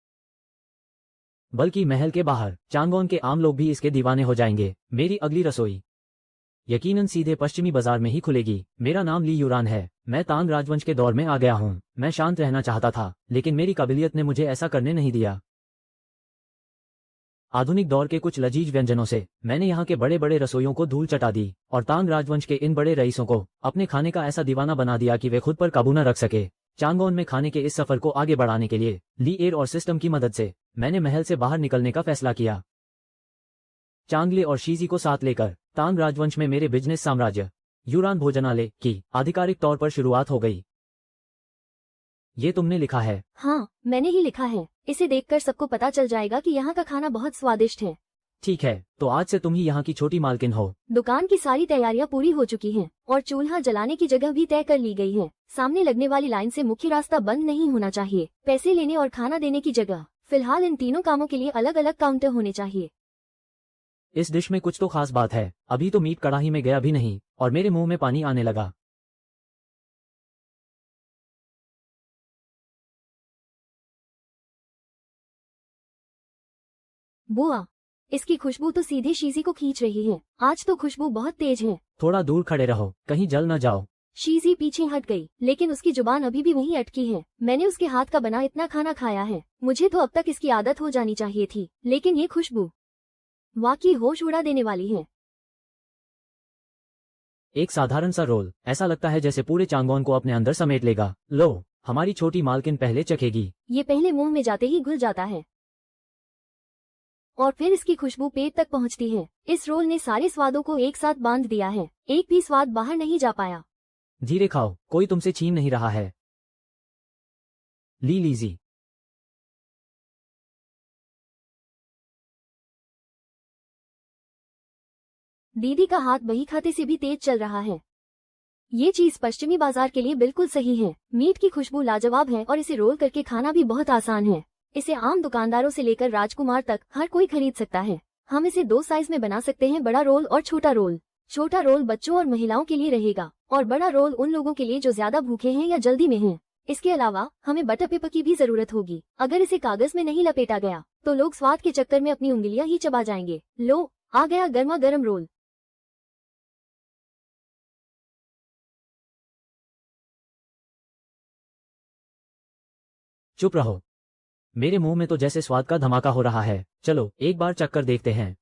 बल्कि महल के बाहर चांगोन के आम लोग भी इसके दीवाने हो जाएंगे। मेरी अगली रसोई यकीनन सीधे पश्चिमी बाजार में ही खुलेगी। मेरा नाम ली यूरान है। मैं तांग राजवंश के दौर में आ गया हूँ। मैं शांत रहना चाहता था, लेकिन मेरी काबिलियत ने मुझे ऐसा करने नहीं दिया। आधुनिक दौर के कुछ लजीज व्यंजनों से मैंने यहाँ के बड़े बड़े रसोइयों को धूल चटा दी और तांग राजवंश के इन बड़े रईसों को अपने खाने का ऐसा दीवाना बना दिया कि वे खुद पर काबू न रख सके। चांगोन में खाने के इस सफर को आगे बढ़ाने के लिए ली एयर और सिस्टम की मदद से मैंने महल से बाहर निकलने का फैसला किया। चांगले और शीजी को साथ लेकर तांग राजवंश में मेरे बिजनेस साम्राज्य यूरान भोजनालय की आधिकारिक तौर पर शुरुआत हो गई। ये तुमने लिखा है? हाँ, मैंने ही लिखा है। इसे देखकर सबको पता चल जाएगा कि यहाँ का खाना बहुत स्वादिष्ट है। ठीक है, तो आज से तुम ही यहाँ की छोटी मालकिन हो। दुकान की सारी तैयारियां पूरी हो चुकी हैं और चूल्हा जलाने की जगह भी तय कर ली गई है। सामने लगने वाली लाइन से मुख्य रास्ता बंद नहीं होना चाहिए। पैसे लेने और खाना देने की जगह फिलहाल इन तीनों कामों के लिए अलग अलग काउंटर होने चाहिए। इस डिश में कुछ तो खास बात है। अभी तो मीट कढ़ाई में गया भी नहीं और मेरे मुंह में पानी आने लगा। बुआ, इसकी खुशबू तो सीधे शीजी को खींच रही है। आज तो खुशबू बहुत तेज है। थोड़ा दूर खड़े रहो, कहीं जल न जाओ। शीजी पीछे हट गई, लेकिन उसकी जुबान अभी भी वहीं अटकी है। मैंने उसके हाथ का बना इतना खाना खाया है, मुझे तो अब तक इसकी आदत हो जानी चाहिए थी, लेकिन ये खुशबू वाकई होश उड़ा देने वाली है। एक साधारण सा रोल, ऐसा लगता है जैसे पूरे चांगोन को अपने अंदर समेट लेगा। लो, हमारी छोटी मालकिन पहले चखेगी। ये पहले मुंह में जाते ही घुल जाता है और फिर इसकी खुशबू पेट तक पहुंचती है। इस रोल ने सारे स्वादों को एक साथ बांध दिया है, एक भी स्वाद बाहर नहीं जा पाया। धीरे खाओ, कोई तुमसे छीन नहीं रहा है। लीजी। दीदी का हाथ बही खाते से भी तेज चल रहा है। ये चीज पश्चिमी बाजार के लिए बिल्कुल सही है। मीट की खुशबू लाजवाब है और इसे रोल करके खाना भी बहुत आसान है। इसे आम दुकानदारों से लेकर राजकुमार तक हर कोई खरीद सकता है। हम इसे 2 साइज में बना सकते हैं, बड़ा रोल और छोटा रोल। छोटा रोल बच्चों और महिलाओं के लिए रहेगा और बड़ा रोल उन लोगों के लिए जो ज्यादा भूखे हैं या जल्दी में हैं। इसके अलावा हमें बटर पेपर की भी जरूरत होगी। अगर इसे कागज में नहीं लपेटा गया तो लोग स्वाद के चक्कर में अपनी उंगलियां ही चबा जाएंगे। लो, आ गया गर्मा गर्म रोल। चुप रहो, मेरे मुंह में तो जैसे स्वाद का धमाका हो रहा है। चलो एक बार चक्कर देखते हैं।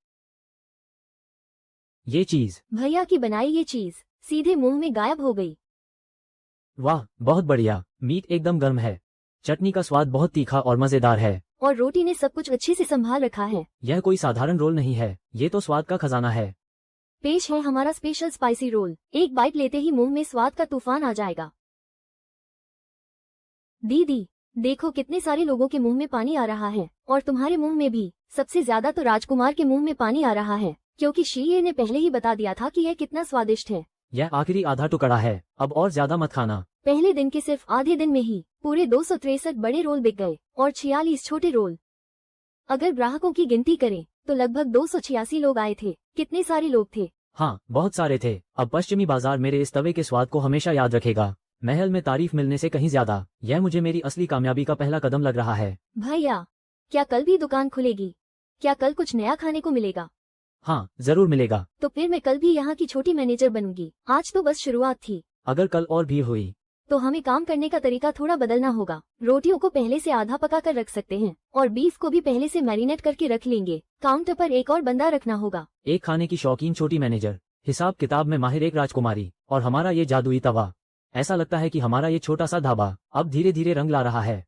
ये चीज, भैया की बनाई ये चीज सीधे मुंह में गायब हो गई। वाह, बहुत बढ़िया। मीट एकदम गर्म है, चटनी का स्वाद बहुत तीखा और मजेदार है, और रोटी ने सब कुछ अच्छे से संभाल रखा है। यह कोई साधारण रोल नहीं है, ये तो स्वाद का खजाना है। पेश है हमारा स्पेशल स्पाइसी रोल। एक बाइट लेते ही मुंह में स्वाद का तूफान आ जाएगा। दीदी, देखो कितने सारे लोगों के मुंह में पानी आ रहा है और तुम्हारे मुंह में भी। सबसे ज्यादा तो राजकुमार के मुंह में पानी आ रहा है, क्योंकि शीर ने पहले ही बता दिया था कि यह कितना स्वादिष्ट है। यह आखिरी आधा टुकड़ा है, अब और ज्यादा मत खाना। पहले दिन के सिर्फ आधे दिन में ही पूरे 263 बड़े रोल बिक गए और 46 छोटे रोल। अगर ग्राहकों की गिनती करें तो लगभग 286 लोग आए थे। कितने सारे लोग थे। हाँ, बहुत सारे थे। अब पश्चिमी बाजार मेरे इस तवे के स्वाद को हमेशा याद रखेगा। महल में तारीफ मिलने से कहीं ज्यादा यह मुझे मेरी असली कामयाबी का पहला कदम लग रहा है। भैया, क्या कल भी दुकान खुलेगी? क्या कल कुछ नया खाने को मिलेगा? हाँ, जरूर मिलेगा। तो फिर मैं कल भी यहाँ की छोटी मैनेजर बनूंगी। आज तो बस शुरुआत थी। अगर कल और भी हुई तो हमें काम करने का तरीका थोड़ा बदलना होगा। रोटियों को पहले से आधा पका कर रख सकते हैं और बीफ को भी पहले से मैरिनेट करके रख लेंगे। काउंटर पर एक और बंदा रखना होगा। एक खाने की शौकीन छोटी मैनेजर, हिसाब किताब में माहिर एक राजकुमारी, और हमारा ये जादुई तवा। ऐसा लगता है कि हमारा ये छोटा सा ढाबा अब धीरे धीरे रंग ला रहा है।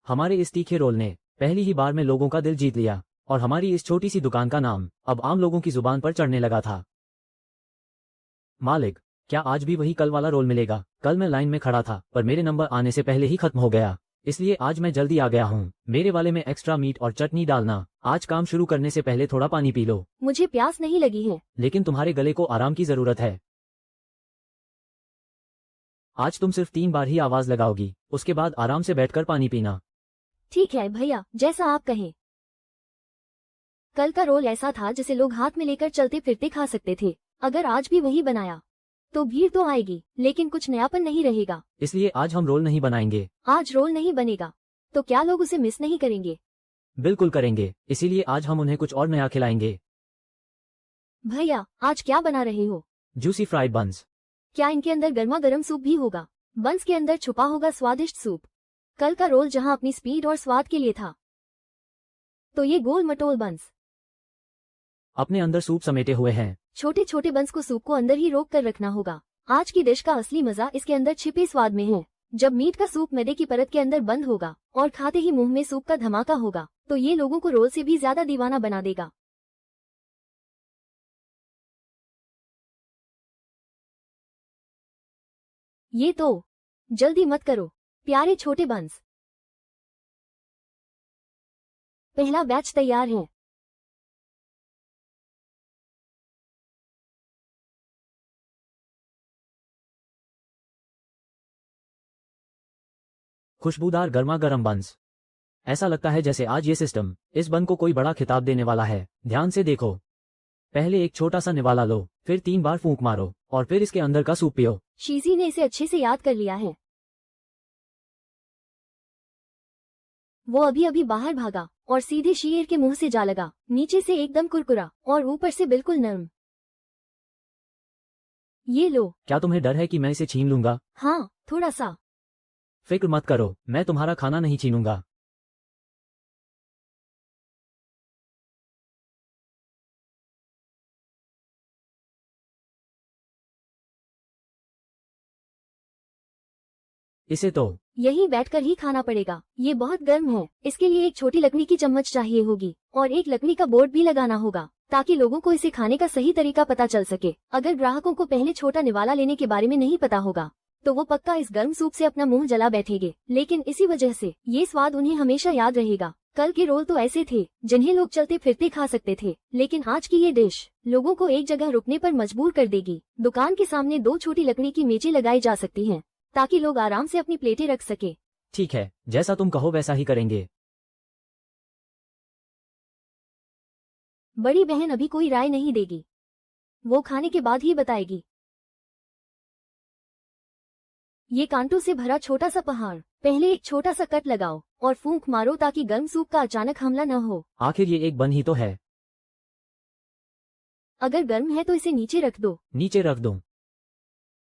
हमारे इस तीखे रोल ने पहली ही बार में लोगों का दिल जीत लिया और हमारी इस छोटी सी दुकान का नाम अब आम लोगों की जुबान पर चढ़ने लगा था। मालिक, क्या आज भी वही कल वाला रोल मिलेगा? कल मैं लाइन में खड़ा था पर मेरे नंबर आने से पहले ही खत्म हो गया, इसलिए आज मैं जल्दी आ गया हूँ। मेरे वाले में एक्स्ट्रा मीट और चटनी डालना। आज काम शुरू करने से पहले थोड़ा पानी पी लो। मुझे प्यास नहीं लगी है। लेकिन तुम्हारे गले को आराम की जरूरत है। आज तुम सिर्फ 3 बार ही आवाज लगाओगी, उसके बाद आराम से बैठकर पानी पीना। ठीक है भैया, जैसा आप कहें। कल का रोल ऐसा था जिसे लोग हाथ में लेकर चलते फिरते खा सकते थे। अगर आज भी वही बनाया तो भीड़ तो आएगी, लेकिन कुछ नयापन नहीं रहेगा। इसलिए आज हम रोल नहीं बनाएंगे। आज रोल नहीं बनेगा तो क्या लोग उसे मिस नहीं करेंगे? बिल्कुल करेंगे, इसीलिए आज हम उन्हें कुछ और नया खिलाएंगे। भैया, आज क्या बना रहे हो? जूसी फ्राइड बंस। क्या इनके अंदर गर्मा गर्म सूप भी होगा? बंस के अंदर छुपा होगा स्वादिष्ट सूप। कल का रोल जहां अपनी स्पीड और स्वाद के लिए था, तो ये गोल मटोल बंस अपने अंदर सूप समेटे हुए हैं। छोटे छोटे बंस को सूप को अंदर ही रोक कर रखना होगा। आज की डिश का असली मजा इसके अंदर छिपे स्वाद में है। जब मीट का सूप मैदे की परत के अंदर बंद होगा और खाते ही मुंह में सूप का धमाका होगा, तो ये लोगों को रोल से भी ज्यादा दीवाना बना देगा। ये तो, जल्दी मत करो प्यारे छोटे बंस। पहला बैच तैयार है। खुशबूदार गर्मा गर्म बंस। ऐसा लगता है जैसे आज ये सिस्टम इस बन को कोई बड़ा खिताब देने वाला है। ध्यान से देखो, पहले एक छोटा सा निवाला लो, फिर 3 बार फूंक मारो और फिर इसके अंदर का सूप पियो। शीजी ने इसे अच्छे से याद कर लिया है। वो अभी अभी बाहर भागा और सीधे शेर के मुंह से जा लगा। नीचे से एकदम कुरकुरा और ऊपर से बिल्कुल नरम। ये लो। क्या तुम्हें डर है कि मैं इसे छीन लूंगा? हाँ, थोड़ा सा। फिक्र मत करो, मैं तुम्हारा खाना नहीं छीनूंगा। इसे तो यही बैठकर ही खाना पड़ेगा। ये बहुत गर्म है। इसके लिए एक छोटी लकड़ी की चम्मच चाहिए होगी और एक लकड़ी का बोर्ड भी लगाना होगा ताकि लोगों को इसे खाने का सही तरीका पता चल सके। अगर ग्राहकों को पहले छोटा निवाला लेने के बारे में नहीं पता होगा तो वो पक्का इस गर्म सूप से अपना मुंह जला बैठेंगे। लेकिन इसी वजह से ये स्वाद उन्हें हमेशा याद रहेगा। कल के रोल तो ऐसे थे जिन्हें लोग चलते फिरते खा सकते थे, लेकिन आज की ये डिश लोगों को एक जगह रुकने पर मजबूर कर देगी। दुकान के सामने 2 छोटी लकड़ी की मेजें लगाई जा सकती हैं ताकि लोग आराम से अपनी प्लेटें रख सके। ठीक है, जैसा तुम कहो वैसा ही करेंगे। बड़ी बहन अभी कोई राय नहीं देगी, वो खाने के बाद ही बताएगी। ये कांटों से भरा छोटा सा पहाड़। पहले एक छोटा सा कट लगाओ और फूंक मारो ताकि गर्म सूप का अचानक हमला न हो। आखिर ये एक बन ही तो है। अगर गर्म है तो इसे नीचे रख दो। नीचे रख दूं?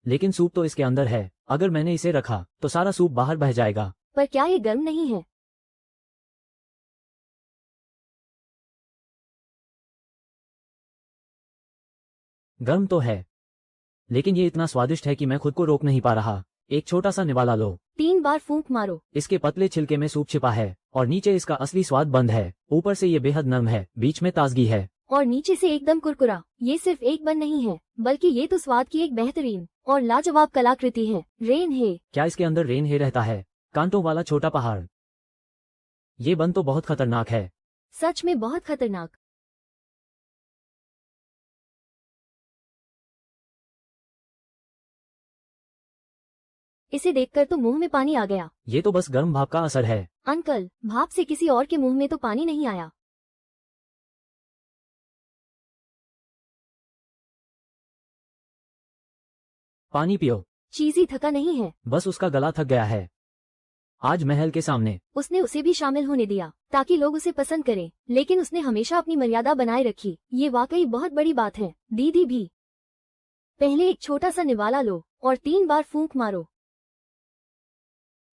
लेकिन सूप तो इसके अंदर है। अगर मैंने इसे रखा तो सारा सूप बाहर बह जाएगा। पर क्या ये गर्म नहीं है? गर्म तो है, लेकिन ये इतना स्वादिष्ट है कि मैं खुद को रोक नहीं पा रहा। एक छोटा सा निवाला लो। 3 बार फूंक मारो। इसके पतले छिलके में सूप छिपा है और नीचे इसका असली स्वाद बंद है। ऊपर से ये बेहद नरम है, बीच में ताजगी है और नीचे से एकदम कुरकुरा। ये सिर्फ एक बन नहीं है, बल्कि ये तो स्वाद की एक बेहतरीन और लाजवाब कलाकृति है। रेन है। क्या इसके अंदर रेन है रहता है? कांटों वाला छोटा पहाड़। ये बन तो बहुत खतरनाक है। सच में बहुत खतरनाक। इसे देखकर तो मुंह में पानी आ गया। ये तो बस गर्म भाप का असर है। अंकल, भाप से किसी और के मुंह में तो पानी नहीं आया। पानी पियो। चीजी थका नहीं है, बस उसका गला थक गया है। आज महल के सामने उसने उसे भी शामिल होने दिया ताकि लोग उसे पसंद करें, लेकिन उसने हमेशा अपनी मर्यादा बनाए रखी। ये वाकई बहुत बड़ी बात है। दीदी भी। पहले एक छोटा सा निवाला लो और 3 बार फूंक मारो।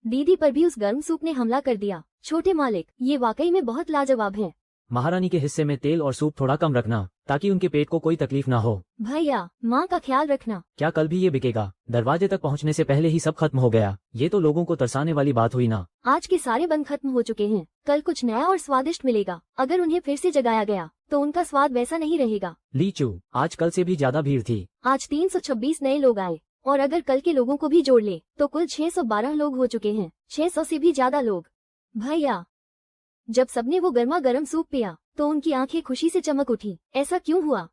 दीदी पर भी उस गर्म सूप ने हमला कर दिया। छोटे मालिक, ये वाकई में बहुत लाजवाब है। महारानी के हिस्से में तेल और सूप थोड़ा कम रखना ताकि उनके पेट को कोई तकलीफ ना हो। भैया, माँ का ख्याल रखना। क्या कल भी ये बिकेगा? दरवाजे तक पहुँचने से पहले ही सब खत्म हो गया। ये तो लोगों को तरसाने वाली बात हुई ना। आज के सारे बंद खत्म हो चुके हैं। कल कुछ नया और स्वादिष्ट मिलेगा। अगर उन्हें फिर से जगाया गया तो उनका स्वाद वैसा नहीं रहेगा। लीचू, आज कल से भी ज्यादा भीड़ थी। आज 326 नए लोग आए और अगर कल के लोगों को भी जोड़ ले तो कुल 612 लोग हो चुके हैं। 600 से भी ज्यादा लोग। भैया, जब सबने वो गर्मा गर्म सूप पिया तो उनकी आंखें खुशी से चमक उठी। ऐसा क्यों हुआ?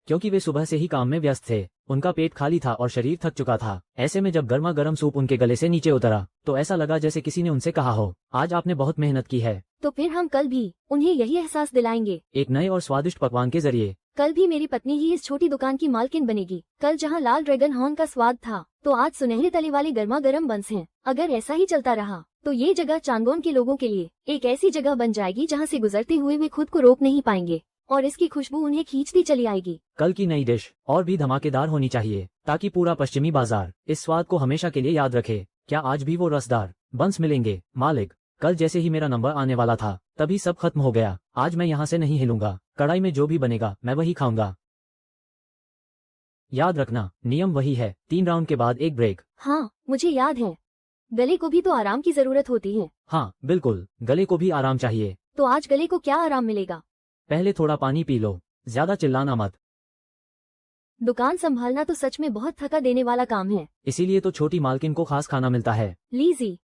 क्योंकि वे सुबह से ही काम में व्यस्त थे। उनका पेट खाली था और शरीर थक चुका था। ऐसे में जब गर्मा गर्म सूप उनके गले से नीचे उतरा तो ऐसा लगा जैसे किसी ने उनसे कहा हो, आज आपने बहुत मेहनत की है। तो फिर हम कल भी उन्हें यही एहसास दिलाएंगे, एक नए और स्वादिष्ट पकवान के जरिए। कल भी मेरी पत्नी ही इस छोटी दुकान की मालकिन बनेगी। कल जहाँ लाल ड्रैगन हॉर्न का स्वाद था तो आज सुनहरे तले वाले गर्मा गर्म बंस हैं। अगर ऐसा ही चलता रहा तो ये जगह चांगोन के लोगों के लिए एक ऐसी जगह बन जाएगी जहाँ से गुजरते हुए वे खुद को रोक नहीं पाएंगे और इसकी खुशबू उन्हें खींचती चली आएगी। कल की नई डिश और भी धमाकेदार होनी चाहिए ताकि पूरा पश्चिमी बाजार इस स्वाद को हमेशा के लिए याद रखे। क्या आज भी वो रसदार बंस मिलेंगे? मालिक, कल जैसे ही मेरा नंबर आने वाला था तभी सब खत्म हो गया। आज मैं यहाँ से नहीं हिलूंगा। कढ़ाई में जो भी बनेगा मैं वही खाऊंगा। याद रखना, नियम वही है, 3 राउंड के बाद एक ब्रेक। हाँ, मुझे याद है। गले को भी तो आराम की जरूरत होती है। हाँ बिल्कुल, गले को भी आराम चाहिए। तो आज गले को क्या आराम मिलेगा? पहले थोड़ा पानी पी लो, ज्यादा चिल्लाना मत। दुकान संभालना तो सच में बहुत थका देने वाला काम है। इसीलिए तो छोटी मालकिन को खास खाना मिलता है। लीजी,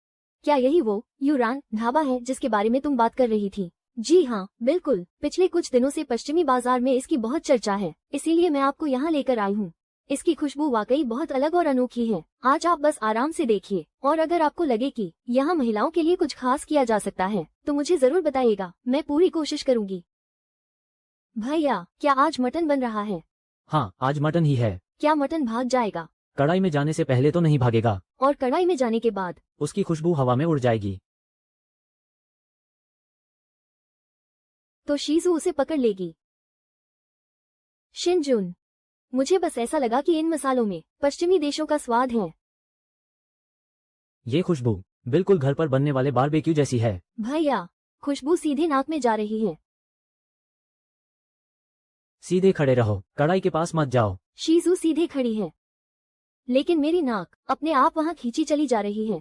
क्या यही वो यूरान ढाबा है जिसके बारे में तुम बात कर रही थी? जी हाँ, बिल्कुल। पिछले कुछ दिनों से पश्चिमी बाजार में इसकी बहुत चर्चा है, इसीलिए मैं आपको यहाँ लेकर आई हूँ। इसकी खुशबू वाकई बहुत अलग और अनोखी है। आज आप बस आराम से देखिए, और अगर आपको लगे कि यहाँ महिलाओं के लिए कुछ खास किया जा सकता है तो मुझे जरूर बताइएगा, मैं पूरी कोशिश करूंगी। भैया, क्या आज मटन बन रहा है? हाँ, आज मटन ही है। क्या मटन भाग जाएगा? कढ़ाई में जाने से पहले तो नहीं भागेगा। और कढ़ाई में जाने के बाद? उसकी खुशबू हवा में उड़ जाएगी। तो शीजू उसे पकड़ लेगी। शिनजुन, मुझे बस ऐसा लगा कि इन मसालों में पश्चिमी देशों का स्वाद है। ये खुशबू बिल्कुल घर पर बनने वाले बारबेक्यू जैसी है। भैया, खुशबू सीधे नाक में जा रही है। सीधे खड़े रहो, कढ़ाई के पास मत जाओ। शीजू सीधे खड़ी है, लेकिन मेरी नाक अपने आप वहां खींची चली जा रही है।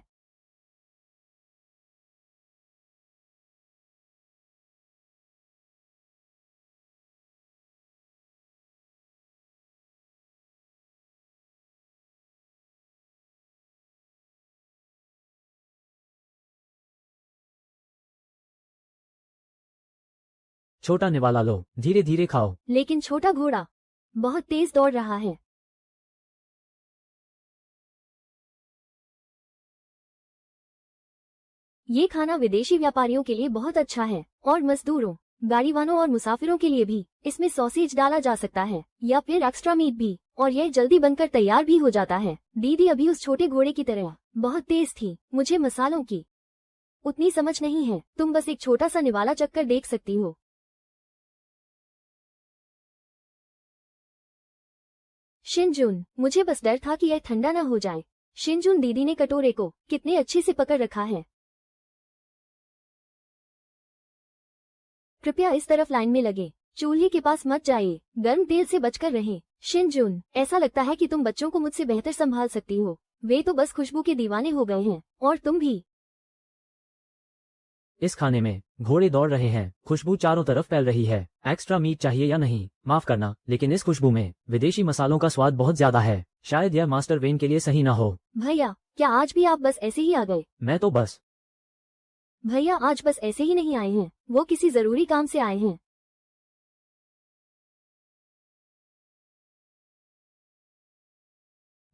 छोटा निवाला लो, धीरे धीरे खाओ। लेकिन छोटा घोड़ा बहुत तेज दौड़ रहा है। ये खाना विदेशी व्यापारियों के लिए बहुत अच्छा है, और मजदूरों, गाड़ीवानों और मुसाफिरों के लिए भी। इसमें सॉसेज डाला जा सकता है या फिर एक्स्ट्रा मीट भी, और यह जल्दी बनकर तैयार भी हो जाता है। दीदी अभी उस छोटे घोड़े की तरह बहुत तेज थी। मुझे मसालों की उतनी समझ नहीं है। तुम बस एक छोटा सा निवाला चक्कर देख सकती हो। शिनजुन, मुझे बस डर था कि यह ठंडा न हो जाए। शिनजुन दीदी ने कटोरे को कितने अच्छे से पकड़ रखा है। कृपया इस तरफ लाइन में लगे, चूल्हे के पास मत जाइए, गर्म तेल से बचकर रहें। शिनजुन, ऐसा लगता है कि तुम बच्चों को मुझसे बेहतर संभाल सकती हो। वे तो बस खुशबू के दीवाने हो गए हैं, और तुम भी। इस खाने में घोड़े दौड़ रहे हैं, खुशबू चारों तरफ फैल रही है। एक्स्ट्रा मीट चाहिए या नहीं, माफ करना, लेकिन इस खुशबू में विदेशी मसालों का स्वाद बहुत ज्यादा है। शायद यह मास्टर वेन के लिए सही ना हो। भैया, क्या आज भी आप बस ऐसे ही आ गए? मैं तो बस भैया आज बस ऐसे ही नहीं आए हैं, वो किसी जरूरी काम से आए हैं।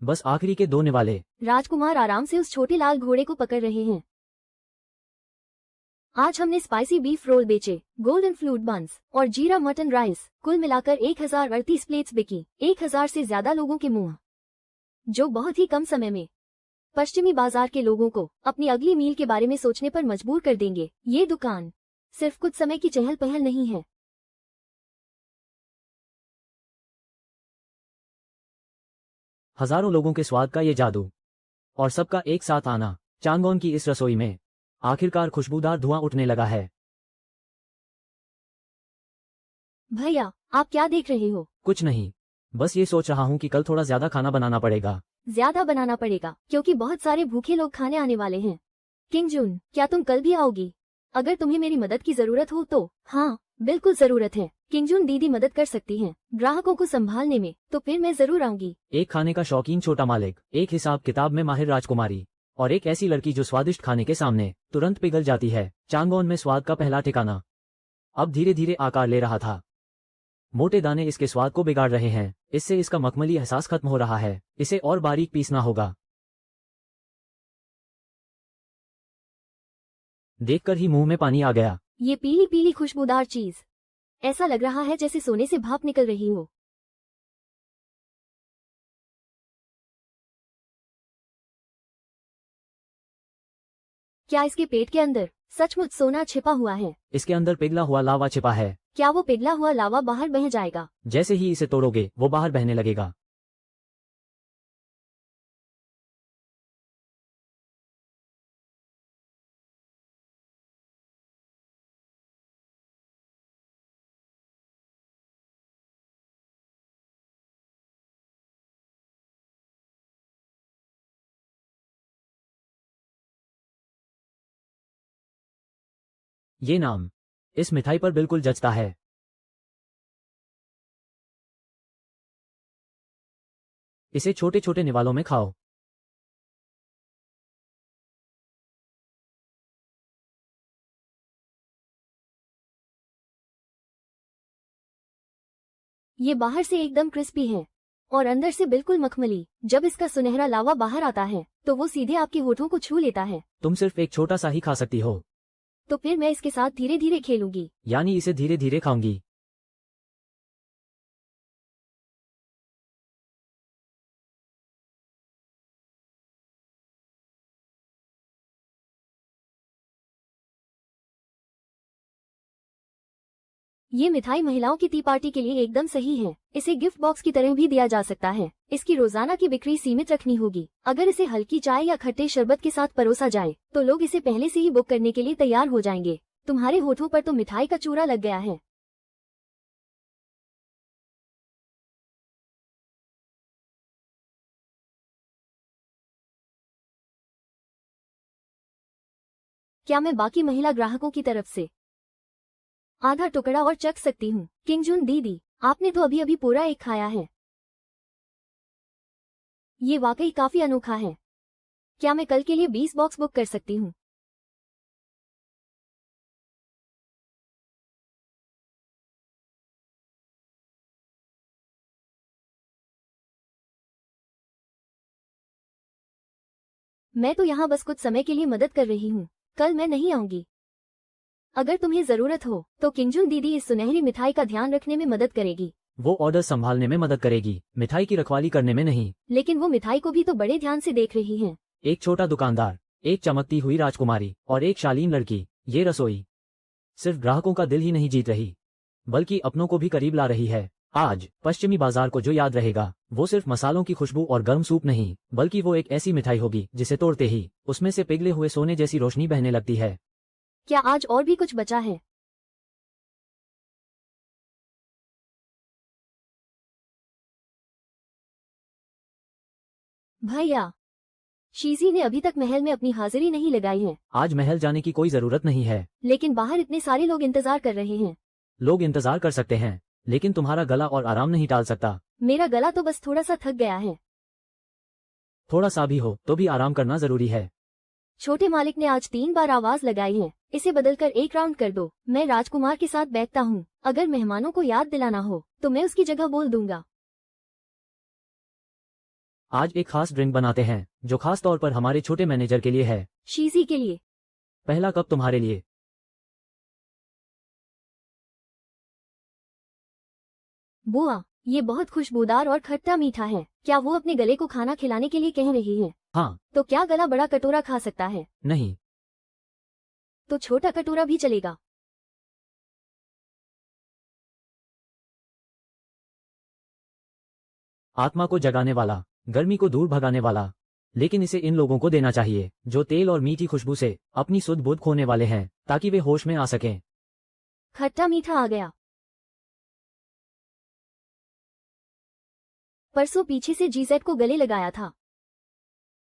बस आखिरी के दो निवाले। राजकुमार आराम से उस छोटे लाल घोड़े को पकड़ रहे हैं। आज हमने स्पाइसी बीफ रोल बेचे, गोल्डन फ्लूट बंस और जीरा मटन राइस। कुल मिलाकर 1038 प्लेट्स बिकी। 1000 से ज्यादा लोगों के मुंह, जो बहुत ही कम समय में पश्चिमी बाजार के लोगों को अपनी अगली मील के बारे में सोचने पर मजबूर कर देंगे। ये दुकान सिर्फ कुछ समय की चहल पहल नहीं है। हजारों लोगों के स्वाद का ये जादू, और सबका एक साथ आना। चांगोन की इस रसोई में आखिरकार खुशबूदार धुआं उठने लगा है। भैया, आप क्या देख रहे हो? कुछ नहीं, बस ये सोच रहा हूँ कि कल थोड़ा ज्यादा खाना बनाना पड़ेगा। ज्यादा बनाना पड़ेगा, क्योंकि बहुत सारे भूखे लोग खाने आने वाले हैं। किंगजुन, क्या तुम कल भी आओगी? अगर तुम्हें मेरी मदद की जरूरत हो तो। हाँ, बिल्कुल जरूरत है। किंगजुन दीदी मदद कर सकती हैं ग्राहकों को संभालने में, तो फिर मैं जरूर आऊंगी। एक खाने का शौकीन छोटा मालिक, एक हिसाब किताब में माहिर राजकुमारी, और एक ऐसी लड़की जो स्वादिष्ट खाने के सामने तुरंत पिघल जाती है। चांगोन में स्वाद का पहला ठिकाना अब धीरे धीरे आकार ले रहा था। मोटे दाने इसके स्वाद को बिगाड़ रहे हैं। इससे इसका मखमली एहसास खत्म हो रहा है। इसे और बारीक पीसना होगा। देखकर ही मुंह में पानी आ गया। ये पीली पीली खुशबूदार चीज, ऐसा लग रहा है जैसे सोने से भाप निकल रही हो। क्या इसके पेट के अंदर सचमुच सोना छिपा हुआ है? इसके अंदर पिघला हुआ लावा छिपा है। क्या वो पिघला हुआ लावा बाहर बह जाएगा? जैसे ही इसे तोड़ोगे वो बाहर बहने लगेगा। ये नाम इस मिठाई पर बिल्कुल जचता है। इसे छोटे छोटे निवालों में खाओ। ये बाहर से एकदम क्रिस्पी है, और अंदर से बिल्कुल मखमली। जब इसका सुनहरा लावा बाहर आता है तो वो सीधे आपके होठों को छू लेता है। तुम सिर्फ एक छोटा सा ही खा सकती हो। तो फिर मैं इसके साथ धीरे धीरे खेलूंगी। यानी इसे धीरे धीरे खाऊंगी। ये मिठाई महिलाओं की टी पार्टी के लिए एकदम सही है। इसे गिफ्ट बॉक्स की तरह भी दिया जा सकता है। इसकी रोजाना की बिक्री सीमित रखनी होगी। अगर इसे हल्की चाय या खट्टे शरबत के साथ परोसा जाए तो लोग इसे पहले से ही बुक करने के लिए तैयार हो जाएंगे। तुम्हारे होठों पर तो मिठाई का चूरा लग गया है। क्या मैं बाकी महिला ग्राहकों की तरफ से आधा टुकड़ा और चख सकती हूँ? किंगजुन दीदी, आपने तो अभी अभी पूरा एक खाया है। ये वाकई काफी अनोखा है। क्या मैं कल के लिए 20 बॉक्स बुक कर सकती हूँ? मैं तो यहाँ बस कुछ समय के लिए मदद कर रही हूँ। कल मैं नहीं आऊंगी। अगर तुम्हें जरूरत हो तो किंगजुन दीदी इस सुनहरी मिठाई का ध्यान रखने में मदद करेगी। वो ऑर्डर संभालने में मदद करेगी, मिठाई की रखवाली करने में नहीं। लेकिन वो मिठाई को भी तो बड़े ध्यान से देख रही है। एक छोटा दुकानदार, एक चमकती हुई राजकुमारी और एक शालीन लड़की। ये रसोई सिर्फ ग्राहकों का दिल ही नहीं जीत रही बल्कि अपनों को भी करीब ला रही है। आज पश्चिमी बाजार को जो याद रहेगा वो सिर्फ मसालों की खुशबू और गर्म सूप नहीं, बल्कि वो एक ऐसी मिठाई होगी जिसे तोड़ते ही उसमें से पिघले हुए सोने जैसी रोशनी बहने लगती है। क्या आज और भी कुछ बचा है? भैया, शीजी ने अभी तक महल में अपनी हाजिरी नहीं लगाई है। आज महल जाने की कोई जरूरत नहीं है। लेकिन बाहर इतने सारे लोग इंतजार कर रहे हैं। लोग इंतजार कर सकते हैं, लेकिन तुम्हारा गला और आराम नहीं टाल सकता। मेरा गला तो बस थोड़ा सा थक गया है। थोड़ा सा भी हो तो भी आराम करना जरूरी है। छोटे मालिक ने आज 3 बार आवाज लगाई है। इसे बदलकर एक राउंड कर दो। मैं राजकुमार के साथ बैठता हूँ। अगर मेहमानों को याद दिलाना हो तो मैं उसकी जगह बोल दूंगा। आज एक खास ड्रिंक बनाते हैं जो खास तौर पर हमारे छोटे मैनेजर के लिए है। शीजी के लिए। पहला कप तुम्हारे लिए। बुआ, ये बहुत खुशबूदार और खट्टा मीठा है। क्या वो अपने गले को खाना खिलाने के लिए कह रही है? हाँ। तो क्या गला बड़ा कटोरा खा सकता है? नहीं। तो छोटा कटोरा भी चलेगा। आत्मा को जगाने वाला, गर्मी को दूर भगाने वाला। लेकिन इसे इन लोगों को देना चाहिए जो तेल और मीठी खुशबू से अपनी सुध बुध खोने वाले हैं, ताकि वे होश में आ सकें। खट्टा मीठा आ गया। परसों पीछे से जीजेड को गले लगाया था।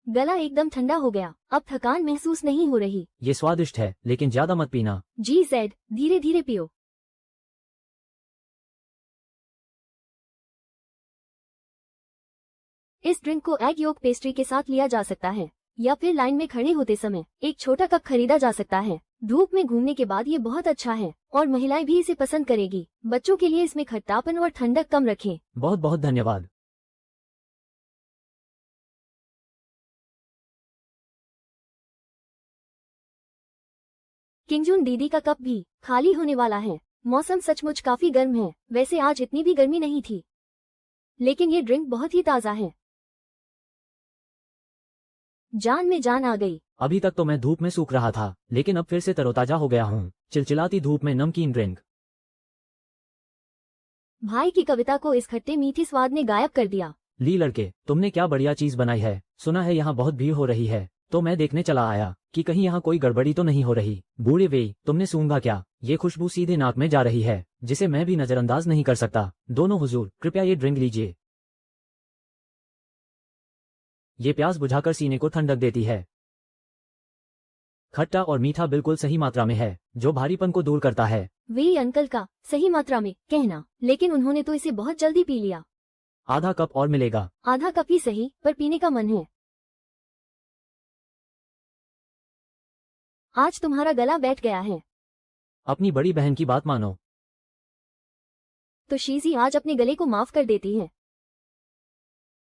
गला एकदम ठंडा हो गया। अब थकान महसूस नहीं हो रही। ये स्वादिष्ट है, लेकिन ज्यादा मत पीना। जीजेड, धीरे धीरे पियो। इस ड्रिंक को एग योक पेस्ट्री के साथ लिया जा सकता है या फिर लाइन में खड़े होते समय एक छोटा कप खरीदा जा सकता है। धूप में घूमने के बाद ये बहुत अच्छा है और महिलाएं भी इसे पसंद करेगी। बच्चों के लिए इसमें खट्टापन और ठंडक कम रखें। बहुत बहुत धन्यवाद। किंगजुन दीदी का कप भी खाली होने वाला है। मौसम सचमुच काफी गर्म है। वैसे आज इतनी भी गर्मी नहीं थी, लेकिन ये ड्रिंक बहुत ही ताज़ा है। जान में जान आ गई। अभी तक तो मैं धूप में सूख रहा था, लेकिन अब फिर से तरोताजा हो गया हूँ। चिलचिलाती धूप में नमकीन ड्रिंक। भाई की कविता को इस खट्टे मीठे स्वाद ने गायब कर दिया। ली लड़के, तुमने क्या बढ़िया चीज बनाई है। सुना है यहाँ बहुत भीड़ हो रही है, तो मैं देखने चला आया कि कहीं यहाँ कोई गड़बड़ी तो नहीं हो रही। बूढ़े वेई, तुमने सूंघा क्या? ये खुशबू सीधे नाक में जा रही है, जिसे मैं भी नजरअंदाज नहीं कर सकता। दोनों हुजूर, कृपया ये ड्रिंक लीजिए। ये प्यास बुझाकर सीने को ठंडक देती है। खट्टा और मीठा बिल्कुल सही मात्रा में है, जो भारीपन को दूर करता है। वे अंकल का सही मात्रा में कहना, लेकिन उन्होंने तो इसे बहुत जल्दी पी लिया। आधा कप और मिलेगा। आधा कप ही सही, पर पीने का मन है। आज तुम्हारा गला बैठ गया है। अपनी बड़ी बहन की बात मानो। तो शीजी आज अपने गले को माफ कर देती है।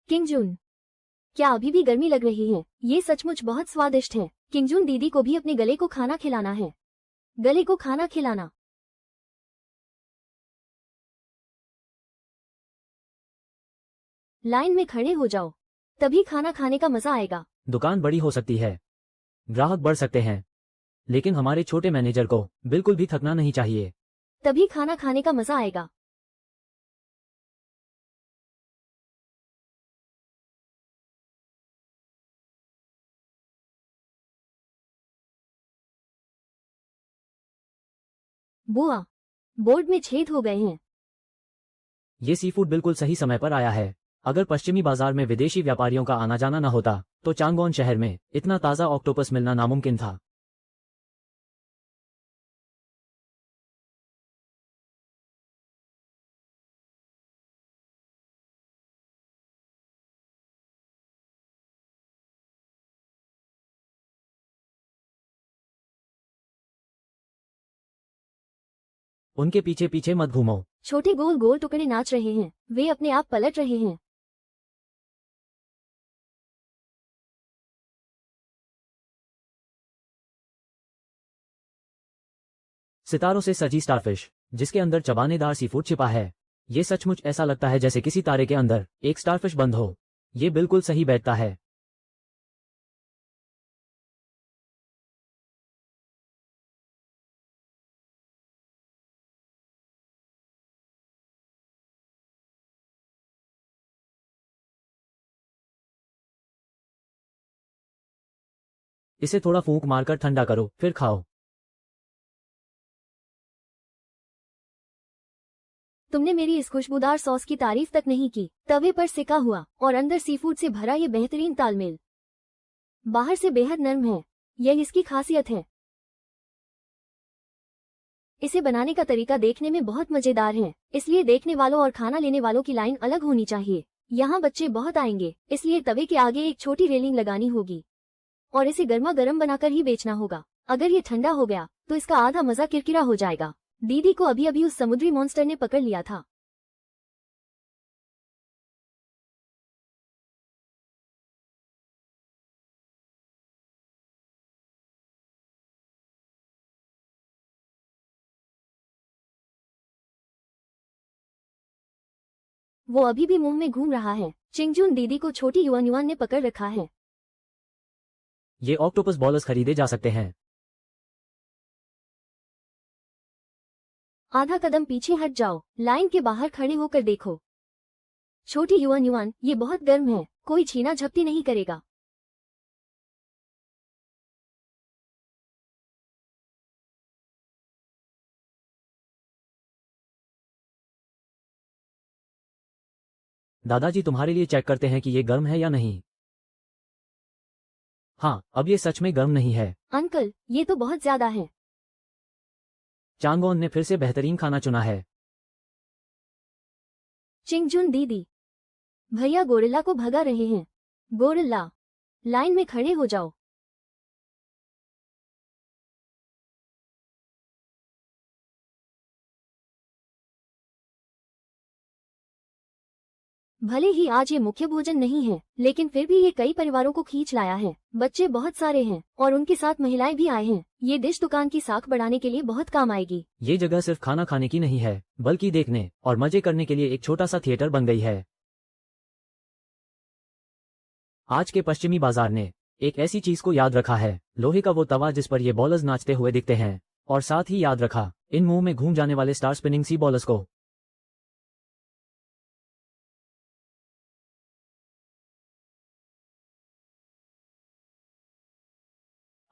किंगजुन, क्या अभी भी गर्मी लग रही है? ये सचमुच बहुत स्वादिष्ट है। किंगजुन दीदी को भी अपने गले को खाना खिलाना है। गले को खाना खिलाना। लाइन में खड़े हो जाओ, तभी खाना खाने का मजा आएगा। दुकान बड़ी हो सकती है, ग्राहक बढ़ सकते हैं, लेकिन हमारे छोटे मैनेजर को बिल्कुल भी थकना नहीं चाहिए। तभी खाना खाने का मजा आएगा। बुआ, बोर्ड में छेद हो गए हैं। ये सी फूड बिल्कुल सही समय पर आया है। अगर पश्चिमी बाजार में विदेशी व्यापारियों का आना जाना न होता तो चांगोन शहर में इतना ताज़ा ऑक्टोपस मिलना नामुमकिन था। उनके पीछे पीछे मत घूमो। छोटे गोल गोल टुकड़े नाच रहे हैं, वे अपने आप पलट रहे हैं। सितारों से सजी स्टारफिश जिसके अंदर चबानेदार सी फूड छिपा है। ये सचमुच ऐसा लगता है जैसे किसी तारे के अंदर एक स्टारफिश बंद हो। ये बिल्कुल सही बैठता है। इसे थोड़ा फूंक मारकर ठंडा करो, फिर खाओ। तुमने मेरी इस खुशबूदार सॉस की तारीफ तक नहीं की। तवे पर सिका हुआ और अंदर सीफूड से भरा ये बेहतरीन तालमेल। बाहर से बेहद नरम है, यह इसकी खासियत है। इसे बनाने का तरीका देखने में बहुत मजेदार है, इसलिए देखने वालों और खाना लेने वालों की लाइन अलग होनी चाहिए। यहाँ बच्चे बहुत आएंगे, इसलिए तवे के आगे एक छोटी रेलिंग लगानी होगी और इसे गर्मा गर्म बनाकर ही बेचना होगा। अगर ये ठंडा हो गया तो इसका आधा मजा किरकिरा हो जाएगा। दीदी को अभी अभी उस समुद्री मॉन्स्टर ने पकड़ लिया था। वो अभी भी मुंह में घूम रहा है। चिंगजुन दीदी को छोटी युवान युवान ने पकड़ रखा है। ये ऑक्टोपस बॉलर्स खरीदे जा सकते हैं। आधा कदम पीछे हट जाओ, लाइन के बाहर खड़े होकर देखो। छोटी युवान युवान, ये बहुत गर्म है, कोई छीना झपटी नहीं करेगा। दादाजी तुम्हारे लिए चेक करते हैं कि ये गर्म है या नहीं। हाँ, अब ये सच में गर्म नहीं है। अंकल, ये तो बहुत ज्यादा है। चांगोन ने फिर से बेहतरीन खाना चुना है। चिंगजुन दीदी, भैया गोरिल्ला को भगा रहे हैं। गोरिल्ला, लाइन में खड़े हो जाओ। भले ही आज ये मुख्य भोजन नहीं है, लेकिन फिर भी ये कई परिवारों को खींच लाया है। बच्चे बहुत सारे हैं और उनके साथ महिलाएं भी आए हैं। ये डिश दुकान की साख बढ़ाने के लिए बहुत काम आएगी। ये जगह सिर्फ खाना खाने की नहीं है, बल्कि देखने और मजे करने के लिए एक छोटा सा थिएटर बन गई है। आज के पश्चिमी बाजार ने एक ऐसी चीज को याद रखा है, लोहे का वो तवा जिस पर ये बॉलर्स नाचते हुए दिखते हैं, और साथ ही याद रखा इन मुंह में घूम जाने वाले स्टार स्पिनिंग सी बॉलर्स को।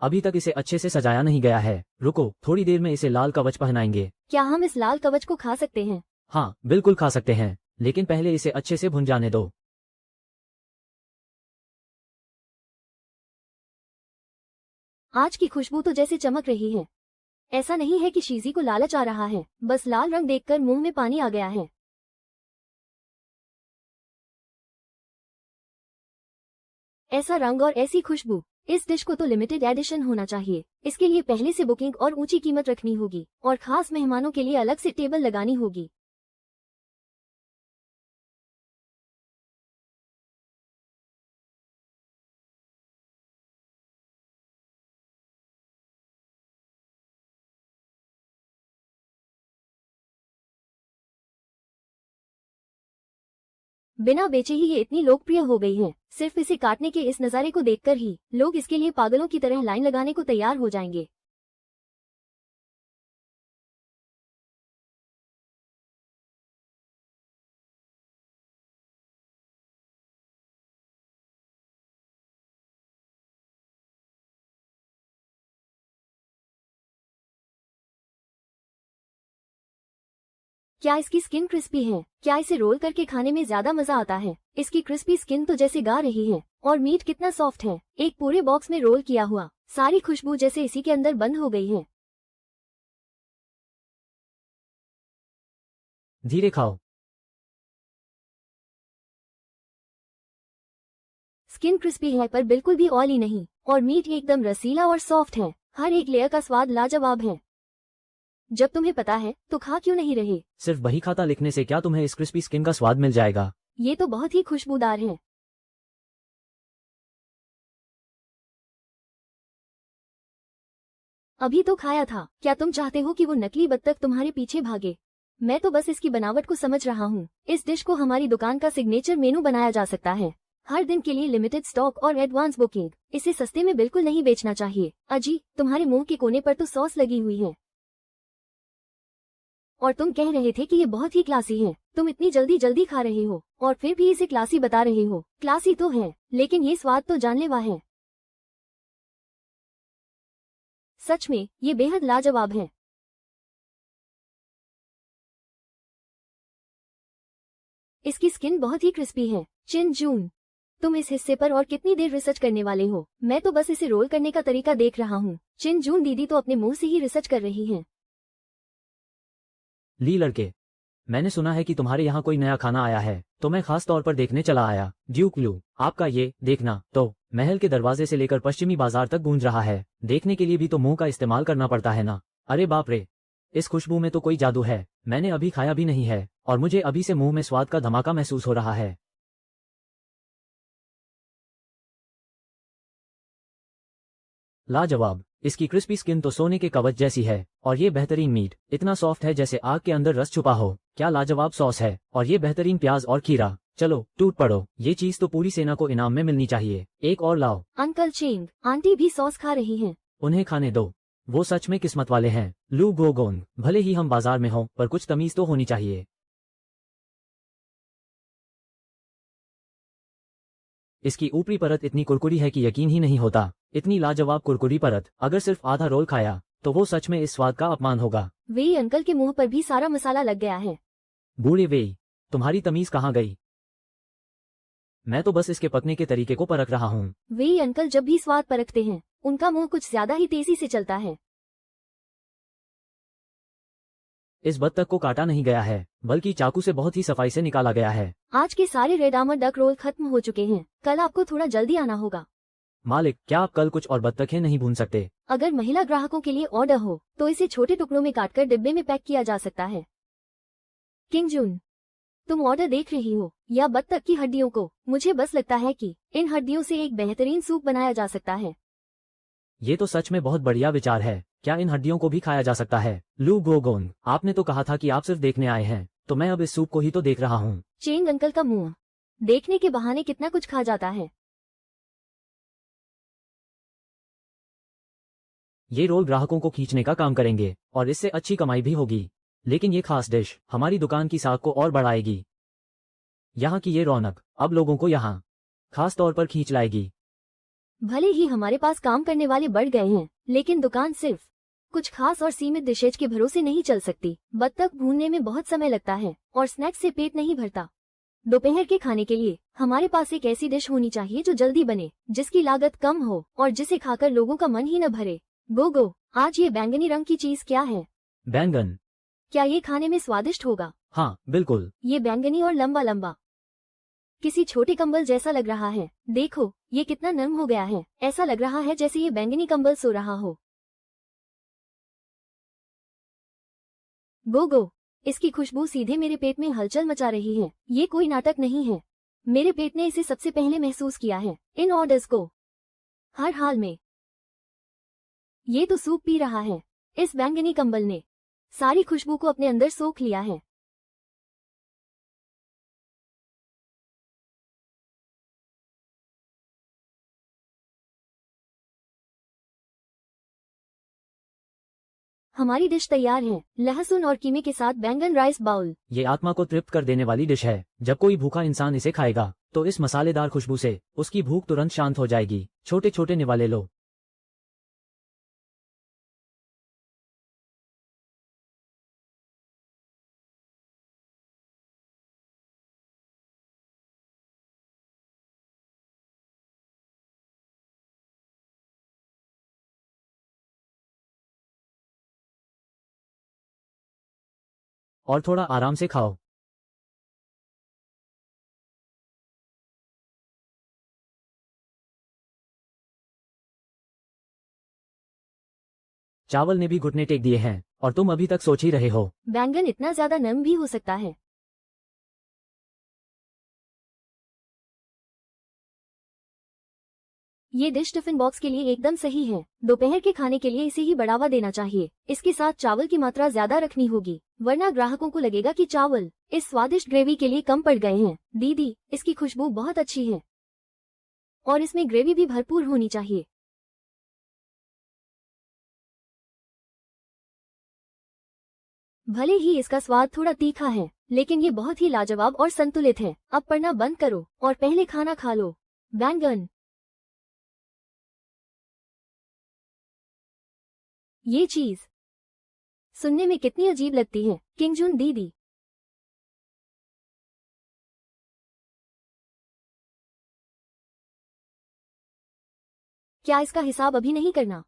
अभी तक इसे अच्छे से सजाया नहीं गया है, रुको, थोड़ी देर में इसे लाल कवच पहनाएंगे। क्या हम इस लाल कवच को खा सकते हैं? हाँ, बिल्कुल खा सकते हैं, लेकिन पहले इसे अच्छे से भुन जाने दो। आज की खुशबू तो जैसे चमक रही है। ऐसा नहीं है कि शीजी को लालच आ रहा है, बस लाल रंग देखकर मुंह में पानी आ गया है। ऐसा रंग और ऐसी खुशबू, इस डिश को तो लिमिटेड एडिशन होना चाहिए। इसके लिए पहले से बुकिंग और ऊंची कीमत रखनी होगी और खास मेहमानों के लिए अलग से टेबल लगानी होगी। बिना बेचे ही ये इतनी लोकप्रिय हो गई है। सिर्फ इसे काटने के इस नज़ारे को देखकर ही लोग इसके लिए पागलों की तरह लाइन लगाने को तैयार हो जाएंगे। क्या इसकी स्किन क्रिस्पी है? क्या इसे रोल करके खाने में ज्यादा मजा आता है? इसकी क्रिस्पी स्किन तो जैसे गा रही है और मीट कितना सॉफ्ट है। एक पूरे बॉक्स में रोल किया हुआ, सारी खुशबू जैसे इसी के अंदर बंद हो गई है। धीरे खाओ। स्किन क्रिस्पी है पर बिल्कुल भी ऑयली नहीं, और मीट एकदम रसीला और सॉफ्ट है। हर एक लेयर का स्वाद लाजवाब है। जब तुम्हें पता है तो खा क्यों नहीं रहे? सिर्फ बही खाता लिखने से क्या तुम्हें इस क्रिस्पी स्किन का स्वाद मिल जाएगा? ये तो बहुत ही खुशबूदार है। अभी तो खाया था। क्या तुम चाहते हो कि वो नकली बत्तख तुम्हारे पीछे भागे? मैं तो बस इसकी बनावट को समझ रहा हूँ। इस डिश को हमारी दुकान का सिग्नेचर मेनू बनाया जा सकता है। हर दिन के लिए लिमिटेड स्टॉक और एडवांस बुकिंग। इसे सस्ते में बिल्कुल नहीं बेचना चाहिए। अजी, तुम्हारे मुंह के कोने पर तो सॉस लगी हुई है और तुम कह रहे थे कि ये बहुत ही क्लासी है। तुम इतनी जल्दी जल्दी खा रहे हो और फिर भी इसे क्लासी बता रहे हो। क्लासी तो है, लेकिन ये स्वाद तो जानलेवा है। सच में ये बेहद लाजवाब है। इसकी स्किन बहुत ही क्रिस्पी है। चिन जून, तुम इस हिस्से पर और कितनी देर रिसर्च करने वाले हो? मैं तो बस इसे रोल करने का तरीका देख रहा हूँ। चिन जून दीदी तो अपने मुंह से ही रिसर्च कर रही हैं। ली लड़के, मैंने सुना है कि तुम्हारे यहाँ कोई नया खाना आया है, तो मैं खास तौर पर देखने चला आया। ड्यूक लू, आपका ये देखना तो महल के दरवाजे से लेकर पश्चिमी बाजार तक गूंज रहा है। देखने के लिए भी तो मुंह का इस्तेमाल करना पड़ता है ना। अरे बाप रे, इस खुशबू में तो कोई जादू है। मैंने अभी खाया भी नहीं है और मुझे अभी से मुंह में स्वाद का धमाका महसूस हो रहा है। लाजवाब, इसकी क्रिस्पी स्किन तो सोने के कवच जैसी है और ये बेहतरीन मीट इतना सॉफ्ट है जैसे आग के अंदर रस छुपा हो। क्या लाजवाब सॉस है और ये बेहतरीन प्याज और खीरा। चलो टूट पड़ो, ये चीज तो पूरी सेना को इनाम में मिलनी चाहिए। एक और लाओ। अंकल चेंग, आंटी भी सॉस खा रही हैं। उन्हें खाने दो, वो सच में किस्मत वाले हैं। लू गोगोंग, भले ही हम बाजार में हों पर कुछ तमीज तो होनी चाहिए। इसकी ऊपरी परत इतनी कुरकुरी है कि यकीन ही नहीं होता। इतनी लाजवाब कुरकुरी परत, अगर सिर्फ आधा रोल खाया तो वो सच में इस स्वाद का अपमान होगा। वे अंकल के मुंह पर भी सारा मसाला लग गया है। बूढ़े वेई, तुम्हारी तमीज कहाँ गई? मैं तो बस इसके पकने के तरीके को परख रहा हूँ। वे अंकल जब भी स्वाद परखते हैं उनका मुंह कुछ ज्यादा ही तेजी से चलता है। इस बत्तख को काटा नहीं गया है, बल्कि चाकू से बहुत ही सफाई से निकाला गया है। आज के सारे रेड आमर डक रोल खत्म हो चुके हैं। कल आपको थोड़ा जल्दी आना होगा। मालिक, क्या आप कल कुछ और बत्तखें नहीं भून सकते? अगर महिला ग्राहकों के लिए ऑर्डर हो तो इसे छोटे टुकड़ों में काटकर डिब्बे में पैक किया जा सकता है। किंग जून, तुम ऑर्डर देख रही हो या बत्तख की हड्डियों को? मुझे बस लगता है कि इन हड्डियों से एक बेहतरीन सूप बनाया जा सकता है। ये तो सच में बहुत बढ़िया विचार है। क्या इन हड्डियों को भी खाया जा सकता है? लू गोगोंग, आपने तो कहा था कि आप सिर्फ देखने आए हैं, तो मैं अब इस सूप को ही तो देख रहा हूँ। चेंग अंकल का मुंह देखने के बहाने कितना कुछ खा जाता है। ये रोल ग्राहकों को खींचने का काम करेंगे और इससे अच्छी कमाई भी होगी। लेकिन ये खास डिश हमारी दुकान की साख को और बढ़ाएगी। यहाँ की ये रौनक अब लोगों को यहाँ खास तौर पर खींच लाएगी। भले ही हमारे पास काम करने वाले बढ़ गए हैं, लेकिन दुकान सिर्फ कुछ खास और सीमित डिशेज के भरोसे नहीं चल सकती। बत्तख भूनने में बहुत समय लगता है और स्नैक्स से पेट नहीं भरता। दोपहर के खाने के लिए हमारे पास एक ऐसी डिश होनी चाहिए जो जल्दी बने, जिसकी लागत कम हो और जिसे खाकर लोगों का मन ही न भरे। गोगो, आज ये बैंगनी रंग की चीज क्या है? बैंगन। क्या ये खाने में स्वादिष्ट होगा? हाँ बिल्कुल। ये बैंगनी और लंबा लंबा किसी छोटे कंबल जैसा लग रहा है। देखो ये कितना नरम हो गया है। ऐसा लग रहा है जैसे ये बैंगनी कंबल सो रहा हो। गोगो, इसकी खुशबू सीधे मेरे पेट में हलचल मचा रही है। ये कोई नाटक नहीं है। मेरे पेट ने इसे सबसे पहले महसूस किया है। इन ऑर्डर्स को हर हाल में। ये तो सूप पी रहा है। इस बैंगनी कंबल ने सारी खुशबू को अपने अंदर सोख लिया है। हमारी डिश तैयार है, लहसुन और कीमे के साथ बैंगन राइस बाउल। ये आत्मा को तृप्त कर देने वाली डिश है। जब कोई भूखा इंसान इसे खाएगा तो इस मसालेदार खुशबू से उसकी भूख तुरंत शांत हो जाएगी। छोटे छोटे निवाले लो। और थोड़ा आराम से खाओ। चावल ने भी घुटने टेक दिए हैं और तुम अभी तक सोच ही रहे हो। बैंगन इतना ज्यादा नम भी हो सकता है। ये डिश टिफिन बॉक्स के लिए एकदम सही है। दोपहर के खाने के लिए इसे ही बढ़ावा देना चाहिए। इसके साथ चावल की मात्रा ज्यादा रखनी होगी, वरना ग्राहकों को लगेगा कि चावल इस स्वादिष्ट ग्रेवी के लिए कम पड़ गए हैं। दीदी, इसकी खुशबू बहुत अच्छी है और इसमें ग्रेवी भी भरपूर होनी चाहिए। भले ही इसका स्वाद थोड़ा तीखा है, लेकिन ये बहुत ही लाजवाब और संतुलित है। अब पढ़ना बंद करो और पहले खाना खा लो। बैंगन, ये चीज सुनने में कितनी अजीब लगती है। किंगजुन दीदी, क्या इसका हिसाब अभी नहीं करना?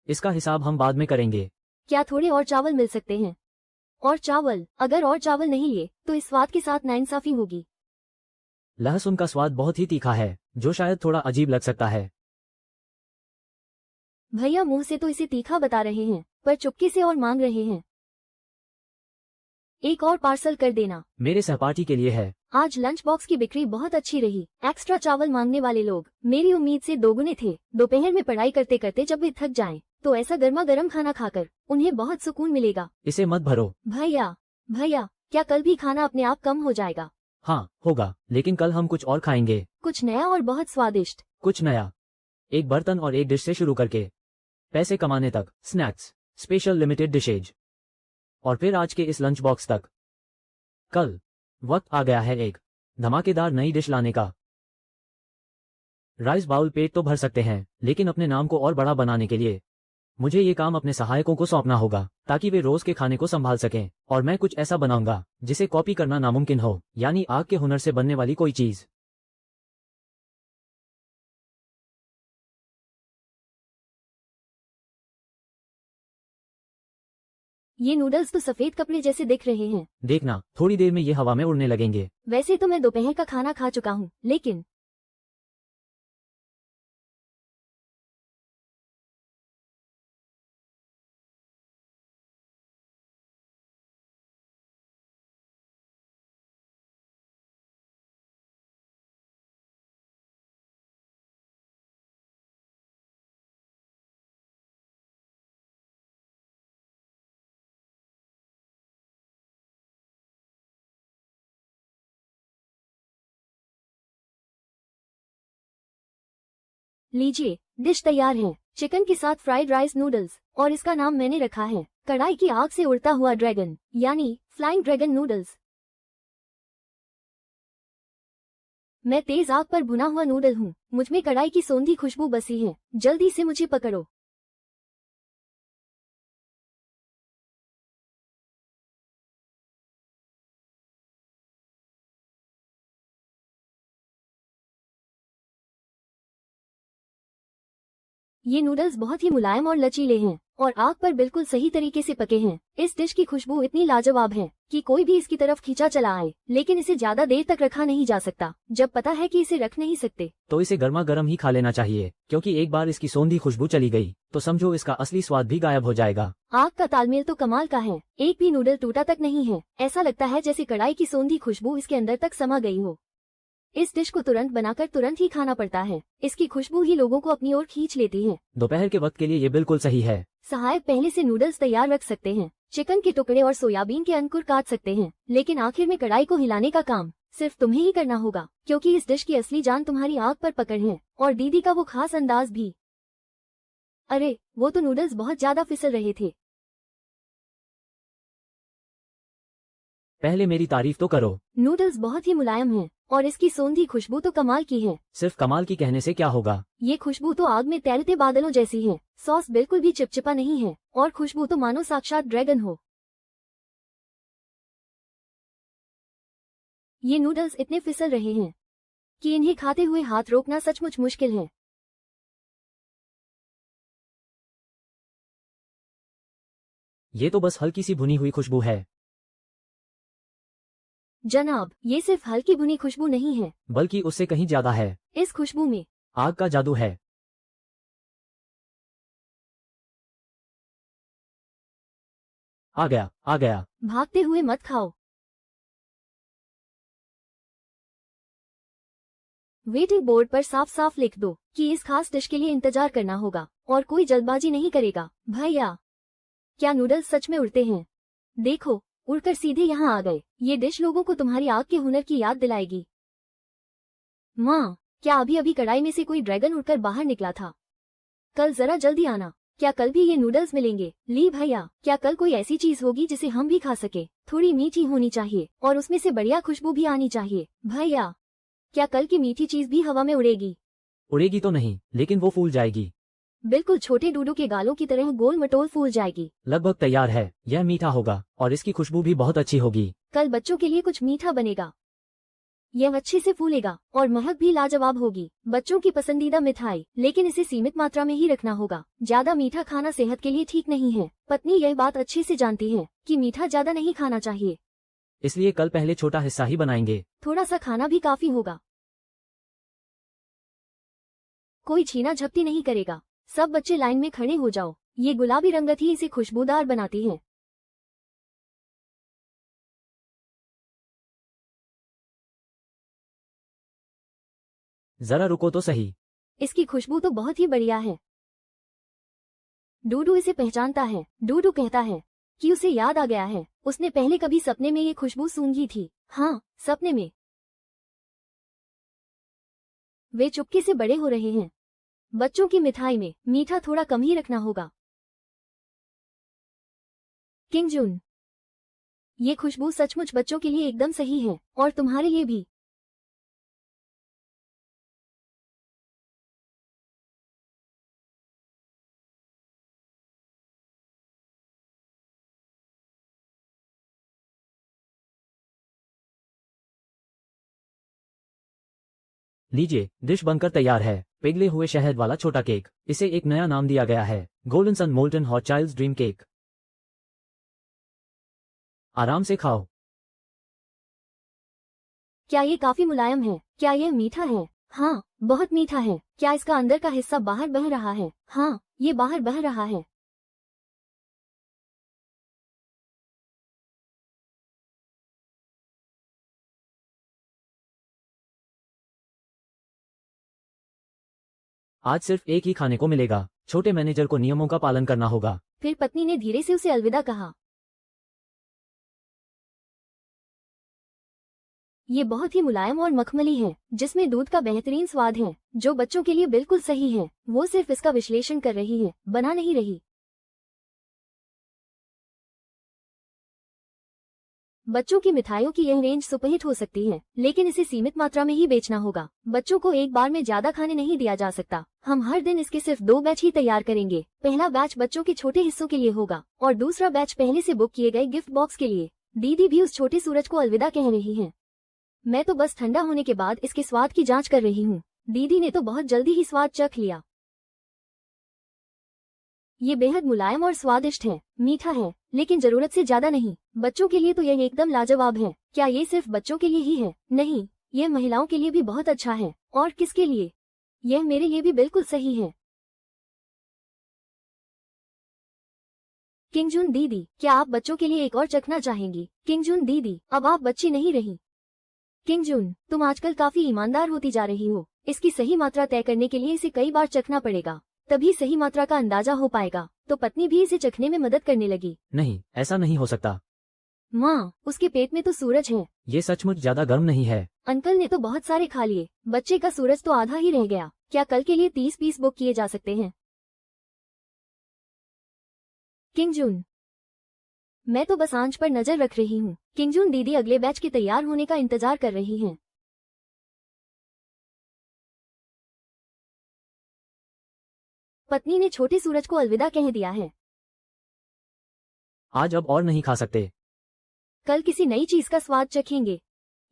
इसका हिसाब हम बाद में करेंगे। क्या थोड़े और चावल मिल सकते हैं? और चावल? अगर और चावल नहीं लिए तो इस स्वाद के साथ नाइंसाफी होगी। लहसुन का स्वाद बहुत ही तीखा है, जो शायद थोड़ा अजीब लग सकता है। भैया मुंह से तो इसे तीखा बता रहे हैं, पर चुपके से और मांग रहे हैं। एक और पार्सल कर देना। मेरे सहपाठी के लिए है। आज लंच बॉक्स की बिक्री बहुत अच्छी रही। एक्स्ट्रा चावल मांगने वाले लोग मेरी उम्मीद से दोगुने थे। दोपहर में पढ़ाई करते करते जब वे थक जाएं, तो ऐसा गर्मा गर्म खाना खाकर उन्हें बहुत सुकून मिलेगा। इसे मत भरो। भैया, भैया, क्या कल भी खाना अपने आप कम हो जाएगा? हाँ होगा, लेकिन कल हम कुछ और खाएंगे। कुछ नया और बहुत स्वादिष्ट। कुछ नया। एक बर्तन और एक डिश से शुरू करके पैसे कमाने तक, स्नैक्स, स्पेशल लिमिटेड डिशेज, और फिर आज के इस लंच बॉक्स तक। कल वक्त आ गया है एक धमाकेदार नई डिश लाने का। राइस बाउल पेट तो भर सकते हैं, लेकिन अपने नाम को और बड़ा बनाने के लिए मुझे ये काम अपने सहायकों को सौंपना होगा, ताकि वे रोज के खाने को संभाल सकें। और मैं कुछ ऐसा बनाऊंगा जिसे कॉपी करना नामुमकिन हो, यानी आग के हुनर से बनने वाली कोई चीज। ये नूडल्स तो सफेद कपड़े जैसे दिख रहे हैं। देखना, थोड़ी देर में ये हवा में उड़ने लगेंगे। वैसे तो मैं दोपहर का खाना खा चुका हूँ, लेकिन लीजिए, डिश तैयार है। चिकन के साथ फ्राइड राइस नूडल्स, और इसका नाम मैंने रखा है कढ़ाई की आग से उड़ता हुआ ड्रैगन, यानी फ्लाइंग ड्रैगन नूडल्स। मैं तेज आग पर भुना हुआ नूडल हूँ। मुझमें कढ़ाई की सौंधी खुशबू बसी है। जल्दी से मुझे पकड़ो। ये नूडल्स बहुत ही मुलायम और लचीले हैं और आग पर बिल्कुल सही तरीके से पके हैं। इस डिश की खुशबू इतनी लाजवाब है कि कोई भी इसकी तरफ खींचा चला आए, लेकिन इसे ज्यादा देर तक रखा नहीं जा सकता जब पता है कि इसे रख नहीं सकते। तो इसे गर्मा गर्म ही खा लेना चाहिए, क्योंकि एक बार इसकी सौंधी खुशबू चली गई तो समझो इसका असली स्वाद भी गायब हो जाएगा। आग का तालमेल तो कमाल का है। एक भी नूडल टूटा तक नहीं है। ऐसा लगता है जैसे कढ़ाई की सौंधी खुशबू इसके अंदर तक समा गई हो। इस डिश को तुरंत बनाकर तुरंत ही खाना पड़ता है। इसकी खुशबू ही लोगों को अपनी ओर खींच लेती है। दोपहर के वक्त के लिए ये बिल्कुल सही है। सहायक पहले से नूडल्स तैयार रख सकते हैं, चिकन के टुकड़े और सोयाबीन के अंकुर काट सकते हैं, लेकिन आखिर में कढ़ाई को हिलाने का काम सिर्फ तुम्हें ही करना होगा, क्योंकि इस डिश की असली जान तुम्हारी आग पर पकड़ है और दीदी का वो खास अंदाज भी। अरे, वो तो नूडल्स बहुत ज्यादा फिसल रहे थे। पहले मेरी तारीफ तो करो। नूडल्स बहुत ही मुलायम हैं और इसकी सोंधी खुशबू तो कमाल की है। सिर्फ कमाल की कहने से क्या होगा। ये खुशबू तो आग में तैरते बादलों जैसी है। सॉस बिल्कुल भी चिपचिपा नहीं है और खुशबू तो मानो साक्षात ड्रैगन हो। ये नूडल्स इतने फिसल रहे हैं कि इन्हें खाते हुए हाथ रोकना सचमुच मुश्किल है। ये तो बस हल्की सी भुनी हुई खुशबू है। जनाब, ये सिर्फ हल्की भुनी खुशबू नहीं है, बल्कि उससे कहीं ज्यादा है। इस खुशबू में आग का जादू है। आ गया, आ गया। भागते हुए मत खाओ। वेटिंग बोर्ड पर साफ साफ लिख दो कि इस खास डिश के लिए इंतजार करना होगा और कोई जल्दबाजी नहीं करेगा। भैया, क्या नूडल्स सच में उड़ते हैं? देखो, उड़कर सीधे यहाँ आ गए। ये डिश लोगों को तुम्हारी आग के हुनर की याद दिलाएगी। माँ, क्या अभी अभी कढ़ाई में से कोई ड्रैगन उड़कर बाहर निकला था? कल जरा जल्दी आना। क्या कल भी ये नूडल्स मिलेंगे? ली भैया, क्या कल कोई ऐसी चीज होगी जिसे हम भी खा सके? थोड़ी मीठी होनी चाहिए और उसमें से बढ़िया खुशबू भी आनी चाहिए। भैया, क्या कल की मीठी चीज भी हवा में उड़ेगी? उड़ेगी तो नहीं, लेकिन वो फूल जाएगी। बिल्कुल छोटे डूडू के गालों की तरह गोल मटोल फूल जाएगी। लगभग तैयार है। यह मीठा होगा और इसकी खुशबू भी बहुत अच्छी होगी। कल बच्चों के लिए कुछ मीठा बनेगा। यह अच्छे से फूलेगा और महक भी लाजवाब होगी। बच्चों की पसंदीदा मिठाई, लेकिन इसे सीमित मात्रा में ही रखना होगा। ज्यादा मीठा खाना सेहत के लिए ठीक नहीं है। पत्नी यह बात अच्छे से जानती है कि मीठा ज्यादा नहीं खाना चाहिए। इसलिए कल पहले छोटा हिस्सा ही बनाएंगे। थोड़ा सा खाना भी काफी होगा। कोई छीना झपटी नहीं करेगा। सब बच्चे लाइन में खड़े हो जाओ। ये गुलाबी रंगत ही इसे खुशबूदार बनाती है। जरा रुको तो सही। इसकी खुशबू तो बहुत ही बढ़िया है। डूडू इसे पहचानता है। डूडू कहता है कि उसे याद आ गया है, उसने पहले कभी सपने में ये खुशबू सूंघी थी। हाँ, सपने में। वे चुपके से बड़े हो रहे हैं। बच्चों की मिठाई में मीठा थोड़ा कम ही रखना होगा। किंगजुन, ये खुशबू सचमुच बच्चों के लिए एकदम सही है और तुम्हारे लिए भी। लीजिए, डिश बनकर तैयार है। पिघले हुए शहद वाला छोटा केक। इसे एक नया नाम दिया गया है, golden sun molten hot child's dream cake. आराम से खाओ। क्या ये काफी मुलायम है? क्या यह मीठा है? हाँ, बहुत मीठा है। क्या इसका अंदर का हिस्सा बाहर बह रहा है? हाँ, ये बाहर बह रहा है। आज सिर्फ एक ही खाने को मिलेगा। छोटे मैनेजर को नियमों का पालन करना होगा। फिर पत्नी ने धीरे से उसे अलविदा कहा। ये बहुत ही मुलायम और मखमली है, जिसमें दूध का बेहतरीन स्वाद है, जो बच्चों के लिए बिल्कुल सही है। वो सिर्फ इसका विश्लेषण कर रही है, बना नहीं रही। बच्चों की मिठाइयों की यह रेंज सुपरहिट हो सकती है, लेकिन इसे सीमित मात्रा में ही बेचना होगा। बच्चों को एक बार में ज्यादा खाने नहीं दिया जा सकता। हम हर दिन इसके सिर्फ 2 बैच ही तैयार करेंगे। पहला बैच बच्चों के छोटे हिस्सों के लिए होगा और दूसरा बैच पहले से बुक किए गए गिफ्ट बॉक्स के लिए। दीदी भी उस छोटे सूरज को अलविदा कह रही है। मैं तो बस ठंडा होने के बाद इसके स्वाद की जांच कर रही हूँ। दीदी ने तो बहुत जल्दी ही स्वाद चख लिया। ये बेहद मुलायम और स्वादिष्ट है। मीठा है, लेकिन जरूरत से ज्यादा नहीं। बच्चों के लिए तो यह एकदम लाजवाब है। क्या ये सिर्फ बच्चों के लिए ही है? नहीं, यह महिलाओं के लिए भी बहुत अच्छा है। और किसके लिए? यह मेरे लिए भी बिल्कुल सही है। किंगजुन दीदी, क्या आप बच्चों के लिए एक और चखना चाहेंगी? किंगजुन दीदी, अब आप बच्ची नहीं रही। किंगजुन, तुम आजकल काफी ईमानदार होती जा रही हो। इसकी सही मात्रा तय करने के लिए इसे कई बार चखना पड़ेगा, तभी सही मात्रा का अंदाजा हो पाएगा। तो पत्नी भी इसे चखने में मदद करने लगी। नहीं, ऐसा नहीं हो सकता। माँ, उसके पेट में तो सूरज है। ये सचमुच ज्यादा गर्म नहीं है। अंकल ने तो बहुत सारे खा लिए। बच्चे का सूरज तो आधा ही रह गया। क्या कल के लिए 30 पीस बुक किए जा सकते हैं? किंगजुन, मैं तो बस आंच पर नजर रख रही हूँ। किंगजुन दीदी अगले बैच के तैयार होने का इंतजार कर रही हैं। पत्नी ने छोटे सूरज को अलविदा कह दिया है। आज अब और नहीं खा सकते। कल किसी नई चीज का स्वाद चखेंगे।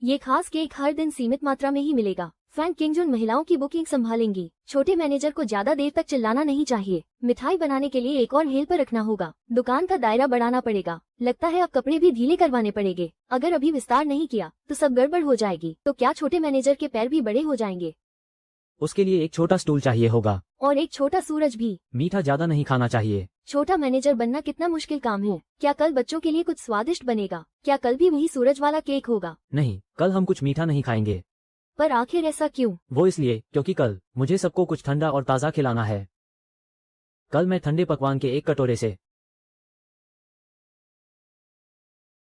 ये खास केक हर दिन सीमित मात्रा में ही मिलेगा। फ्रैंक किंगजुन महिलाओं की बुकिंग संभालेंगी। छोटे मैनेजर को ज्यादा देर तक चिल्लाना नहीं चाहिए। मिठाई बनाने के लिए एक और हेल्पर रखना होगा। दुकान का दायरा बढ़ाना पड़ेगा। लगता है अब कपड़े भी ढीले करवाने पड़ेंगे। अगर अभी विस्तार नहीं किया तो सब गड़बड़ हो जाएगी। तो क्या छोटे मैनेजर के पैर भी बड़े हो जाएंगे? उसके लिए एक छोटा स्टूल चाहिए होगा। और एक छोटा सूरज भी। मीठा ज्यादा नहीं खाना चाहिए। छोटा मैनेजर बनना कितना मुश्किल काम है। क्या कल बच्चों के लिए कुछ स्वादिष्ट बनेगा? क्या कल भी वही सूरज वाला केक होगा? नहीं, कल हम कुछ मीठा नहीं खाएंगे। पर आखिर ऐसा क्यों? वो इसलिए क्योंकि कल मुझे सबको कुछ ठंडा और ताज़ा खिलाना है। कल मैं ठंडे पकवान के एक कटोरे से